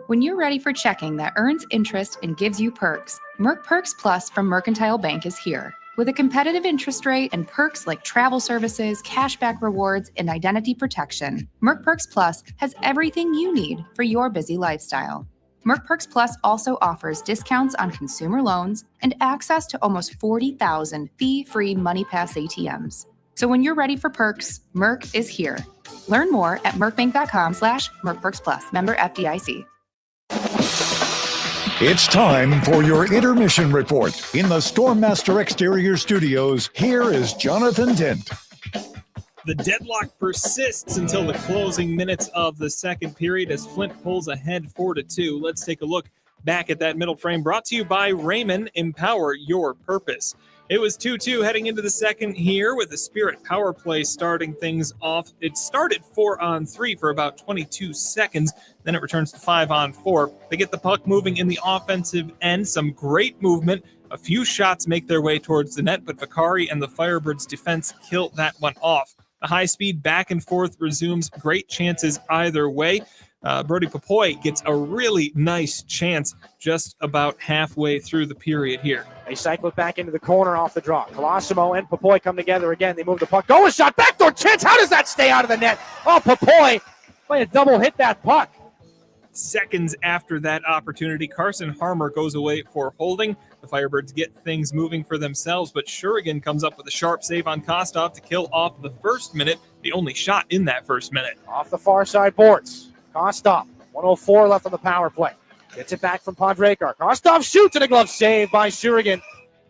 S12: When you're ready for checking that earns interest and gives you perks, Merc Perks Plus from Mercantile Bank is here. With a competitive interest rate and perks like travel services, cashback rewards, and identity protection, Merc Perks Plus has everything you need for your busy lifestyle. Merc Perks Plus also offers discounts on consumer loans and access to almost 40,000 fee-free MoneyPass ATMs. So when you're ready for perks, Merc is here. Learn more at mercbank.com/mercperksplus. Member FDIC.
S1: It's time for your intermission report. In the Stormmaster Exterior Studios, here is Jonathan Dent.
S2: The deadlock persists until the closing minutes of the second period as Flint pulls ahead 4-2. Let's take a look back at that middle frame, brought to you by Raymond. Empower your purpose. It was 2-2 heading into the second here with the Spirit power play starting things off. It started 4-on-3 for about 22 seconds. Then it returns to 5-on-4. They get the puck moving in the offensive end. Some great movement. A few shots make their way towards the net, but Vicari and the Firebirds defense kill that one off. The high-speed back and forth resumes. Great chances either way. Brody Popoy gets a really nice chance just about halfway through the period here.
S3: They cycle it back into the corner off the draw. Colosimo and Popoy come together again. They move the puck. Go a shot. Backdoor chance. How does that stay out of the net? Oh, Popoy might have double hit that puck.
S2: Seconds after that opportunity, Carson Harmer goes away for holding. The Firebirds get things moving for themselves, but Shurigan comes up with a sharp save on Kostov to kill off the first minute, the only shot in that first minute.
S3: Off the far side boards. Kostov, 1:04 left on the power play. Gets it back from Podrekar. Kostov shoots and a glove save by Shurigan.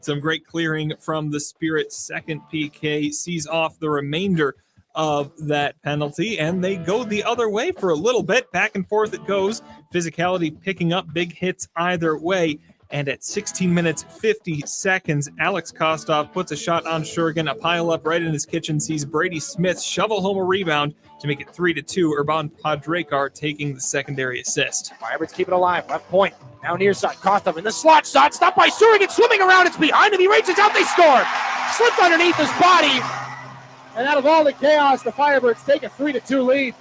S2: Some great clearing from the Spirit. Second PK sees off the remainder of that penalty, and they go the other way for a little bit. Back and forth it goes. Physicality picking up big hits either way. And at 16 minutes, 50 seconds, Alex Kostov puts a shot on Shurigan. A pile-up right in his kitchen sees Brady Smith shovel home a rebound to make it 3-2. Urban Podrekar taking the secondary assist.
S3: Firebirds keep it alive. Left point. Now near side. Kostov in the slot shot. Stopped by Shurigan. Swimming around. It's behind him. He reaches out. They score. Slipped underneath his body. And out of all the chaos, the Firebirds take a 3-2 lead.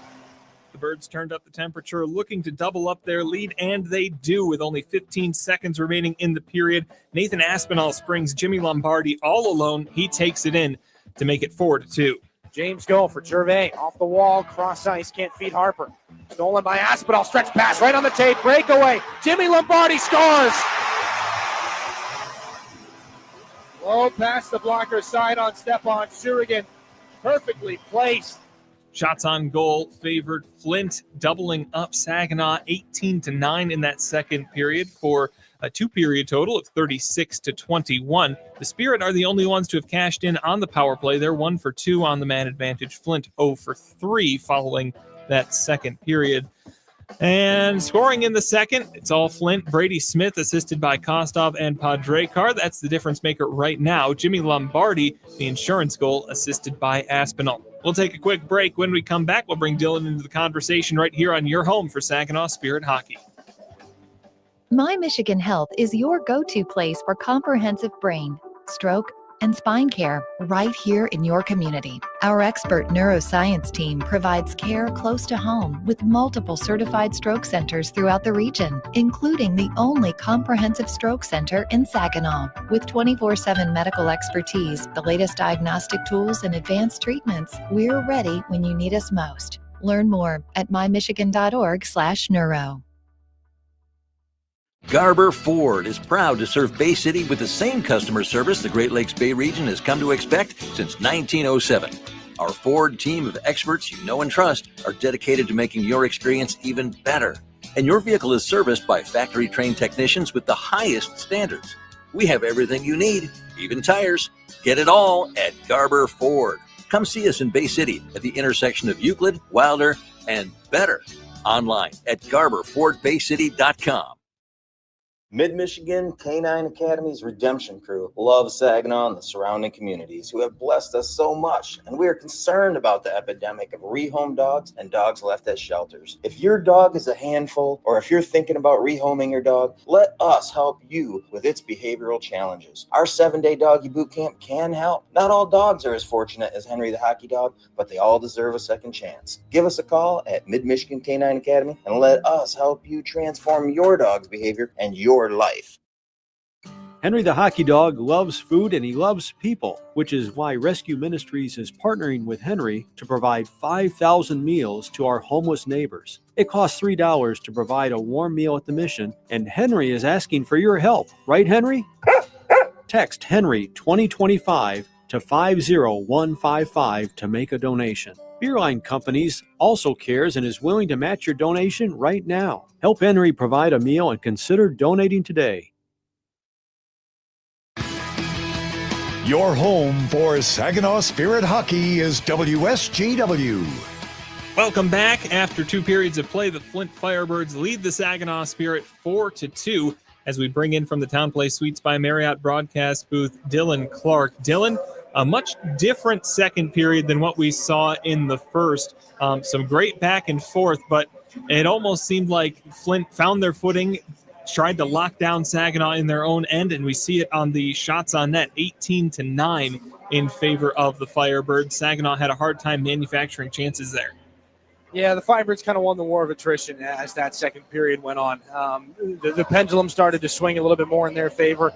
S2: The Birds turned up the temperature, looking to double up their lead, and they do with only 15 seconds remaining in the period. Nathan Aspinall springs Jimmy Lombardi all alone. He takes it in to make it 4-2.
S3: James Go for Gervais. Off the wall. Cross ice. Can't feed Harper. Stolen by Aspinall. Stretch pass right on the tape. Breakaway. Jimmy Lombardi scores. Low past the blocker side on Stepan Shurigan. Perfectly placed.
S2: Shots on goal favored Flint, doubling up Saginaw 18-9 in that second period for a two-period total of 36-21. The Spirit are the only ones to have cashed in on the power play. They're 1 for 2 on the man advantage. Flint 0 for 3 following that second period. And scoring in the second, it's all Flint. Brady Smith assisted by Kostov and Podrekar. That's the difference maker right now. Jimmy Lombardi, the insurance goal, assisted by Aspinall. We'll take a quick break. When we come back, we'll bring Dylan into the conversation right here on your home for Saginaw Spirit Hockey.
S14: My Michigan Health is your go-to place for comprehensive brain, stroke, and spine care right here in your community. Our expert neuroscience team provides care close to home with multiple certified stroke centers throughout the region, including the only comprehensive stroke center in Saginaw. With 24/7 medical expertise, the latest diagnostic tools, and advanced treatments, we're ready when you need us most. Learn more at mymichigan.org/neuro.
S4: Garber Ford is proud to serve Bay City with the same customer service the Great Lakes Bay region has come to expect since 1907. Our Ford team of experts you know and trust are dedicated to making your experience even better. And your vehicle is serviced by factory-trained technicians with the highest standards. We have everything you need, even tires. Get it all at Garber Ford. Come see us in Bay City at the intersection of Euclid, Wilder, and Better. Online at GarberFordBayCity.com.
S16: Mid-Michigan Canine Academy's Redemption Crew loves Saginaw and the surrounding communities who have blessed us so much, and we are concerned about the epidemic of rehome dogs and dogs left at shelters. If your dog is a handful, or if you're thinking about rehoming your dog, let us help you with its behavioral challenges. Our 7-day doggy boot camp can help. Not all dogs are as fortunate as Henry the Hockey Dog, but they all deserve a second chance. Give us a call at Mid-Michigan Canine Academy and let us help you transform your dog's behavior and your life.
S17: Henry the Hockey Dog loves food and he loves people, which is why Rescue Ministries is partnering with Henry to provide 5,000 meals to our homeless neighbors. It costs $3 to provide a warm meal at the mission, and Henry is asking for your help. Right, Henry? Text Henry 2025 to 50155 to make a donation. Beerline Companies also cares and is willing to match your donation right now. Help Henry provide a meal and consider donating today.
S1: Your home for Saginaw Spirit Hockey is WSGW.
S2: Welcome back. After 2 periods of play, the Flint Firebirds lead the Saginaw Spirit 4-2 as we bring in from the Town Place Suites by Marriott broadcast booth, Dylan Clark. Dylan, a much different second period than what we saw in the first. Some great back and forth, but it almost seemed like Flint found their footing, tried to lock down Saginaw in their own end, and we see it on the shots on net, 18-9 in favor of the Firebirds. Saginaw had a hard time manufacturing chances there.
S3: Yeah, the Firebirds kind of won the war of attrition as that second period went on. The pendulum started to swing a little bit more in their favor.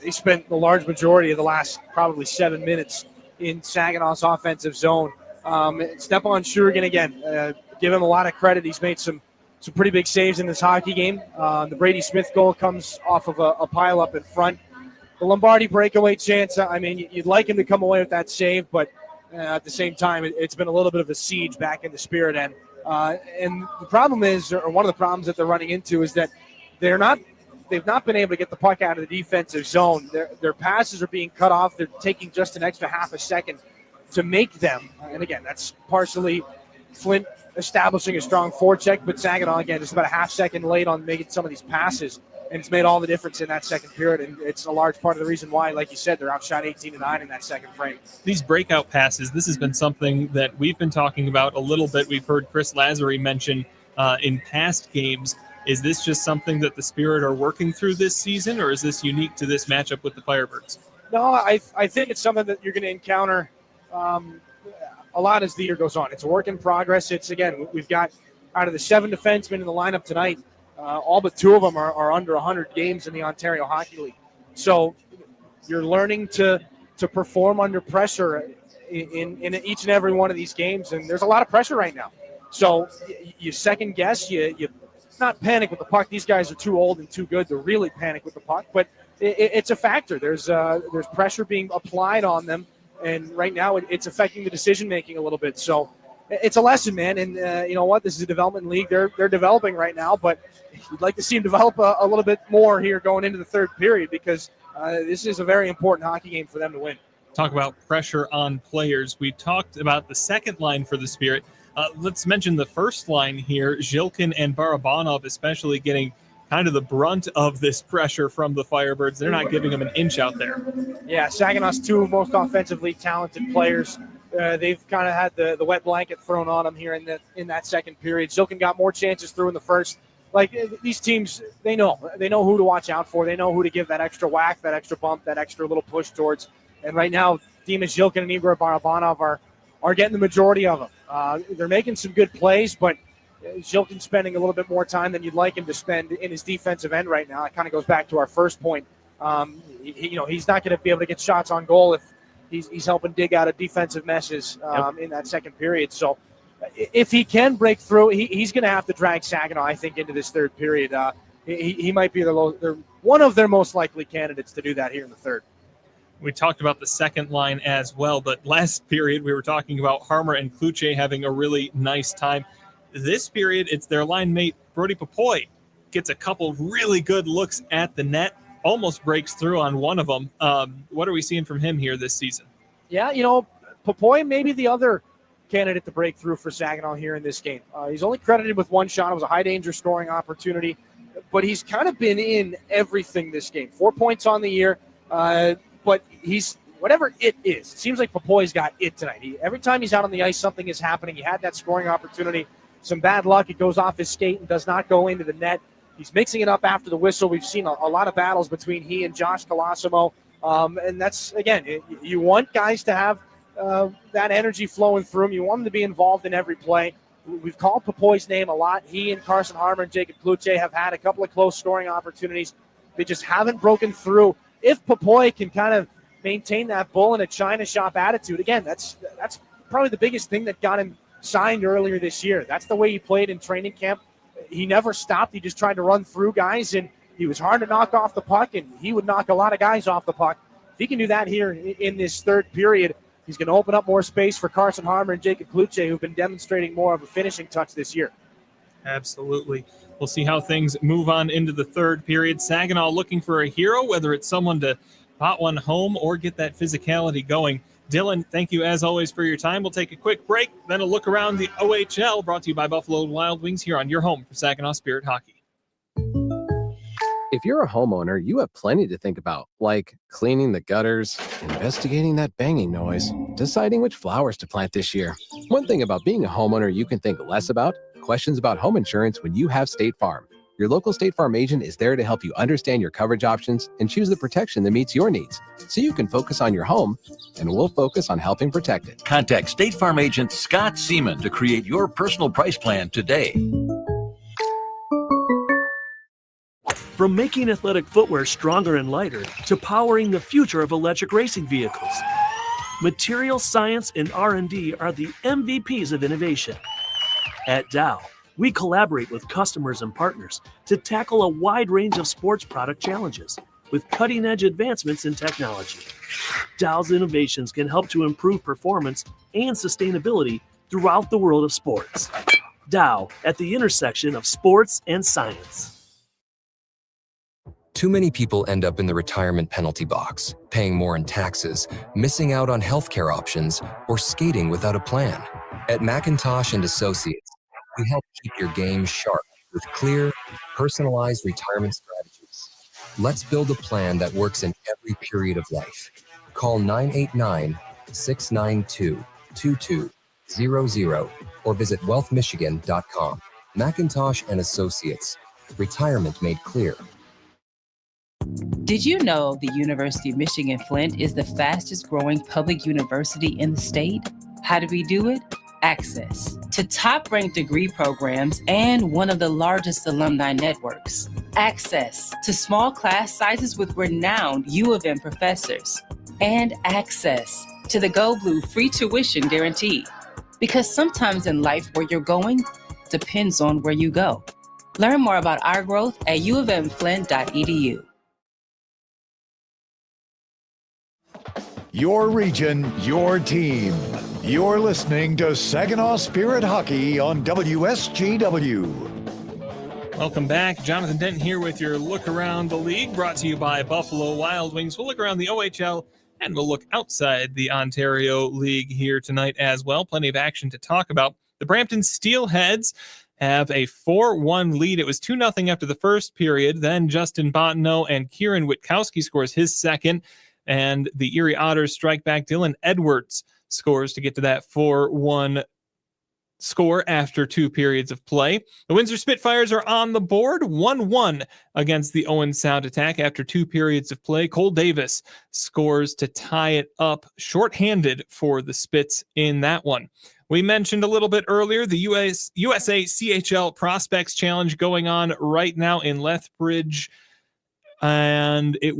S3: They spent the large majority of the last probably 7 minutes in Saginaw's offensive zone. Stepan Shurigan, again, give him a lot of credit. He's made some pretty big saves in this hockey game. The Brady Smith goal comes off of a pile up in front. The Lombardi breakaway chance, I mean, you'd like him to come away with that save, but at the same time, it's been a little bit of a siege back in the Spirit end. And the problem is, or one of the problems that they're running into is that they've not been able to get the puck out of the defensive zone. Their passes are being cut off. They're taking just an extra half a second to make them. And again, that's partially Flint establishing a strong forecheck, but Saginaw, again, just about a half second late on making some of these passes. And it's made all the difference in that second period. And it's a large part of the reason why, like you said, they're outshot 18-9 in that second frame.
S2: These breakout passes, this has been something that we've been talking about a little bit. We've heard Chris Lazary mention in past games. Is this just something that the Spirit are working through this season, or is this unique to this matchup with the Firebirds?
S3: No, I think it's something that you're going to encounter a lot as the year goes on. It's a work in progress. It's, again, we've got out of the 7 defensemen in the lineup tonight, all but 2 of them are under 100 games in the Ontario Hockey League. So you're learning to perform under pressure in each and every one of these games, and there's a lot of pressure right now. So you second guess, you not panic with the puck. These guys are too old and too good to really panic with the puck, but it's a factor. There's pressure being applied on them, and right now it's affecting the decision making a little bit. So it's a lesson, man. And you know what? This is a development league. They're developing right now, but you'd like to see them develop a little bit more here going into the third period, because this is a very important hockey game for them to win.
S2: Talk about pressure on players. We talked about the second line for the Spirit. Let's mention the first line here. Zhilkin and Barabanov especially getting kind of the brunt of this pressure from the Firebirds. They're not giving them an inch out there.
S3: Yeah, Saginaw's 2 most offensively talented players. They've kind of had the wet blanket thrown on them here in that second period. Zhilkin got more chances through in the first. Like, these teams, they know who to watch out for. They know who to give that extra whack, that extra bump, that extra little push towards. And right now, Dimas Jilkin and Igor Barabanov are getting the majority of them. They're making some good plays, but Jilkin's spending a little bit more time than you'd like him to spend in his defensive end right now. It kind of goes back to our first point. He's not going to be able to get shots on goal if he's helping dig out of defensive messes in that second period. So if he can break through, he's going to have to drag Saginaw, I think, into this third period. He might be one of their most likely candidates to do that here in the third.
S2: We talked about the second line as well, but last period we were talking about Harmer and Kluche having a really nice time. This period, it's their line mate, Brody Popoy, gets a couple really good looks at the net, almost breaks through on one of them. What are we seeing from him here this season?
S3: Yeah, Popoy may be the other candidate to break through for Saginaw here in this game. He's only credited with one shot. It was a high-danger scoring opportunity, but he's kind of been in everything this game. 4 points on the year, but he's whatever it is. It seems like Popoy's got it tonight. Every time he's out on the ice, something is happening. He had that scoring opportunity. Some bad luck. It goes off his skate and does not go into the net. He's mixing it up after the whistle. We've seen a lot of battles between he and Josh Colosimo. And that's, again, you want guys to have that energy flowing through them. You want them to be involved in every play. We've called Popoy's name a lot. He and Carson Harmer and Jacob Kluche have had a couple of close scoring opportunities. They just haven't broken through. If Popoy can kind of maintain that bull in a China shop attitude, again, that's probably the biggest thing that got him signed earlier this year. That's the way he played in training camp. He never stopped. He just tried to run through guys, and he was hard to knock off the puck, and he would knock a lot of guys off the puck. If he can do that here in this third period, he's going to open up more space for Carson Harmer and Jacob Kluche, who've been demonstrating more of a finishing touch this year.
S2: Absolutely. We'll see how things move on into the third period. Saginaw looking for a hero, whether it's someone to pot one home or get that physicality going. Dylan, thank you as always for your time. We'll take a quick break, then a look around the OHL, brought to you by Buffalo Wild Wings here on your home for Saginaw Spirit Hockey.
S10: If you're a homeowner, you have plenty to think about, like cleaning the gutters, investigating that banging noise, deciding which flowers to plant this year. One thing about being a homeowner you can think less about, questions about home insurance when you have State Farm. Your local State Farm agent is there to help you understand your coverage options and choose the protection that meets your needs, so you can focus on your home, and we'll focus on helping protect it.
S4: Contact State Farm agent Scott Seaman to create your personal price plan today.
S18: From making athletic footwear stronger and lighter to powering the future of electric racing vehicles, material science and R&D are the MVPs of innovation. At Dow, we collaborate with customers and partners to tackle a wide range of sports product challenges with cutting-edge advancements in technology. Dow's innovations can help to improve performance and sustainability throughout the world of sports. Dow, at the intersection of sports and science.
S15: Too many people end up in the retirement penalty box, paying more in taxes, missing out on healthcare options, or skating without a plan. At McIntosh and Associates, we help keep your game sharp with clear, personalized retirement strategies. Let's build a plan that works in every period of life. Call 989-692-2200 or visit wealthmichigan.com. McIntosh and Associates. Retirement made clear.
S20: Did you know the University of Michigan Flint is the fastest growing public university in the state? How do we do it? Access to top-ranked degree programs and one of the largest alumni networks. Access to small class sizes with renowned U of M professors. And access to the Go Blue free tuition guarantee. Because sometimes in life where you're going depends on where you go. Learn more about our growth at uofmflint.edu.
S1: Your region, your team. You're listening to Saginaw Spirit Hockey on WSGW.
S2: Welcome back. Jonathan Denton here with your look around the league, brought to you by Buffalo Wild Wings. We'll look around the OHL and we'll look outside the Ontario League here tonight as well. Plenty of action to talk about. The Brampton Steelheads have a 4-1 lead. It was 2-0 after the first period. Then Justin Bottineau and Kieran Witkowski scores his second. And the Erie Otters strike back. Dylan Edwards scores to get to that 4-1 score after 2 periods of play. The Windsor Spitfires are on the board 1-1 against the Owen Sound Attack after 2 periods of play. Cole Davis scores to tie it up shorthanded for the Spits in that one. We mentioned a little bit earlier the USA CHL Prospects Challenge going on right now in Lethbridge, and it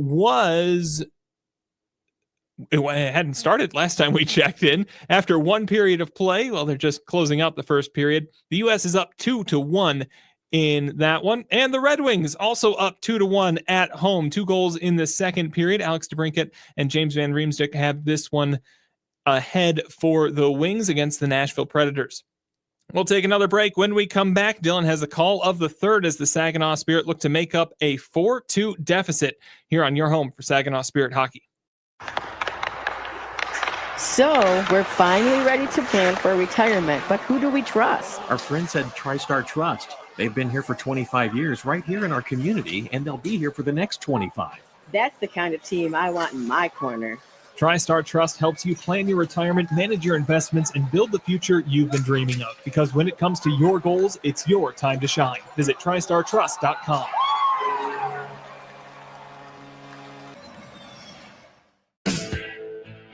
S2: hadn't started last time we checked in. After 1 period of play, well, they're just closing out the first period. The U.S. is up 2-1 in that one. And the Red Wings also up 2-1 at home. 2 goals in the second period. Alex DeBrincat and James Van Riemsdyk have this one ahead for the Wings against the Nashville Predators. We'll take another break. When we come back, Dylan has a call of the third as the Saginaw Spirit look to make up a 4-2 deficit here on your home for Saginaw Spirit hockey.
S5: So, we're finally ready to plan for retirement, but who do we trust?
S19: Our friends at TriStar Trust. They've been here for 25 years right here in our community, and they'll be here for the next 25.
S5: That's the kind of team I want in my corner.
S2: TriStar Trust helps you plan your retirement, manage your investments, and build the future you've been dreaming of. Because when it comes to your goals, it's your time to shine. Visit TriStarTrust.com.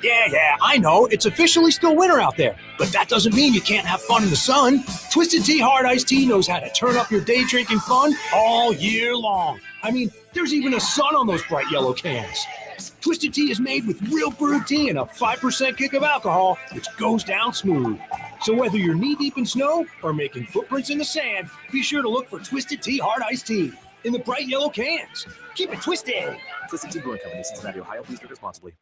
S21: Yeah, I know. It's officially still winter out there, but that doesn't mean you can't have fun in the sun. Twisted Tea Hard Iced Tea knows how to turn up your day drinking fun all year long. I mean, there's even a sun on those bright yellow cans. Twisted Tea is made with real brewed tea and a 5% kick of alcohol, which goes down smooth. So whether you're knee-deep in snow or making footprints in the sand, be sure to look for Twisted Tea Hard Iced Tea in the bright yellow cans. Keep it twisted.
S24: Twisted Tea Brewing Company, Cincinnati, Ohio. Please drink responsibly.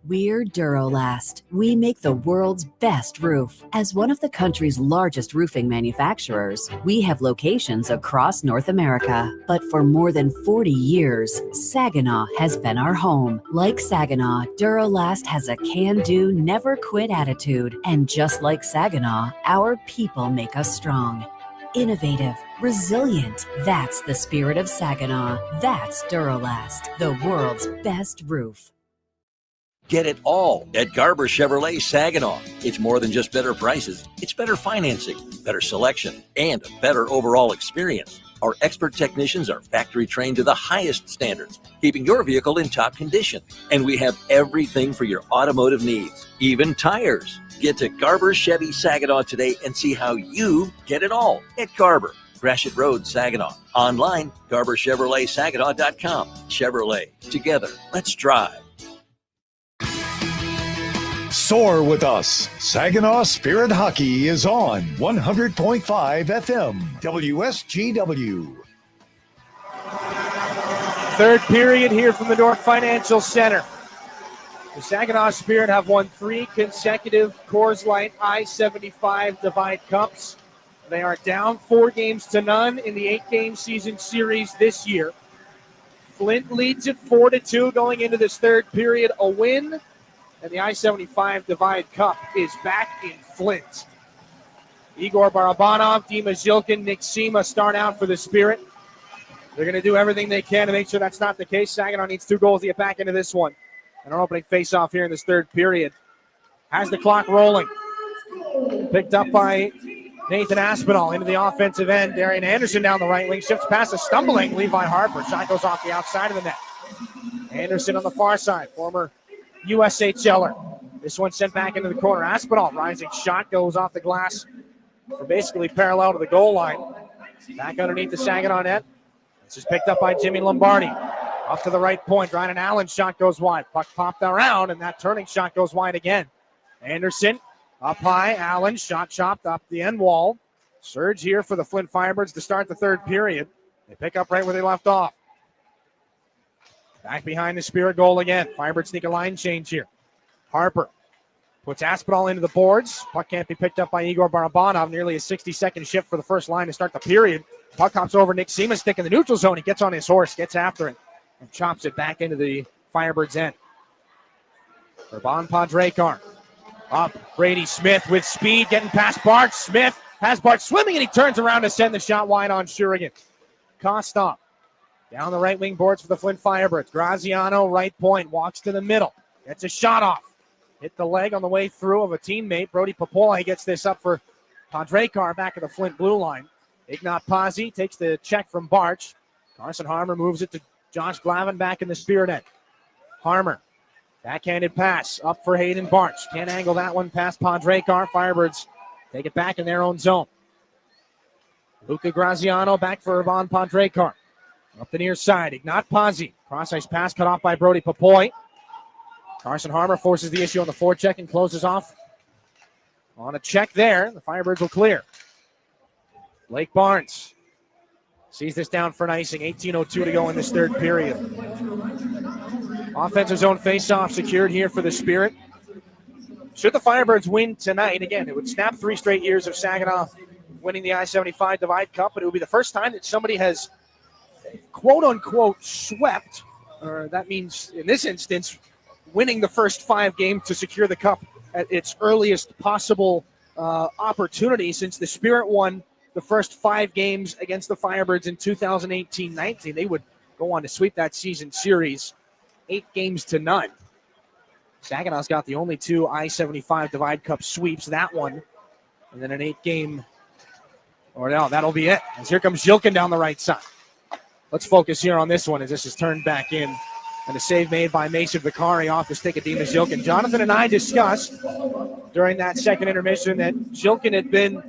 S25: We're Duralast. We make the world's best roof. As one of the country's largest roofing manufacturers, we have locations across North America. But for more than 40 years, Saginaw has been our home. Like Saginaw, Duralast has a can-do, never-quit attitude. And just like Saginaw, our people make us strong. Innovative, resilient. That's the spirit of Saginaw. That's Duralast, the world's best roof.
S4: Get it all at Garber Chevrolet Saginaw. It's more than just better prices. It's better financing, better selection, and a better overall experience. Our expert technicians are factory trained to the highest standards, keeping your vehicle in top condition. And we have everything for your automotive needs, even tires. Get to Garber Chevy Saginaw today and see how you get it all at Garber. Gratiot Road, Saginaw. Online, GarberChevroletSaginaw.com. Chevrolet. Together, let's drive.
S1: Soar with us. Saginaw Spirit Hockey is on 100.5 FM WSGW.
S3: Third period here from the North Financial Center. The Saginaw Spirit have won 3 consecutive Coors Lite I-75 Divide Cups. They are down 4-0 in the 8-game season series this year. Flint leads it 4-2 going into this third period. A win. And the I-75 Divide Cup is back in Flint. Igor Barabanov, Dima Zhilkin, Nick Sema start out for the Spirit. They're going to do everything they can to make sure that's not the case. Saginaw needs 2 goals to get back into this one. And our opening face-off here in this third period has the clock rolling. Picked up by Nathan Aspinall into the offensive end. Darian Anderson down the right wing. Shifts past a stumbling Levi Harper. Shot goes off the outside of the net. Anderson on the far side. Former USHLer. This one sent back into the corner. Aspinall, rising shot, goes off the glass for basically parallel to the goal line. Back underneath the Saginaw net. This is picked up by Jimmy Lombardi. Up to the right point. Ryan Allen's shot goes wide. Puck popped around, and that turning shot goes wide again. Anderson up high. Allen shot chopped up the end wall. Surge here for the Flint Firebirds to start the third period. They pick up right where they left off. Back behind the Spirit goal again. Firebirds sneak a line change here. Harper puts Aspinall into the boards. Puck can't be picked up by Igor Barabanov. Nearly a 60-second shift for the first line to start the period. Puck hops over Nick Seaman's stick in the neutral zone. He gets on his horse, gets after it, and chops it back into the Firebirds' end. For Bon Padrekar. Up, Brady Smith with speed, getting past Bart. Smith has Bart swimming, and he turns around to send the shot wide on Shurigan. Kostov. Down the right wing boards for the Flint Firebirds. Graziano, right point, walks to the middle. Gets a shot off. Hit the leg on the way through of a teammate, Brody Popola. He gets this up for Pandrekar back at the Flint blue line. Ignat Pazzi takes the check from Barch. Carson Harmer moves it to Josh Glavin back in the Spirit end. Harmer, backhanded pass up for Hayden Barch. Can't angle that one past Pandrekar. Firebirds take it back in their own zone. Luca Graziano back for Ivan Pandrekar. Up the near side, Ignat Pazzi. Cross-ice pass cut off by Brody Papoy. Carson Harmer forces the issue on the forecheck and closes off on a check there. The Firebirds will clear. Blake Barnes sees this down for an icing. 18:02 to go in this third period. Offensive zone faceoff secured here for the Spirit. Should the Firebirds win tonight, again, it would snap 3 straight years of Saginaw winning the I-75 Divide Cup, but it would be the first time that somebody has quote-unquote swept, or that means in this instance winning the first 5 games to secure the cup at its earliest possible opportunity, since the Spirit won the first 5 games against the Firebirds in 2018-19. They would go on to sweep that season series 8-0. Saginaw's got the only 2 I-75 Divide Cup sweeps, that one, and then an 8-game, or no, that'll be it. As here comes Jilkin down the right side. Let's focus here on this one as this is turned back in. And a save made by Mason Vicari off the stick of Dimas Jilkin. Jonathan and I discussed during that second intermission that Jilkin had been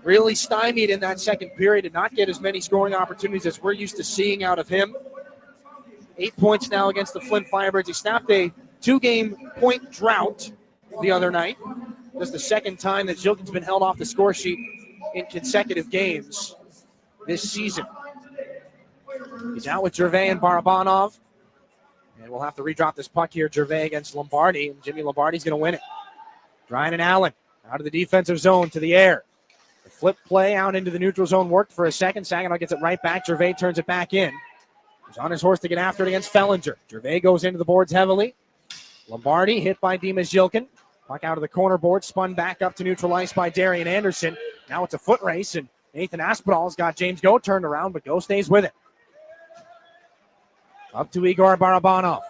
S3: really stymied in that second period and not get as many scoring opportunities as we're used to seeing out of him. 8 points now against the Flint Firebirds. He snapped a 2-game point drought the other night. That's the second time that Jilkin's been held off the score sheet in consecutive games this season. He's out with Gervais and Barabanov. And we'll have to redrop this puck here. Gervais against Lombardi, and Jimmy Lombardi's going to win it. Ryan and Allen out of the defensive zone to the air. The flip play out into the neutral zone worked for a second. Saginaw gets it right back. Gervais turns it back in. He's on his horse to get after it against Fellinger. Gervais goes into the boards heavily. Lombardi hit by Dimas Jilkin. Puck out of the corner board, spun back up to neutral ice by Darian Anderson. Now it's a foot race, and Nathan Aspinall's got James Go turned around, but Go stays with it. Up to Igor Barabanov.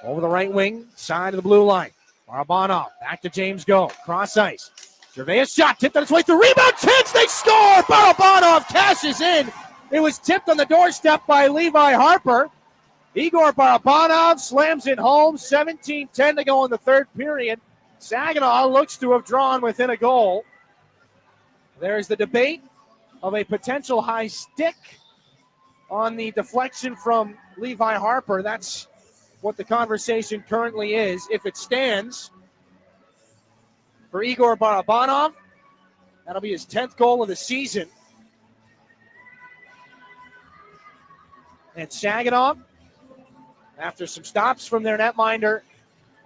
S3: Over the right wing, side of the blue line. Barabanov back to James Go. Cross ice. Gervais shot, tipped on its way through. Rebound chance, they score! Barabanov cashes in. It was tipped on the doorstep by Levi Harper. Igor Barabanov slams it home. 17-10 to go in the third period. Saginaw looks to have drawn within a goal. There's the debate of a potential high stick on the deflection from Levi Harper. That's what the conversation currently is. If it stands for Igor Barabanov, that'll be his 10th goal of the season. And Saginaw, after some stops from their netminder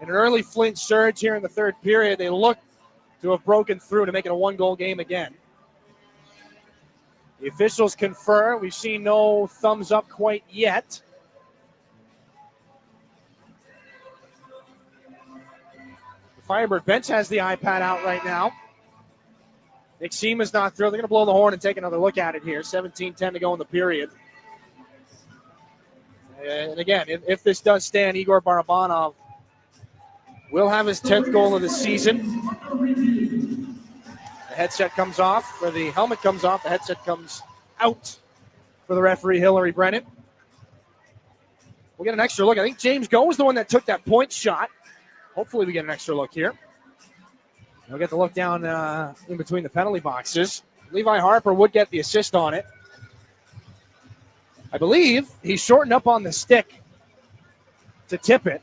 S3: and an early Flint surge here in the third period, they look to have broken through to make it a 1-goal game again. The officials confer. We've seen no thumbs up quite yet. The Firebird bench has the iPad out right now. Nick Seema's not thrilled. They're going to blow the horn and take another look at it here. 17-10 to go in the period. And again, if this does stand, Igor Barabanov will have his 10th goal of the season. The headset comes off, or the helmet comes off. The headset comes out for the referee, Hillary Brennan. We'll get an extra look. I think James Go was the one that took that point shot. Hopefully we get an extra look here. We'll get the look down in between the penalty boxes. Levi Harper would get the assist on it. I believe he shortened up on the stick to tip it.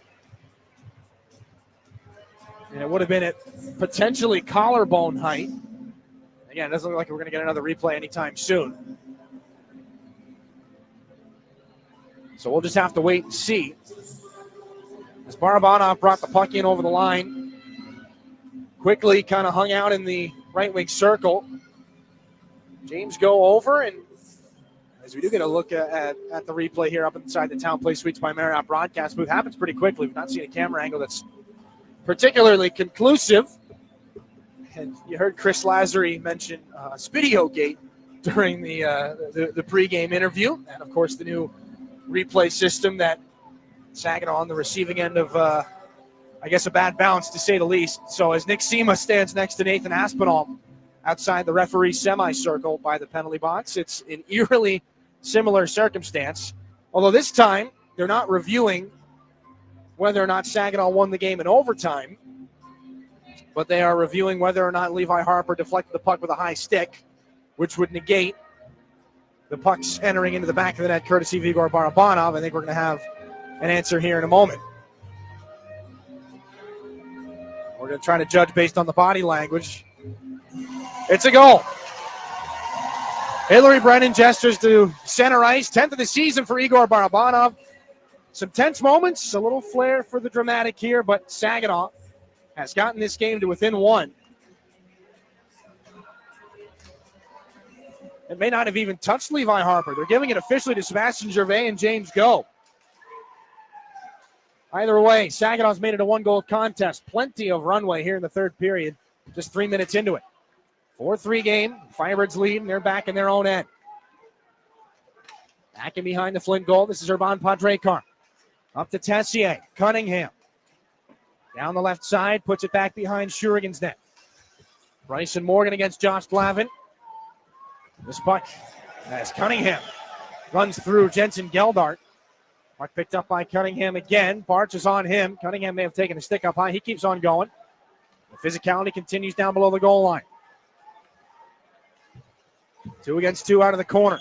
S3: And it would have been at potentially collarbone height. Again, it doesn't look like we're going to get another replay anytime soon. So we'll just have to wait and see. As Barabanov brought the puck in over the line, quickly kind of hung out in the right wing circle. James Go over, and as we do get a look at the replay here up inside the Town Place Suites by Marriott broadcast booth, happens pretty quickly. We've not seen a camera angle that's particularly conclusive. And you heard Chris Lazary mention Spidio Gate during the pregame interview, and of course the new replay system that Saginaw on the receiving end of, I guess, a bad bounce to say the least. So as Nick Seema stands next to Nathan Aspinall outside the referee's semicircle by the penalty box. It's an eerily similar circumstance, although this time they're not reviewing whether or not Saginaw won the game in overtime, but they are reviewing whether or not Levi Harper deflected the puck with a high stick, which would negate the pucks entering into the back of the net courtesy of Igor Barabanov. I think we're going to have an answer here in a moment. We're going to try to judge based on the body language. It's a goal. Hillary Brennan gestures to center ice. 10th of the season for Igor Barabanov. Some tense moments, a little flair for the dramatic here, but Saginaw has gotten this game to within one. It may not have even touched Levi Harper. They're giving it officially to Sebastian Gervais and James Go. Either way, Saginaw's made it a one-goal contest. Plenty of runway here in the third period, just 3 minutes into it. 4-3 game. Firebirds lead, and they're back in their own end. Back in behind the Flint goal. This is Urban Padrekar. Up to Tessier. Cunningham. Down the left side, puts it back behind Shurigan's net. Bryson Morgan against Josh Glavin. This puck, as Cunningham runs through Jensen Geldart. Puck picked up by Cunningham again. Barch is on him. Cunningham may have taken a stick up high. He keeps on going. The physicality continues down below the goal line. 2 against 2 out of the corner.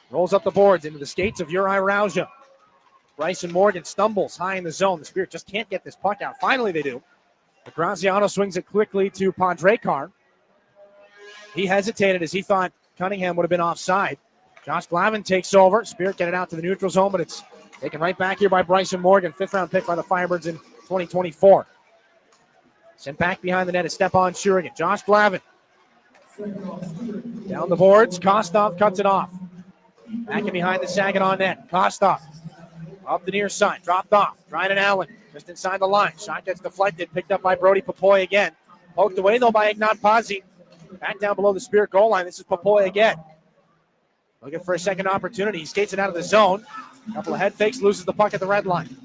S3: Rolls up the boards into the skates of Uri Rauja. Bryson Morgan stumbles high in the zone. The Spirit just can't get this puck out. Finally they do. But Graziano swings it quickly to Padrekar. He hesitated as he thought Cunningham would have been offside. Josh Glavin takes over. Spirit get it out to the neutral zone, but it's taken right back here by Bryson Morgan. 5th-round pick by the Firebirds in 2024. Sent back behind the net is Stepan Shurigan. Josh Glavin. Down the boards. Kostov cuts it off. Back in behind the Saginaw net. Kostov. Up the near side. Dropped off. Ryan Allen just inside the line. Shot gets deflected. Picked up by Brody Papoy again. Poked away, though, by Ignat Pazzi. Back down below the Spirit goal line. This is Papoy again. Looking for a second opportunity. He skates it out of the zone. A couple of head fakes. Loses the puck at the red line.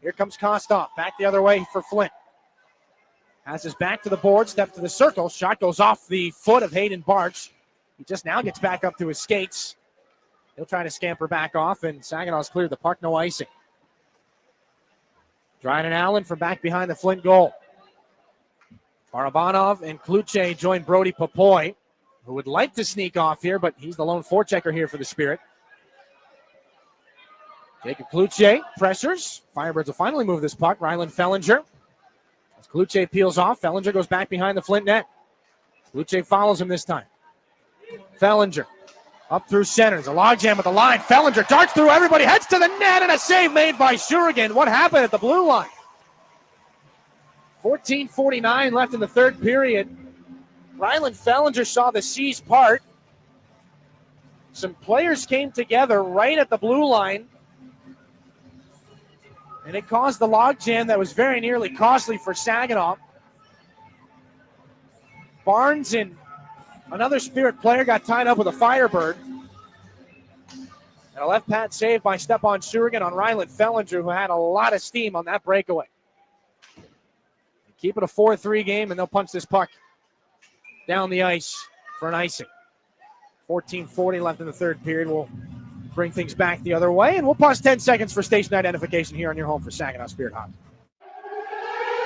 S3: Here comes Kostov. Back the other way for Flint. Has his back to the board. Steps to the circle. Shot goes off the foot of Hayden Barch. He just now gets back up to his skates. He'll try to scamper back off, and Saginaw's cleared the puck, no icing. Dryden Allen from back behind the Flint goal. Barabanov and Kluche join Brody Papoy, who would like to sneak off here, but he's the lone forechecker here for the Spirit. Jacob Kluche pressures. Firebirds will finally move this puck. Ryland Fellinger. As Kluche peels off, Fellinger goes back behind the Flint net. Kluche follows him this time. Fellinger. Up through center. There's a logjam at the line. Fellinger darts through everybody, heads to the net, and a save made by Shurigan. What happened at the blue line? 14:49 left in the third period. Ryland Fellinger saw the C's part. Some players came together right at the blue line, and it caused the logjam that was very nearly costly for Saginaw. Barnes and another Spirit player got tied up with a Firebird. And a left pad save by Stepan Shurigan on Ryland Fellinger, who had a lot of steam on that breakaway. They keep it a 4-3 game, and they'll punch this puck down the ice for an icing. 14:40 left in the third period. We'll bring things back the other way, and we'll pause 10 seconds for station identification here on your home for Saginaw Spirit Hockey.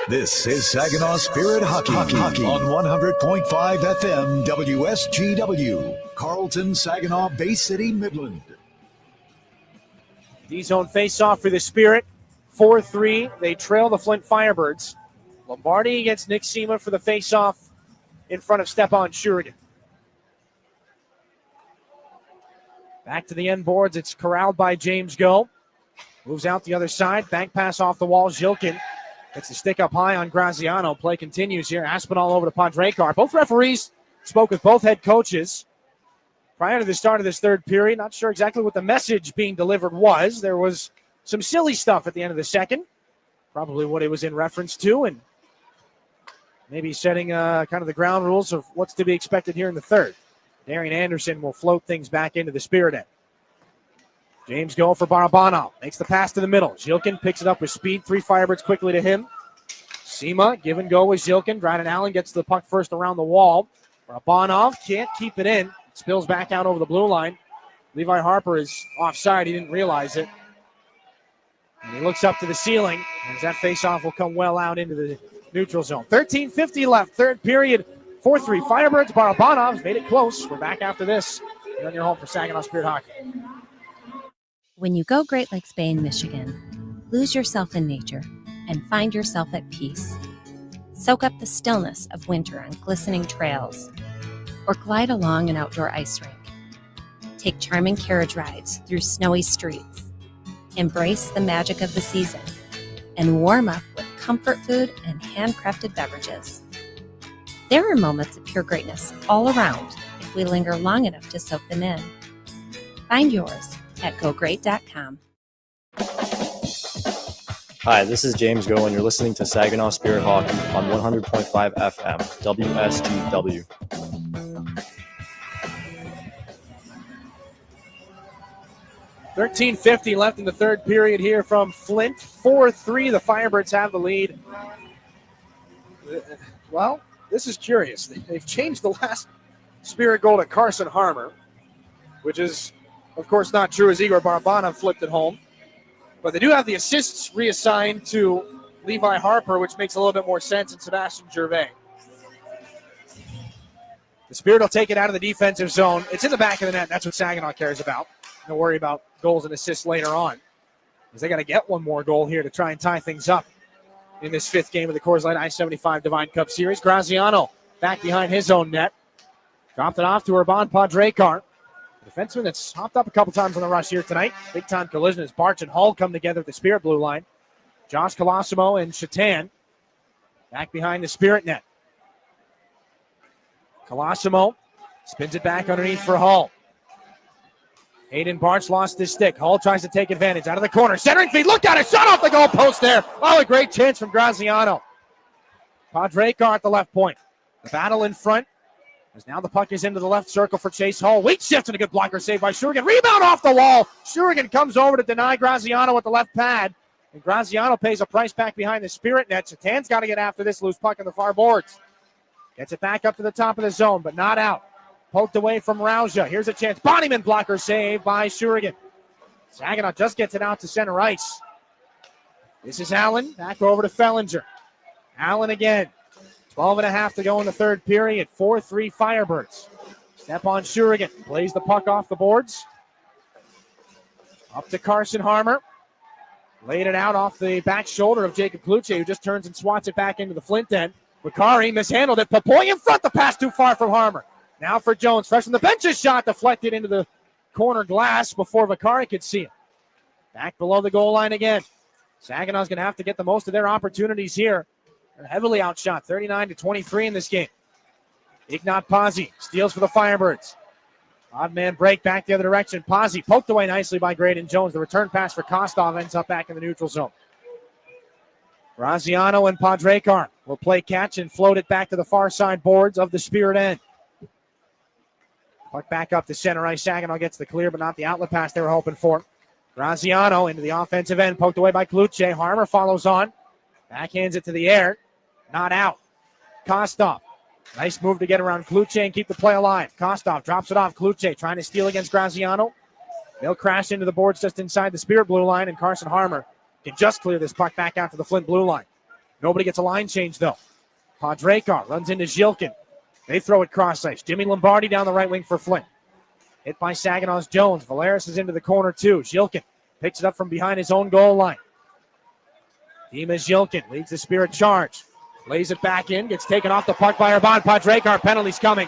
S1: This is Saginaw Spirit Hockey on 100.5 FM WSGW, Carlton, Saginaw, Bay City, Midland.
S3: D-zone face-off for the Spirit. 4-3. They trail the Flint Firebirds. Lombardi against Nick Sema for the face-off in front of Stepan Shurigan. Back to the end boards. It's corralled by James Go. Moves out the other side. Bank pass off the wall. Zhilkin gets the stick up high on Graziano. Play continues here. Aspinall over to Padrekar. Both referees spoke with both head coaches prior to the start of this third period. Not sure exactly what the message being delivered was. There was some silly stuff at the end of the second. Probably what it was in reference to, and maybe setting kind of the ground rules of what's to be expected here in the third. Darian Anderson will float things back into the Spirit end. James Go for Barabanov. Makes the pass to the middle. Zhilkin picks it up with speed. 3 Firebirds quickly to him. Sema, give and go with Zhilkin. Dryden Allen gets the puck first around the wall. Barabanov can't keep it in. Spills back out over the blue line. Levi Harper is offside. He didn't realize it. And he looks up to the ceiling as that faceoff will come well out into the neutral zone. 13:50 left, third period. 4-3 Firebirds. Barabanov's made it close. We're back after this. You're on your home for Saginaw Spirit Hockey.
S6: When you go Great Lakes Bay in Michigan, lose yourself in nature and find yourself at peace. Soak up the stillness of winter on glistening trails, or glide along an outdoor ice rink. Take charming carriage rides through snowy streets. Embrace the magic of the season and warm up with comfort food and handcrafted beverages. There are moments of pure greatness all around if we linger long enough to soak them in. Find yours at gogreat.com.
S8: Hi, this is James Go, and you're listening to Saginaw Spirit Hockey on 100.5 FM, WSGW.
S3: $13:50 left in the third period here from Flint. 4-3, the Firebirds have the lead. Well, this is curious. They've changed the last Spirit goal to Carson Harmer, which is, of course, not true as Igor Barabanov flipped it home. But they do have the assists reassigned to Levi Harper, which makes a little bit more sense, and Sebastian Gervais. The Spirit will take it out of the defensive zone. It's in the back of the net. That's what Saginaw cares about. Don't worry about goals and assists later on, because they got to get one more goal here to try and tie things up in this fifth game of the Coors Lite I-75 Divine Cup Series. Graziano back behind his own net. Dropped it off to Urban Padrekar. Defenseman that's hopped up a couple times on the rush here tonight. Big-time collision as Barch and Hull come together at the Spirit blue line. Josh Colosimo and Shatan back behind the Spirit net. Colosimo spins it back underneath for Hull. Hayden Barch lost his stick. Hull tries to take advantage. Out of the corner. Centering feed. Look at it. Shot off the goal post there. Oh, a great chance from Graziano. Padrekar at the left point. The battle in front. As now the puck is into the left circle for Chase Hull. Weak shift and a good blocker save by Shurigan. Rebound off the wall. Shurigan comes over to deny Graziano with the left pad. And Graziano pays a price back behind the Spirit net. Chatan's got to get after this loose puck on the far boards. Gets it back up to the top of the zone, but not out. Poked away from Rauja. Here's a chance. Bonnyman blocker save by Shurigan. Saginaw just gets it out to center ice. This is Allen. Back over to Fellinger. Allen again. 12.5 to go in the third period. 4-3 Firebirds. Step on Shurigan. Plays the puck off the boards. Up to Carson Harmer. Laid it out off the back shoulder of Jacob Kluche, who just turns and swats it back into the Flint end. Bakari mishandled it. Papoy in front. The pass too far from Harmer. Now for Jones. Fresh from the bench's shot. Deflected into the corner glass before Bakari could see it. Back below the goal line again. Saginaw's going to have to get the most of their opportunities here. They're heavily outshot, 39-23 in this game. Ignat Pazzi steals for the Firebirds. Odd man break back the other direction. Pazzi poked away nicely by Graydon Jones. The return pass for Kostov ends up back in the neutral zone. Graziano and Padrekar will play catch and float it back to the far side boards of the Spirit end. Puck back up to center ice. Saginaw gets the clear, but not the outlet pass they were hoping for. Graziano into the offensive end, poked away by Kluche. Harmer follows on. Backhands it to the air. Not out. Kostov. Nice move to get around Kluche and keep the play alive. Kostov drops it off. Kluche trying to steal against Graziano. They'll crash into the boards just inside the Spirit blue line, and Carson Harmer can just clear this puck back out to the Flint blue line. Nobody gets a line change, though. Padrekar runs into Zhilkin. They throw it cross ice. Jimmy Lombardi down the right wing for Flint. Hit by Saginaw's Jones. Valeris is into the corner, too. Zhilkin picks it up from behind his own goal line. Dima Zhilkin leads the Spirit charge. Lays it back in. Gets taken off the puck by Urban Padrekar. Penalty's coming.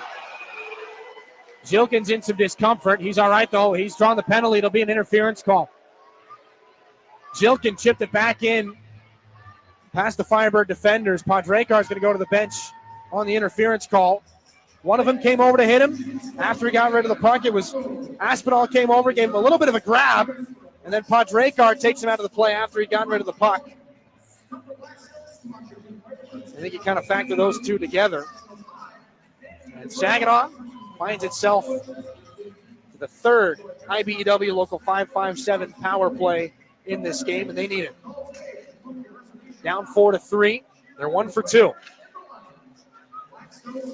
S3: Zhilkin's in some discomfort. He's all right, though. He's drawn the penalty. It'll be an interference call. Zhilkin chipped it back in past the Firebird defenders. Padrekar's going to go to the bench on the interference call. One of them came over to hit him after he got rid of the puck. It was Aspinall came over, gave him a little bit of a grab, and then Padrekar takes him out of the play after he got rid of the puck. I think you kind of factor those two together. And Saginaw finds itself to the third IBEW Local 557 power play in this game, and they need it. Down 4-3. They're 1 for 2.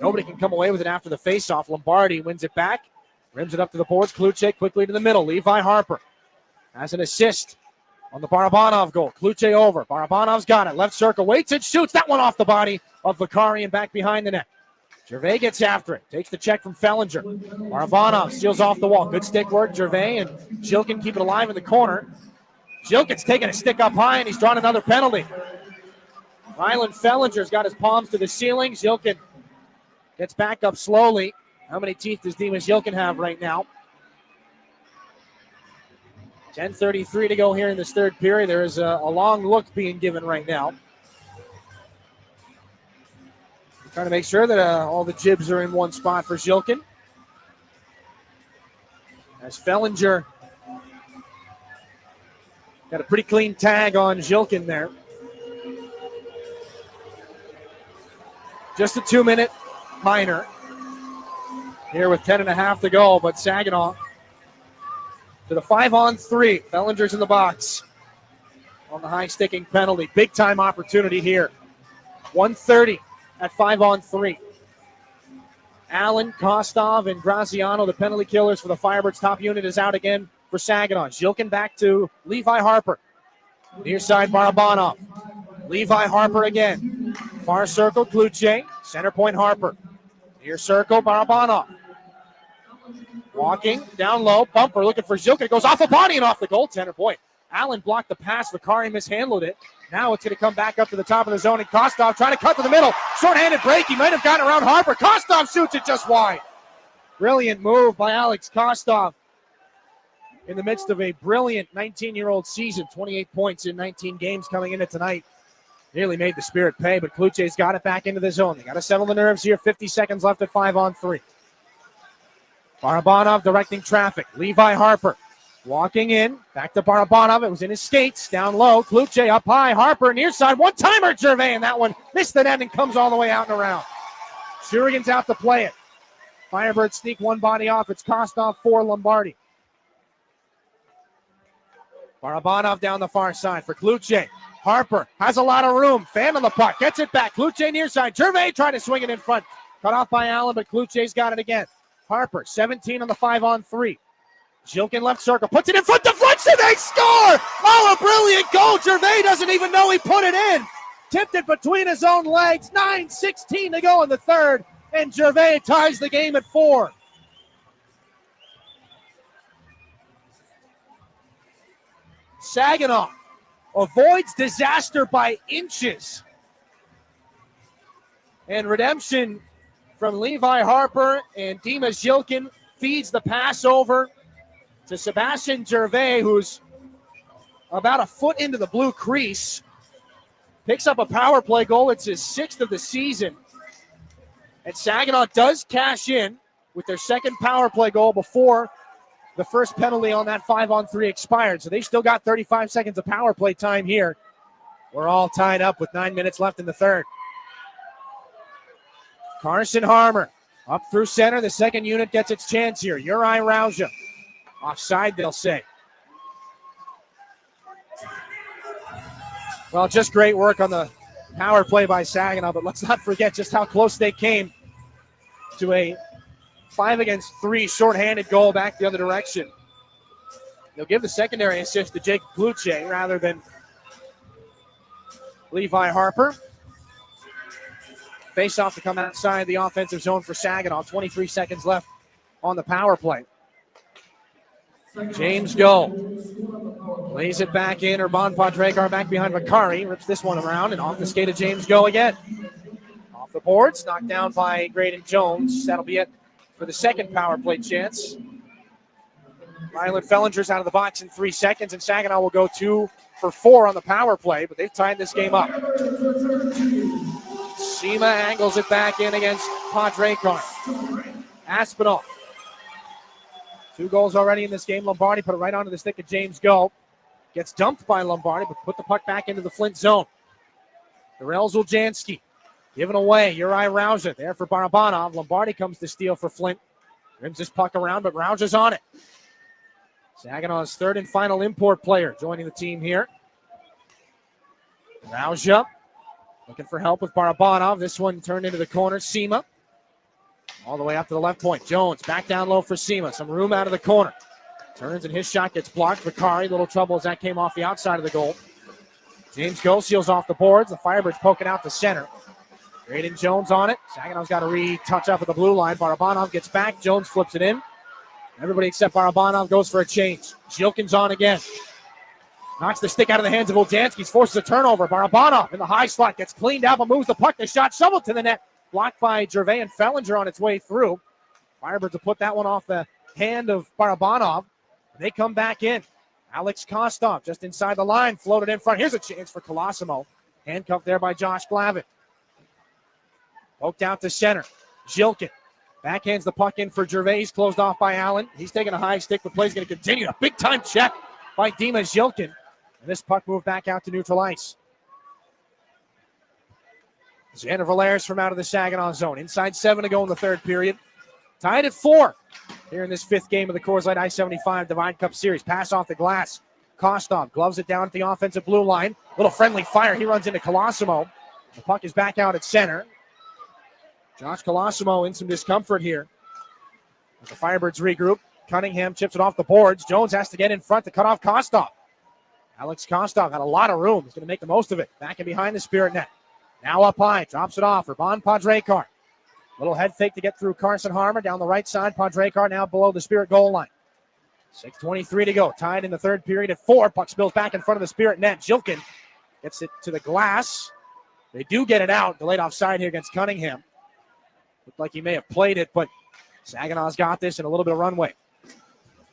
S3: Nobody can come away with it after the faceoff. Lombardi wins it back, rims it up to the boards. Kluche quickly to the middle. Levi Harper has an assist on the Barabanov goal. Kluche over. Barabanov's got it. Left circle, waits and shoots. That one off the body of Vakari and back behind the net. Gervais gets after it. Takes the check from Fellinger. Barabanov steals off the wall. Good stick work, Gervais, and Zhilkin keep it alive in the corner. Zhilkin's taking a stick up high, and he's drawn another penalty. Rylan Fellinger's got his palms to the ceiling. Zhilkin gets back up slowly. How many teeth does Dima Zhilkin have right now? 10:33 to go here in this third period. There is a long look being given right now. Trying to make sure that all the jibs are in one spot for Zhilkin. As Fellinger got a pretty clean tag on Zhilkin there. Just a 2-minute minor here with 10.5 to go, but Saginaw to the 5-on-3. Fellinger's in the box on the high sticking penalty. Big time opportunity here. 1:30 at 5-on-3. Allen, Kostov, and Graziano, the penalty killers for the Firebirds. Top unit is out again for Saginaw. Zhilkin back to Levi Harper. Near side, Barabanov. Levi Harper again. Far circle, Kluche. Center point, Harper. Near circle, Barabanov. Walking, down low, bumper, looking for Zhilkin. It goes off a body and off the goaltender. Boy, Allen blocked the pass. Vakari mishandled it. Now it's going to come back up to the top of the zone, and Kostov trying to cut to the middle. Short-handed break. He might have gotten around Harper. Kostov shoots it just wide. Brilliant move by Alex Kostov in the midst of a brilliant 19-year-old season. 28 points in 19 games coming into tonight. Nearly made the Spirit pay, but Kluche's got it back into the zone. They got to settle the nerves here. 50 seconds left at 5-on-3. Barabanov directing traffic. Levi Harper walking in. Back to Barabanov. It was in his skates. Down low. Kluche up high. Harper near side. One-timer, Gervais, and that one missed the net and comes all the way out and around. Shurigan's out to play it. Firebirds sneak one body off. It's Kostov for Lombardi. Barabanov down the far side for Kluche. Harper has a lot of room. Fan on the puck. Gets it back. Kluche near side. Gervais trying to swing it in front. Cut off by Allen, but Kluche's got it again. Harper, 17 on the 5-on-3. Zhilkin left circle. Puts it in front. Deflection. They score! Oh, a brilliant goal. Gervais doesn't even know he put it in. Tipped it between his own legs. 9:16 to go in the third. And Gervais ties the game at 4. Saginaw avoids disaster by inches. And redemption from Levi Harper, and Dima Zhilkin feeds the pass over to Sebastian Gervais, who's about a foot into the blue crease. Picks up a power play goal. It's his 6th of the season. And Saginaw does cash in with their second power play goal before the first penalty on that 5-on-3 expired. So they've still got 35 seconds of power play time here. We're all tied up with 9 minutes left in the third. Carson Harmer up through center. The second unit gets its chance here. Uri Rauja. Offside, they'll say. Well, just great work on the power play by Saginaw, but let's not forget just how close they came to a 5-against-3 shorthanded goal back the other direction. They'll give the secondary assist to Jake Kluche rather than Levi Harper. Face-off to come outside the offensive zone for Saginaw. 23 seconds left on the power play. James Go lays it back in. Urban Podrekar back behind Vakari. Rips this one around and off the skate of James Go again. Off the boards, knocked down by Graydon Jones. That'll be it for the second power play chance. Rylan Fellinger's out of the box in 3 seconds, and Saginaw will go 2 for 4 on the power play, but they've tied this game up. Sema angles it back in against Podrekar. Aspinall. 2 goals already in this game. Lombardi put it right onto the stick of James Go. Gets dumped by Lombardi, but put the puck back into the Flint zone. Darrell Zuljanski given away. Uri Rauja there for Barabanov. Lombardi comes to steal for Flint. Rims this puck around, but Rauja's on it. Saginaw's third and final import player joining the team here. Rauja looking for help with Barabanov. This one turned into the corner. Sema All the way up to the left point. Jones back down low for Sema. Some room out of the corner. Turns and his shot gets blocked. Vicari, little trouble as that came off the outside of the goal. James Go seals off the boards. The Firebirds poking out the center. Braden Jones on it. Saginaw's got to retouch up at the blue line. Barabanov gets back. Jones flips it in. Everybody except Barabanov goes for a change. Jilkin's on again. Knocks the stick out of the hands of Oljanskis. Forces a turnover. Barabanov in the high slot. Gets cleaned out but moves the puck. The shot shoveled to the net. Blocked by Gervais and Fellinger on its way through. Firebirds will put that one off the hand of Barabanov. They come back in. Alex Kostov just inside the line. Floated in front. Here's a chance for Colosimo. Handcuffed there by Josh Glavin. Poked out to center. Jilkin backhands the puck in for Gervais. Closed off by Allen. He's taking a high stick. The play's going to continue. A big-time check by Dima Jilkin. And this puck moved back out to neutral ice. Xander Valeris from out of the Saginaw zone. Inside 7 to go in the third period. Tied at 4 here in this 5th game of the Coors Lite I-75 Divine Cup Series. Pass off the glass. Kostov gloves it down at the offensive blue line. Little friendly fire. He runs into Colosimo. The puck is back out at center. Josh Colosimo in some discomfort here. As the Firebirds regroup, Cunningham chips it off the boards. Jones has to get in front to cut off Kostov. Alex Kostov had a lot of room. He's going to make the most of it. Back and behind the Spirit net. Now up high. Drops it off. Urban Padrekar. Little head fake to get through Carson Harmer. Down the right side. Padrekar now below the Spirit goal line. 6:23 to go. Tied in the third period at 4. Puck spills back in front of the Spirit net. Jilkin gets it to the glass. They do get it out. Delayed offside here against Cunningham. Looked like he may have played it, but Saginaw's got this and a little bit of runway.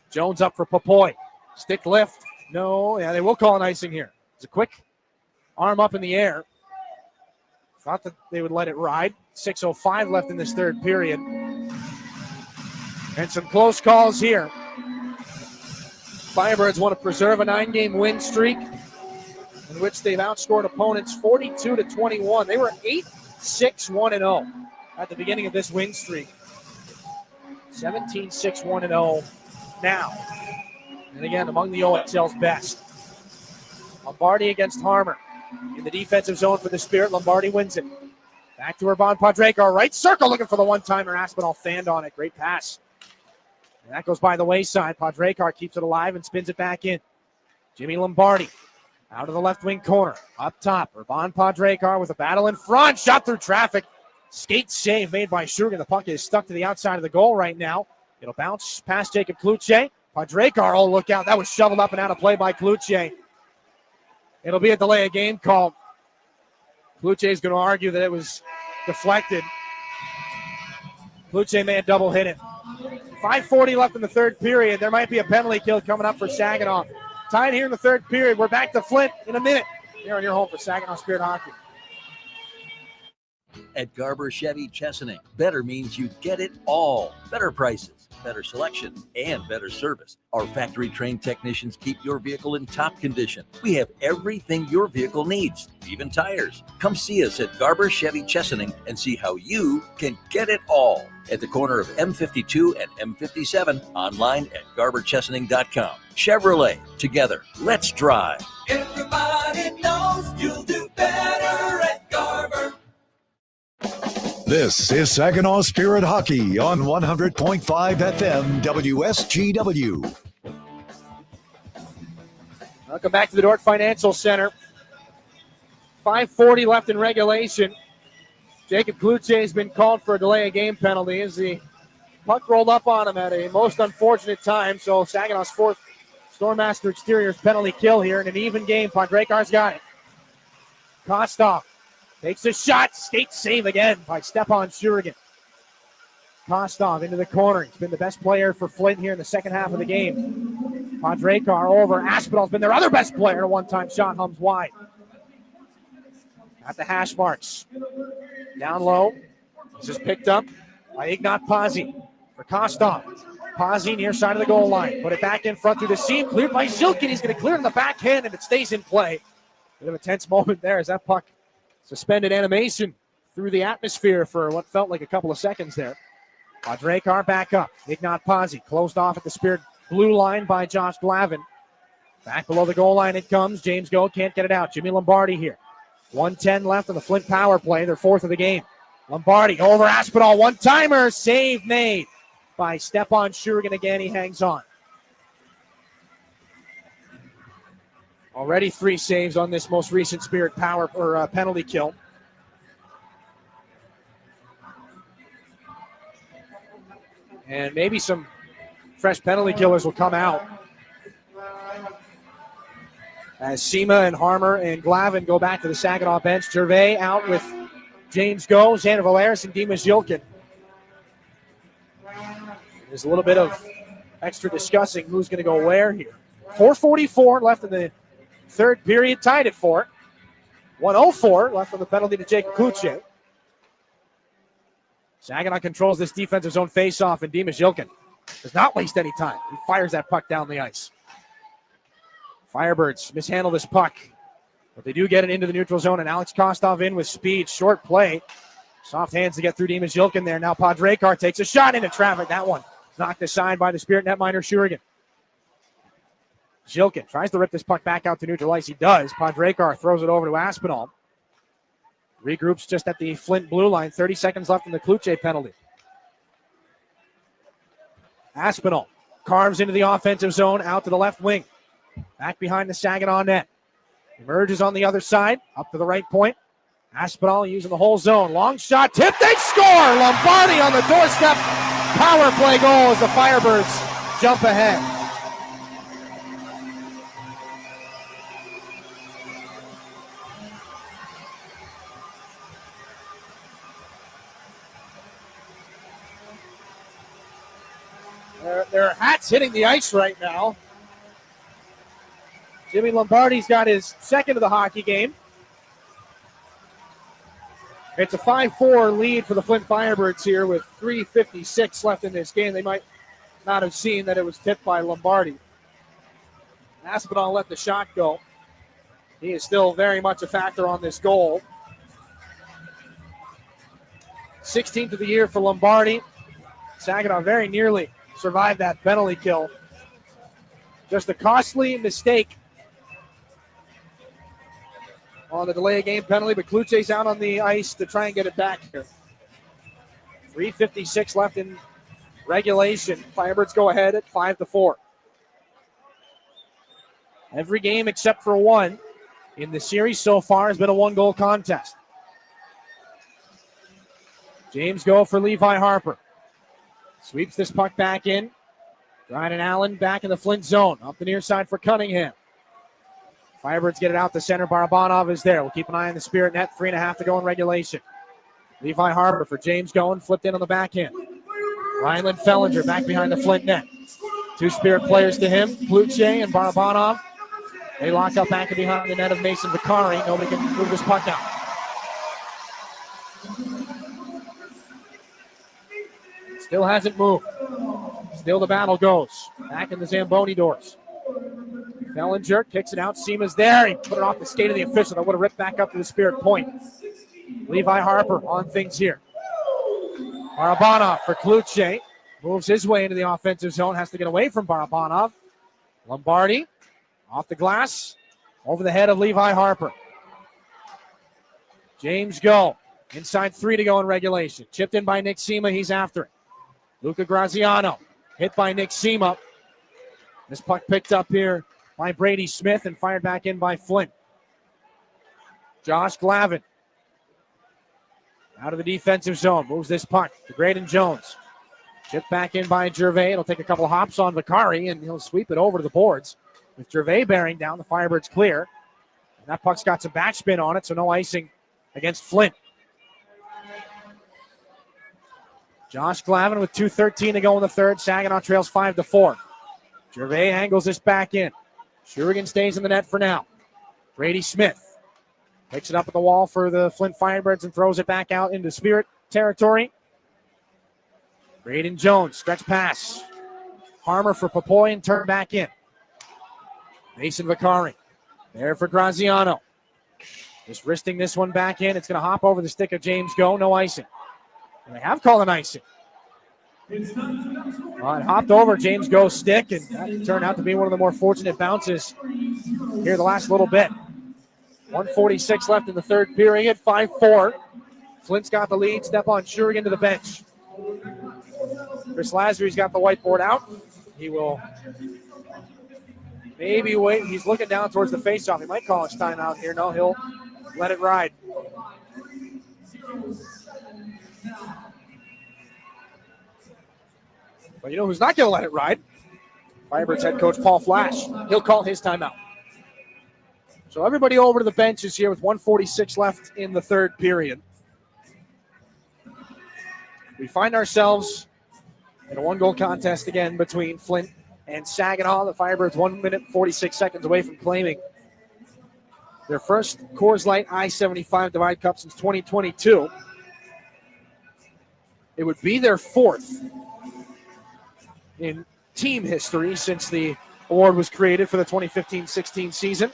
S3: Jones up for Popoy. Stick lift. No, yeah, they will call an icing here. It's a quick arm up in the air. Thought that they would let it ride. 6:05 left in this third period. And some close calls here. Firebirds want to preserve a 9-game win streak in which they've outscored opponents 42-21. They were 8-6-1-0 at the beginning of this win streak. 17-6-1-0 now. And again, among the OHL's best. Lombardi against Harmer. In the defensive zone for the Spirit, Lombardi wins it. Back to Urban Padrekar, right circle, looking for the one-timer. Aspinall fanned on it. Great pass. And that goes by the wayside. Padrekar keeps it alive and spins it back in. Jimmy Lombardi out of the left wing corner. Up top, Urban Padrekar with a battle in front. Shot through traffic. Skate save made by Shugan. The puck is stuck to the outside of the goal right now. It'll bounce past Jacob Kluche. Padrekar, oh, look out. That was shoveled up and out of play by Kluche. It'll be a delay of game call. Kluche is going to argue that it was deflected. Kluche may have double hit it. 5:40 left in the third period. There might be a penalty kill coming up for Saginaw. Tied here in the third period. We're back to Flint in a minute. Here on your home for Saginaw Spirit Hockey.
S4: At Garber Chevy Chesaning, better means you get it all. Better prices, better selection, and better service. Our factory-trained technicians keep your vehicle in top condition. We have everything your vehicle needs, even tires. Come see us at Garber Chevy Chesaning and see how you can get it all. At the corner of M52 and M57, online at garberchesaning.com. Chevrolet, together, let's drive.
S7: Everybody knows you'll do better at Garber.
S1: This is Saginaw Spirit Hockey on 100.5 FM WSGW.
S3: Welcome back to the Dordt Financial Center. 5:40 left in regulation. Jacob Kluche has been called for a delay of game penalty as the puck rolled up on him at a most unfortunate time. So Saginaw's fourth Stormmaster Exteriors penalty kill here in an even game. Padrekar's got it. Kostov takes a shot. Skate save again by Stepan Shurigan. Kostov into the corner. He's been the best player for Flint here in the second half of the game. Padrekar over. Aspinall's been their other best player. A one-time shot hums wide. At the hash marks. Down low. This is picked up by Ignat Pazzi for Kostov. Pazzi near side of the goal line. Put it back in front through the seam. Cleared by Zilkin. He's going to clear in the backhand, and it stays in play. Bit of a tense moment there as that puck suspended animation through the atmosphere for what felt like a couple of seconds there. Padrekar back up. Ignat Pazzi closed off at the Spirit blue line by Josh Glavin. Back below the goal line it comes. James Go can't get it out. Jimmy Lombardi here. 1:10 left on the Flint power play. Their fourth of the game. Lombardi over Aspinall. One-timer. Save made by Stepan Shurigan again. He hangs on. Already 3 saves on this most recent Spirit power or penalty kill. And maybe some fresh penalty killers will come out as Sema and Harmer and Glavin go back to the Saginaw bench. Gervais out with James Go, Xander Valeris, and Dimas Yilkin. There's a little bit of extra discussing who's going to go where here. 4:44 left in the third period, tied at 4. 1:04 left on the penalty to Jake Kuche. Saginaw controls this defensive zone faceoff, and Dimas Yilkin does not waste any time. He fires that puck down the ice. Firebirds mishandle this puck, but they do get it into the neutral zone, and Alex Kostov in with speed. Short play. Soft hands to get through Dimas Yilkin there. Now Podrekar takes a shot into traffic. That one knocked aside by the Spirit netminder Shurigan. Yilkin tries to rip this puck back out to neutral ice. He does. Podrekar throws it over to Aspinall. Regroups just at the Flint blue line. 30 seconds left in the Kluche penalty. Aspinall carves into the offensive zone out to the left wing. Back behind the Saginaw net. Emerges on the other side. Up to the right point. Aspinall using the whole zone. Long shot. Tip. They score. Lombardi on the doorstep. Power play goal as the Firebirds jump ahead. There are hats hitting the ice right now. Jimmy Lombardi's got his second of the hockey game. It's a 5-4 lead for the Flint Firebirds here with 3:56 left in this game. They might not have seen that it was tipped by Lombardi. Aspinall let the shot go. He is still very much a factor on this goal. 16th of the year for Lombardi. Saginaw very nearly survived that penalty kill. Just a costly mistake on the delay of game penalty, but Kluche's out on the ice to try and get it back here. 3:56 left in regulation. Firebirds go ahead at 5-4. Every game except for one in the series so far has been a 1-goal contest. James Go for Levi Harper. Sweeps this puck back in. Ryan and Allen back in the Flint zone. Up the near side for Cunningham. Firebirds get it out to center. Barabanov is there. We'll keep an eye on the Spirit net. 3.5 to go in regulation. Levi Harper for James Goen. Flipped in on the backhand. Rhineland Fellinger back behind the Flint net. 2 Spirit players to him. Kluche and Barabanov. They lock up back behind the net of Mason Vicari. Nobody can move this puck out. Still hasn't moved. Still the battle goes. Back in the Zamboni doors. Fellinger kicks it out. Sema's there. He put it off the skate of the official. That would have ripped back up to the Spirit point. Levi Harper on things here. Barabanov for Kluche. Moves his way into the offensive zone. Has to get away from Barabanov. Lombardi off the glass. Over the head of Levi Harper. James Go. Inside 3 to go in regulation. Chipped in by Nick Sema. He's after it. Luca Graziano. Hit by Nick Sema. This puck picked up here by Brady Smith and fired back in by Flint. Josh Glavin. Out of the defensive zone. Moves this puck to Graydon Jones. Chipped back in by Gervais. It'll take a couple hops on Vicari, and he'll sweep it over to the boards. With Gervais bearing down, the Firebirds clear. And that puck's got some backspin on it, so no icing against Flint. Josh Glavin with 2:13 to go in the third. Saginaw trails 5-4. Gervais angles this back in. Shurigan stays in the net for now. Brady Smith picks it up at the wall for the Flint Firebirds and throws it back out into Spirit territory. Graydon Jones, stretch pass. Harmer for Popoy and turn back in. Mason Vicari there for Graziano. Just wristing this one back in. It's going to hop over the stick of James Go. No icing. And they have called an icing. It hopped over James Go's stick, and that turned out to be one of the more fortunate bounces here the last little bit. 1:46 left in the third period. 5-4. Flint's got the lead. Stepan Shurigan to the bench. Chris Lazary's got the whiteboard out. He will maybe wait. He's looking down towards the faceoff. He might call his timeout here. No, he'll let it ride. But you know who's not going to let it ride? Firebirds head coach Paul Flash. He'll call his timeout. So everybody over to the benches here with 1:46 left in the third period. We find ourselves in a one-goal contest again between Flint and Saginaw. The Firebirds 1 minute and 46 seconds away from claiming their first Coors Lite I-75 Divide Cup since 2022. It would be their fourth in team history since the award was created for the 2015-16 season.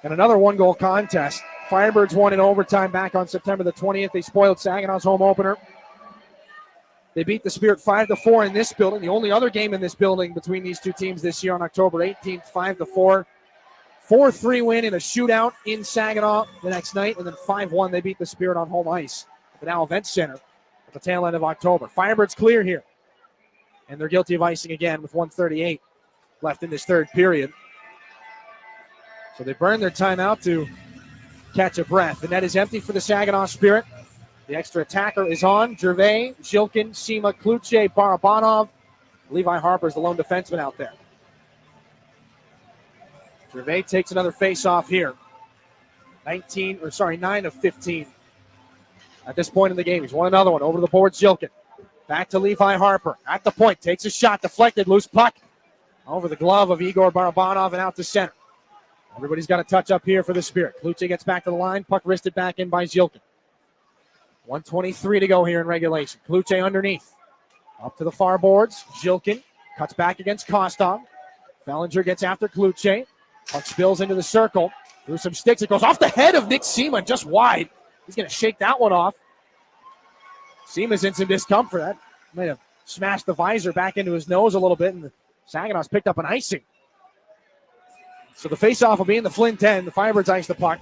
S3: And another one-goal contest. Firebirds won in overtime back on September the 20th. They spoiled Saginaw's home opener. They beat the Spirit 5-4 in this building. The only other game in this building between these two teams this year on October 18th, 5-4. 4-3 win in a shootout in Saginaw the next night. And then 5-1, they beat the Spirit on home ice at the Now Event Center at the tail end of October. Firebirds clear here. And they're guilty of icing again with 1:38 left in this third period. So they burn their timeout to catch a breath. The net is empty for the Saginaw Spirit. The extra attacker is on. Gervais, Zhilkin, Sima, Kluche, Barabanov. Levi Harper's the lone defenseman out there. Gervais takes another face-off here. 9 of 15 at this point in the game. He's won another one. Over the board, Zhilkin. Back to Levi Harper. At the point, takes a shot, deflected, loose puck. Over the glove of Igor Barabanov and out to center. Everybody's got a touch up here for the Spirit. Kluche gets back to the line. Puck wristed back in by Zhilkin. 1:23 to go here in regulation. Kluche underneath. Up to the far boards. Zhilkin cuts back against Kostov. Bellinger gets after Kluche. Puck spills into the circle. Through some sticks. It goes off the head of Nick Sima, just wide. He's going to shake that one off. Sima's in some discomfort. That might have smashed the visor back into his nose a little bit, and the Saginaw's picked up an icing. So the faceoff will be in the Flint end. The Firebirds ice the puck,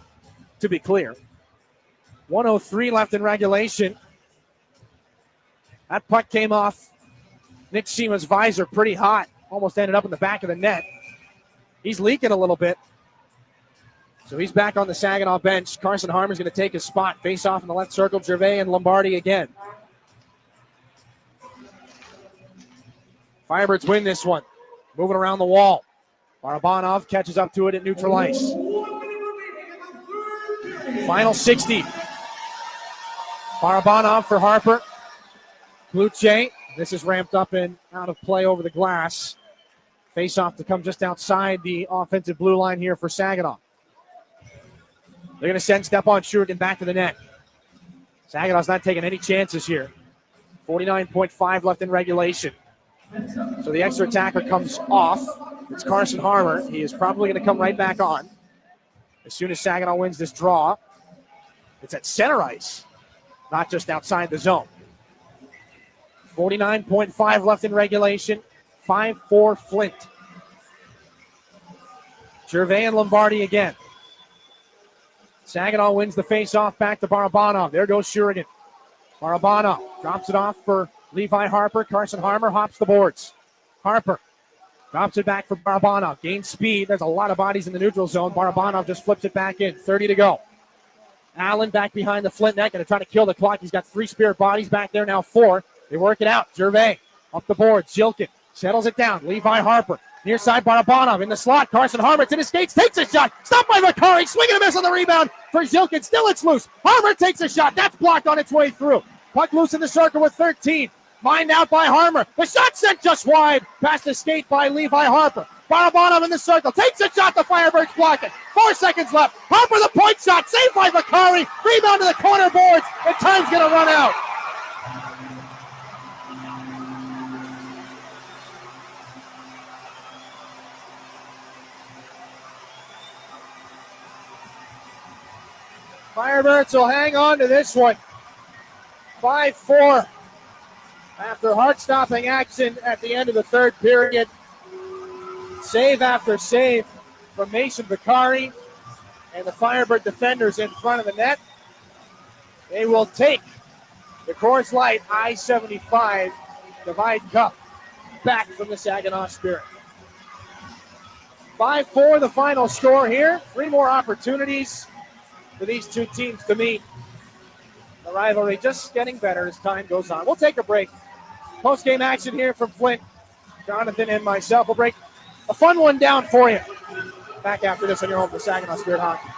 S3: to be clear. 1:03 left in regulation. That puck came off Nick Sima's visor pretty hot. Almost ended up in the back of the net. He's leaking a little bit. So he's back on the Saginaw bench. Carson Harmer's going to take his spot. Face off in the left circle. Gervais and Lombardi again. Firebirds win this one. Moving around the wall. Barabanov catches up to it at neutral ice. Final 60. Barabanov for Harper. Kluche. This is ramped up and out of play over the glass. Face off to come just outside the offensive blue line here for Saginaw. They're going to send Stepan Shurigan back to the net. Saginaw's not taking any chances here. 49.5 left in regulation. So the extra attacker comes off. It's Carson Harmer. He is probably going to come right back on as soon as Saginaw wins this draw. It's at center ice, not just outside the zone. 49.5 left in regulation. 5-4 Flint. Gervais and Lombardi again. Saginaw wins the face-off back to Barabanov. There goes Shurigan. Barabanov drops it off for Levi Harper. Carson Harmer hops the boards. Harper drops it back for Barabanov. Gains speed. There's a lot of bodies in the neutral zone. Barabanov just flips it back in. 30 to go. Allen back behind the Flint net. Going to try to kill the clock. He's got 3 Spirit bodies back there now. 4. They work it out. Gervais up the boards. Zhilkin settles it down. Levi Harper. Near side, Barabanov in the slot. Carson Harmer to his skates. Takes a shot. Stopped by Vakari. Swing and a miss on the rebound for Zhilkin. Still it's loose. Harmer takes a shot. That's blocked on its way through. Puck loose in the circle with 13. Mined out by Harmer. The shot sent just wide. Past the skate by Levi Harper. Barabanov in the circle. Takes a shot. The Firebirds block it. 4 seconds left. Harper the point shot. Saved by Vakari. Rebound to the corner boards. And time's going to run out. Firebirds will hang on to this one. 5-4 after heart-stopping action at the end of the third period. Save after save from Mason Vakari. And the Firebird defenders in front of the net. They will take the Coors Lite I-75 Divide Cup back from the Saginaw Spirit. 5-4 the final score here. 3 more opportunities for these two teams to meet. The rivalry just getting better as time goes on. We'll take a break. Post-game action here from Flint. Jonathan and myself will break a fun one down for you. Back after this on your home for Saginaw Spirit Hockey.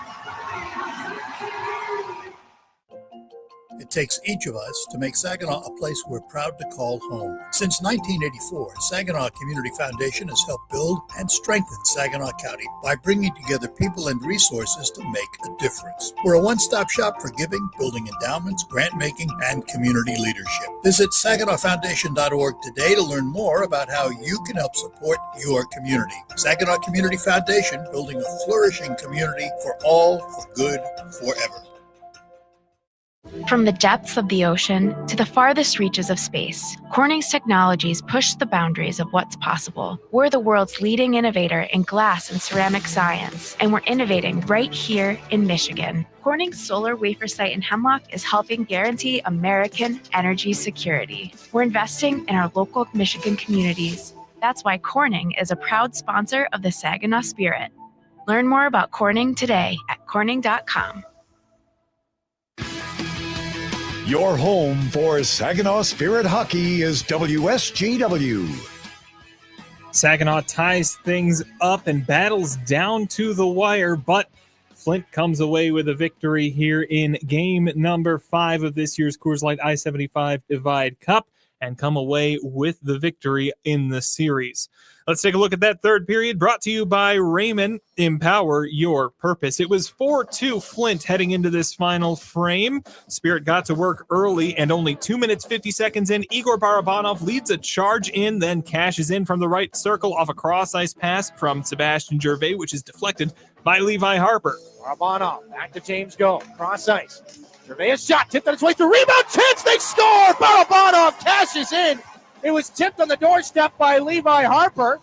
S9: It takes each of us to make Saginaw a place we're proud to call home. Since 1984, Saginaw Community Foundation has helped build and strengthen Saginaw County by bringing together people and resources to make a difference. We're a one-stop shop for giving, building endowments, grant-making, and community leadership. Visit SaginawFoundation.org today to learn more about how you can help support your community. Saginaw Community Foundation, building a flourishing community for all, for good, forever.
S11: From the depths of the ocean to the farthest reaches of space, Corning's technologies push the boundaries of what's possible. We're the world's leading innovator in glass and ceramic science, and we're innovating right here in Michigan. Corning's solar wafer site in Hemlock is helping guarantee American energy security. We're investing in our local Michigan communities. That's why Corning is a proud sponsor of the Saginaw Spirit. Learn more about Corning today at corning.com.
S1: Your home for Saginaw Spirit Hockey is WSGW.
S2: Saginaw ties things up and battles down to the wire, but Flint comes away with a victory here in game number 5 of this year's Coors Light I-75 Divide Cup and come away with the victory in the series. Let's take a look at that third period, brought to you by Raymond. Empower your purpose. It was 4-2 Flint heading into this final frame. Spirit got to work early, and only 2 minutes, 50 seconds in, Igor Barabanov leads a charge in, then cashes in from the right circle off a cross-ice pass from Sebastian Gervais, which is deflected by Levi Harper.
S3: Barabanov, back to James Go, cross-ice. Gervais shot, tipped on its way through, rebound, chance, they score! Barabanov cashes in. It was tipped on the doorstep by Levi Harper.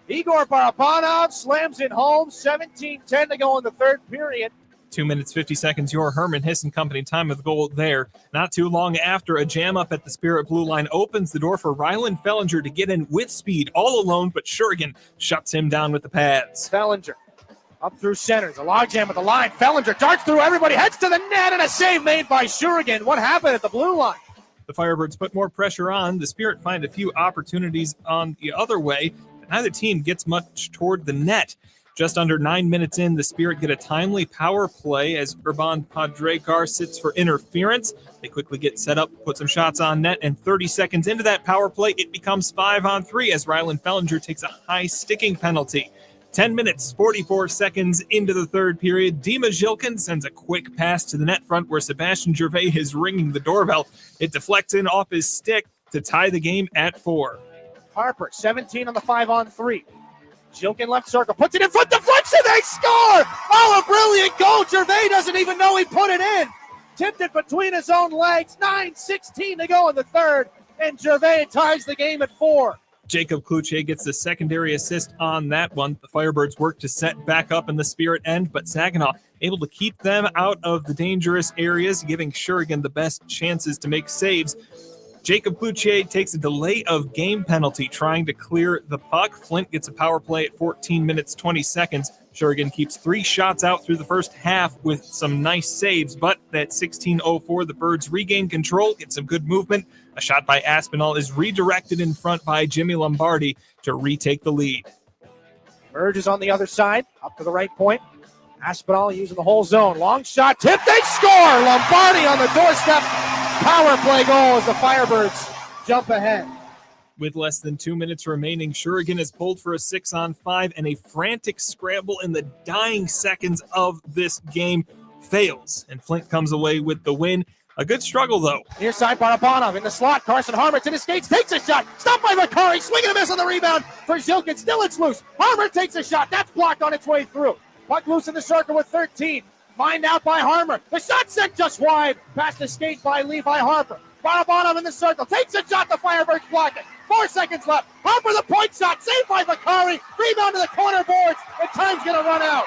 S3: Igor Barabanov slams it home. 17-10 to go in the third period.
S2: 2 minutes, 50 seconds. Your Herman Hissen Company time of the goal there. Not too long after, a jam up at the Spirit blue line opens the door for Ryland Fellinger to get in with speed all alone, but Shurigan shuts him down with the pads.
S3: Fellinger up through center. The logjam at the line. Fellinger darts through everybody, heads to the net, and a save made by Shurigan. What happened at the blue line?
S2: The Firebirds put more pressure on. The Spirit find a few opportunities on the other way, but neither team gets much toward the net. Just under 9 minutes in, the Spirit get a timely power play as Urban Padrekar sits for interference. They quickly get set up, put some shots on net, and 30 seconds into that power play, it becomes 5-on-3 as Ryland Fellinger takes a high sticking penalty. 10 minutes, 44 seconds into the third period, Dima Zhilkin sends a quick pass to the net front where Sebastian Gervais is ringing the doorbell. It deflects in off his stick to tie the game at 4.
S3: Harper, 17 on the 5-on-3. Zhilkin left circle, puts it in front, deflection, they score! Oh, a brilliant goal! Gervais doesn't even know he put it in. Tipped it between his own legs, 9:16 to go in the third, and Gervais ties the game at 4.
S2: Jacob Kluche gets the secondary assist on that one. The Firebirds work to set back up in the Spirit end, but Saginaw able to keep them out of the dangerous areas, giving Shurigan the best chances to make saves. Jacob Kluche takes a delay of game penalty trying to clear the puck. Flint gets a power play at 14 minutes, 20 seconds. Shurigan keeps 3 shots out through the first half with some nice saves, but at 16:04, the Birds regain control, get some good movement. A shot by Aspinall is redirected in front by Jimmy Lombardi to retake the lead.
S3: Burge is on the other side, up to the right point. Aspinall using the whole zone. Long shot, tip, they score! Lombardi on the doorstep. Power play goal as the Firebirds jump ahead.
S2: With less than 2 minutes remaining, Shurigan is pulled for a 6-on-5, and a frantic scramble in the dying seconds of this game fails, and Flint comes away with the win. A good struggle, though.
S3: Near side, Barabanov in the slot. Carson Harmer to the skates, takes a shot. Stopped by Vakari, swing and a miss on the rebound for Zhilkin. Still it's loose. Harmer takes a shot. That's blocked on its way through. Puck loose in the circle with 13. Mined out by Harmer. The shot sent just wide. Past the skate by Levi Harper. Barabanov in the circle. Takes a shot. The Firebirds block it. 4 seconds left. Harper the point shot. Saved by Vakari. Rebound to the corner boards. And time's going to run out.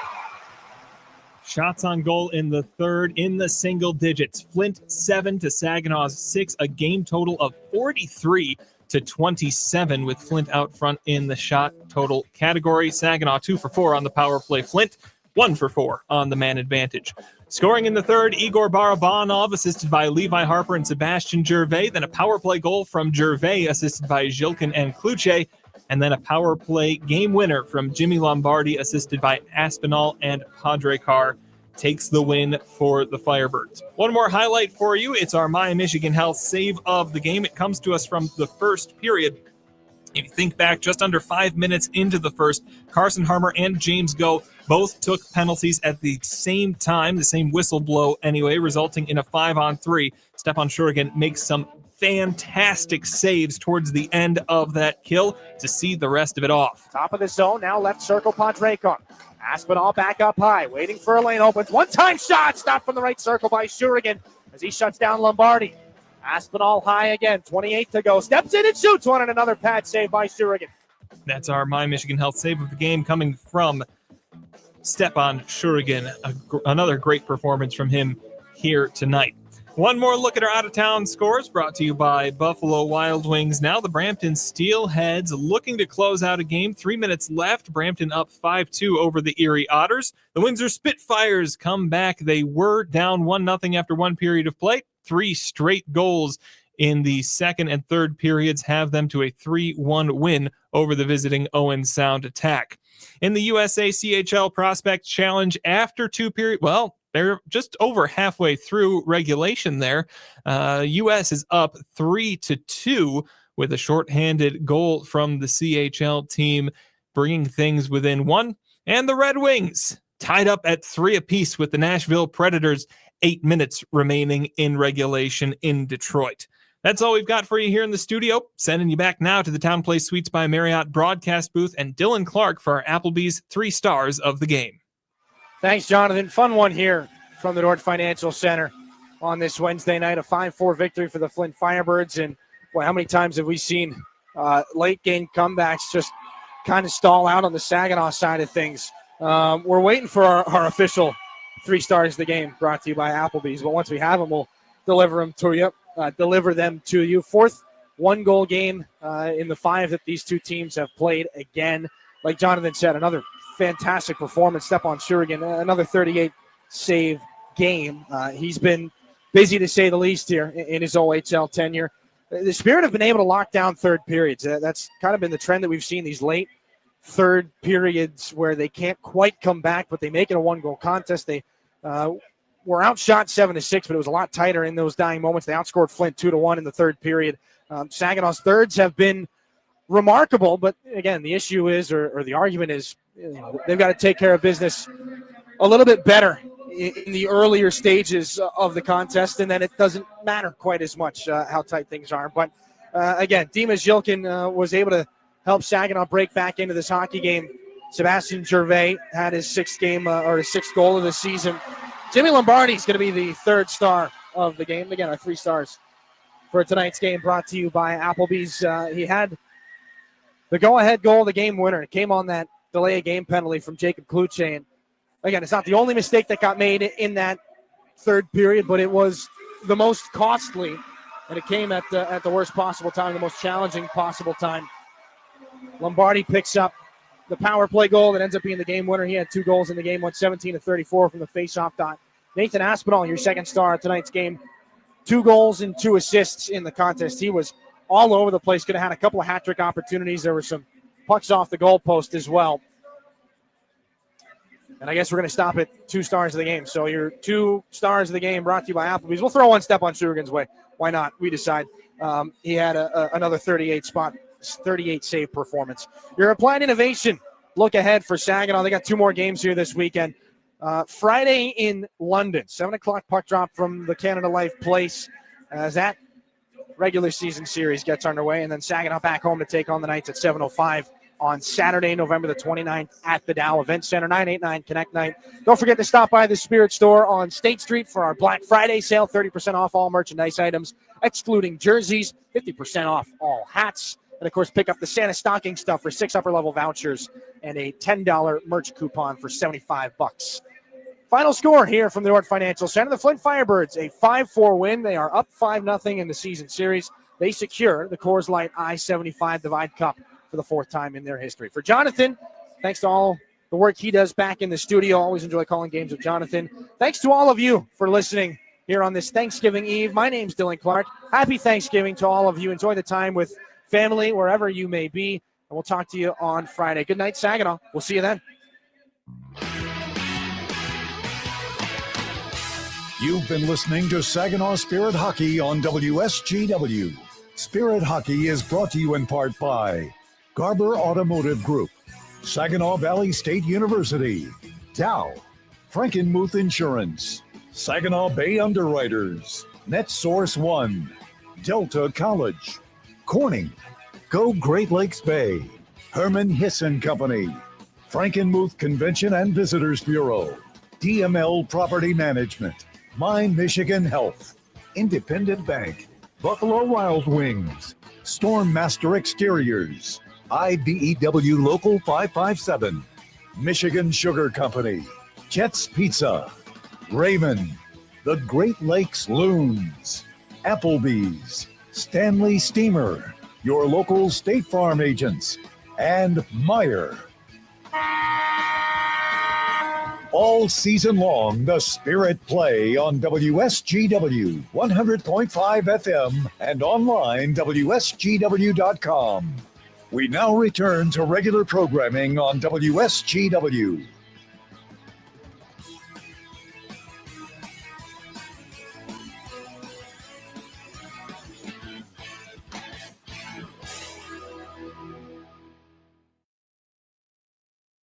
S2: Shots on goal in the third in the single digits. Flint 7 to Saginaw's 6, a game total of 43-27 with Flint out front in the shot total category. Saginaw 2 for 4 on the power play. Flint 1 for 4 on the man advantage. Scoring in the third, Igor Barabanov, assisted by Levi Harper and Sebastian Gervais. Then a power play goal from Gervais, assisted by Zhilkin and Kluche. And then a power play game winner from Jimmy Lombardi, assisted by Aspinall and Padre Carr, takes the win for the Firebirds. One more highlight for you. It's our My Michigan Health save of the game. It comes to us from the first period. If you think back, just under 5 minutes into the first, Carson Harmer and James Go both took penalties at the same time, the same whistle blow anyway, resulting in a 5-on-3. Stepan Shurigan makes some fantastic saves towards the end of that kill to see the rest of it off.
S3: Top of the zone, now left circle, Podrekar. Aspinall back up high, waiting for a lane opens. One-time shot, stopped from the right circle by Shurigan as he shuts down Lombardi. Aspinall high again, 28 to go. Steps in and shoots one, and another pad save by Shurigan.
S2: That's our My Michigan Health save of the game coming from Stepan Shurigan. Another great performance from him here tonight. One more look at our out-of-town scores brought to you by Buffalo Wild Wings. Now the Brampton Steelheads looking to close out a game. 3 minutes left. Brampton up 5-2 over the Erie Otters. The Windsor Spitfires come back. They were down 1-0 after one period of play. 3 straight goals in the second and third periods have them to a 3-1 win over the visiting Owen Sound Attack. In the USA CHL Prospect Challenge after 2 periods, well, they're just over halfway through regulation there. U.S. is up 3-2 with a shorthanded goal from the CHL team, bringing things within 1. And the Red Wings tied up at 3 apiece with the Nashville Predators. 8 minutes remaining in regulation in Detroit. That's all we've got for you here in the studio. Sending you back now to the Town Place Suites by Marriott broadcast booth and Dylan Clark for our Applebee's 3 stars of the game.
S3: Thanks, Jonathan. Fun one here from the North Financial Center on this Wednesday night. A 5-4 victory for the Flint Firebirds. And, boy, how many times have we seen late-game comebacks just kind of stall out on the Saginaw side of things? We're waiting for our official 3 stars of the game brought to you by Applebee's. But once we have them, we'll deliver them to you. Fourth one-goal game in the 5 that these two teams have played again. Like Jonathan said, another fantastic performance. Stepan Shurigan, another 38-save game. He's been busy, to say the least, here in his OHL tenure. The Spirit have been able to lock down third periods. That's kind of been the trend that we've seen, these late third periods where they can't quite come back, but they make it a one-goal contest. They were outshot 7-6, but it was a lot tighter in those dying moments. They outscored Flint 2-1 in the third period. Saginaw's thirds have been remarkable, but again, the issue is, or the argument is, they've got to take care of business a little bit better in the earlier stages of the contest, and then it doesn't matter quite as much how tight things are. But again, Dimas Zhilkin was able to help Saginaw break back into this hockey game. Sebastian Gervais had his 6th goal of the season. Jimmy Lombardi is going to be the 3rd star of the game. Again, our 3 stars for tonight's game brought to you by Applebee's. He had the go-ahead goal, the game winner. It came on that delay of game penalty from Jacob Kluche. And again, it's not the only mistake that got made in that third period, but it was the most costly, and it came at the worst possible time, the most challenging possible time. Lombardi picks up the power play goal that ends up being the game winner. He had 2 goals in the game, went 17-34 from the faceoff dot. Nathan Aspinall, your 2nd star of tonight's game, 2 goals and 2 assists in the contest. He was all over the place, could have had a couple of hat-trick opportunities. There were some pucks off the goalpost as well. And I guess we're going to stop at 2 stars of the game. So your 2 stars of the game brought to you by Applebee's. We'll throw one step on Shurigan's way. Why not? We decide. He had another 38 save performance. Your Applied Innovation look ahead for Saginaw. They got 2 more games here this weekend. Friday in London, 7 o'clock puck drop from the Canada Life Place as that regular season series gets underway. And then Saginaw back home to take on the Knights at 7:05 on Saturday, November the 29th at the Dow Event Center, 989 Connect Night. Don't forget to stop by the Spirit Store on State Street for our Black Friday sale, 30% off all merchandise items, excluding jerseys, 50% off all hats. And, of course, pick up the Santa stocking stuff for 6 upper-level vouchers and a $10 merch coupon for $75. Final score here from the North Financial Center. The Flint Firebirds, a 5-4 win. They are up 5-0 in the season series. They secure the Coors Lite I-75 Divide Cup for the 4th time in their history. For Jonathan, thanks to all the work he does back in the studio. Always enjoy calling games with Jonathan. Thanks to all of you for listening here on this Thanksgiving Eve. My name's Dylan Clark. Happy Thanksgiving to all of you. Enjoy the time with family wherever you may be. And we'll talk to you on Friday. Good night, Saginaw. We'll see you then.
S1: You've been listening to Saginaw Spirit Hockey on WSGW. Spirit Hockey is brought to you in part by Garber Automotive Group, Saginaw Valley State University, Dow, Frankenmuth Insurance, Saginaw Bay Underwriters, NetSource One, Delta College, Corning, Go Great Lakes Bay, Herman Hisson Company, Frankenmuth Convention and Visitors Bureau, DML Property Management, Mine Michigan Health, Independent Bank, Buffalo Wild Wings, Stormmaster Exteriors, IBEW Local 557, Michigan Sugar Company, Jets Pizza, Raymond, the Great Lakes Loons, Applebee's, Stanley Steamer, your local State Farm agents, and Meyer. All season long, the Spirit play on WSGW 100.5 FM and online WSGW.com. We now return to regular programming on WSGW.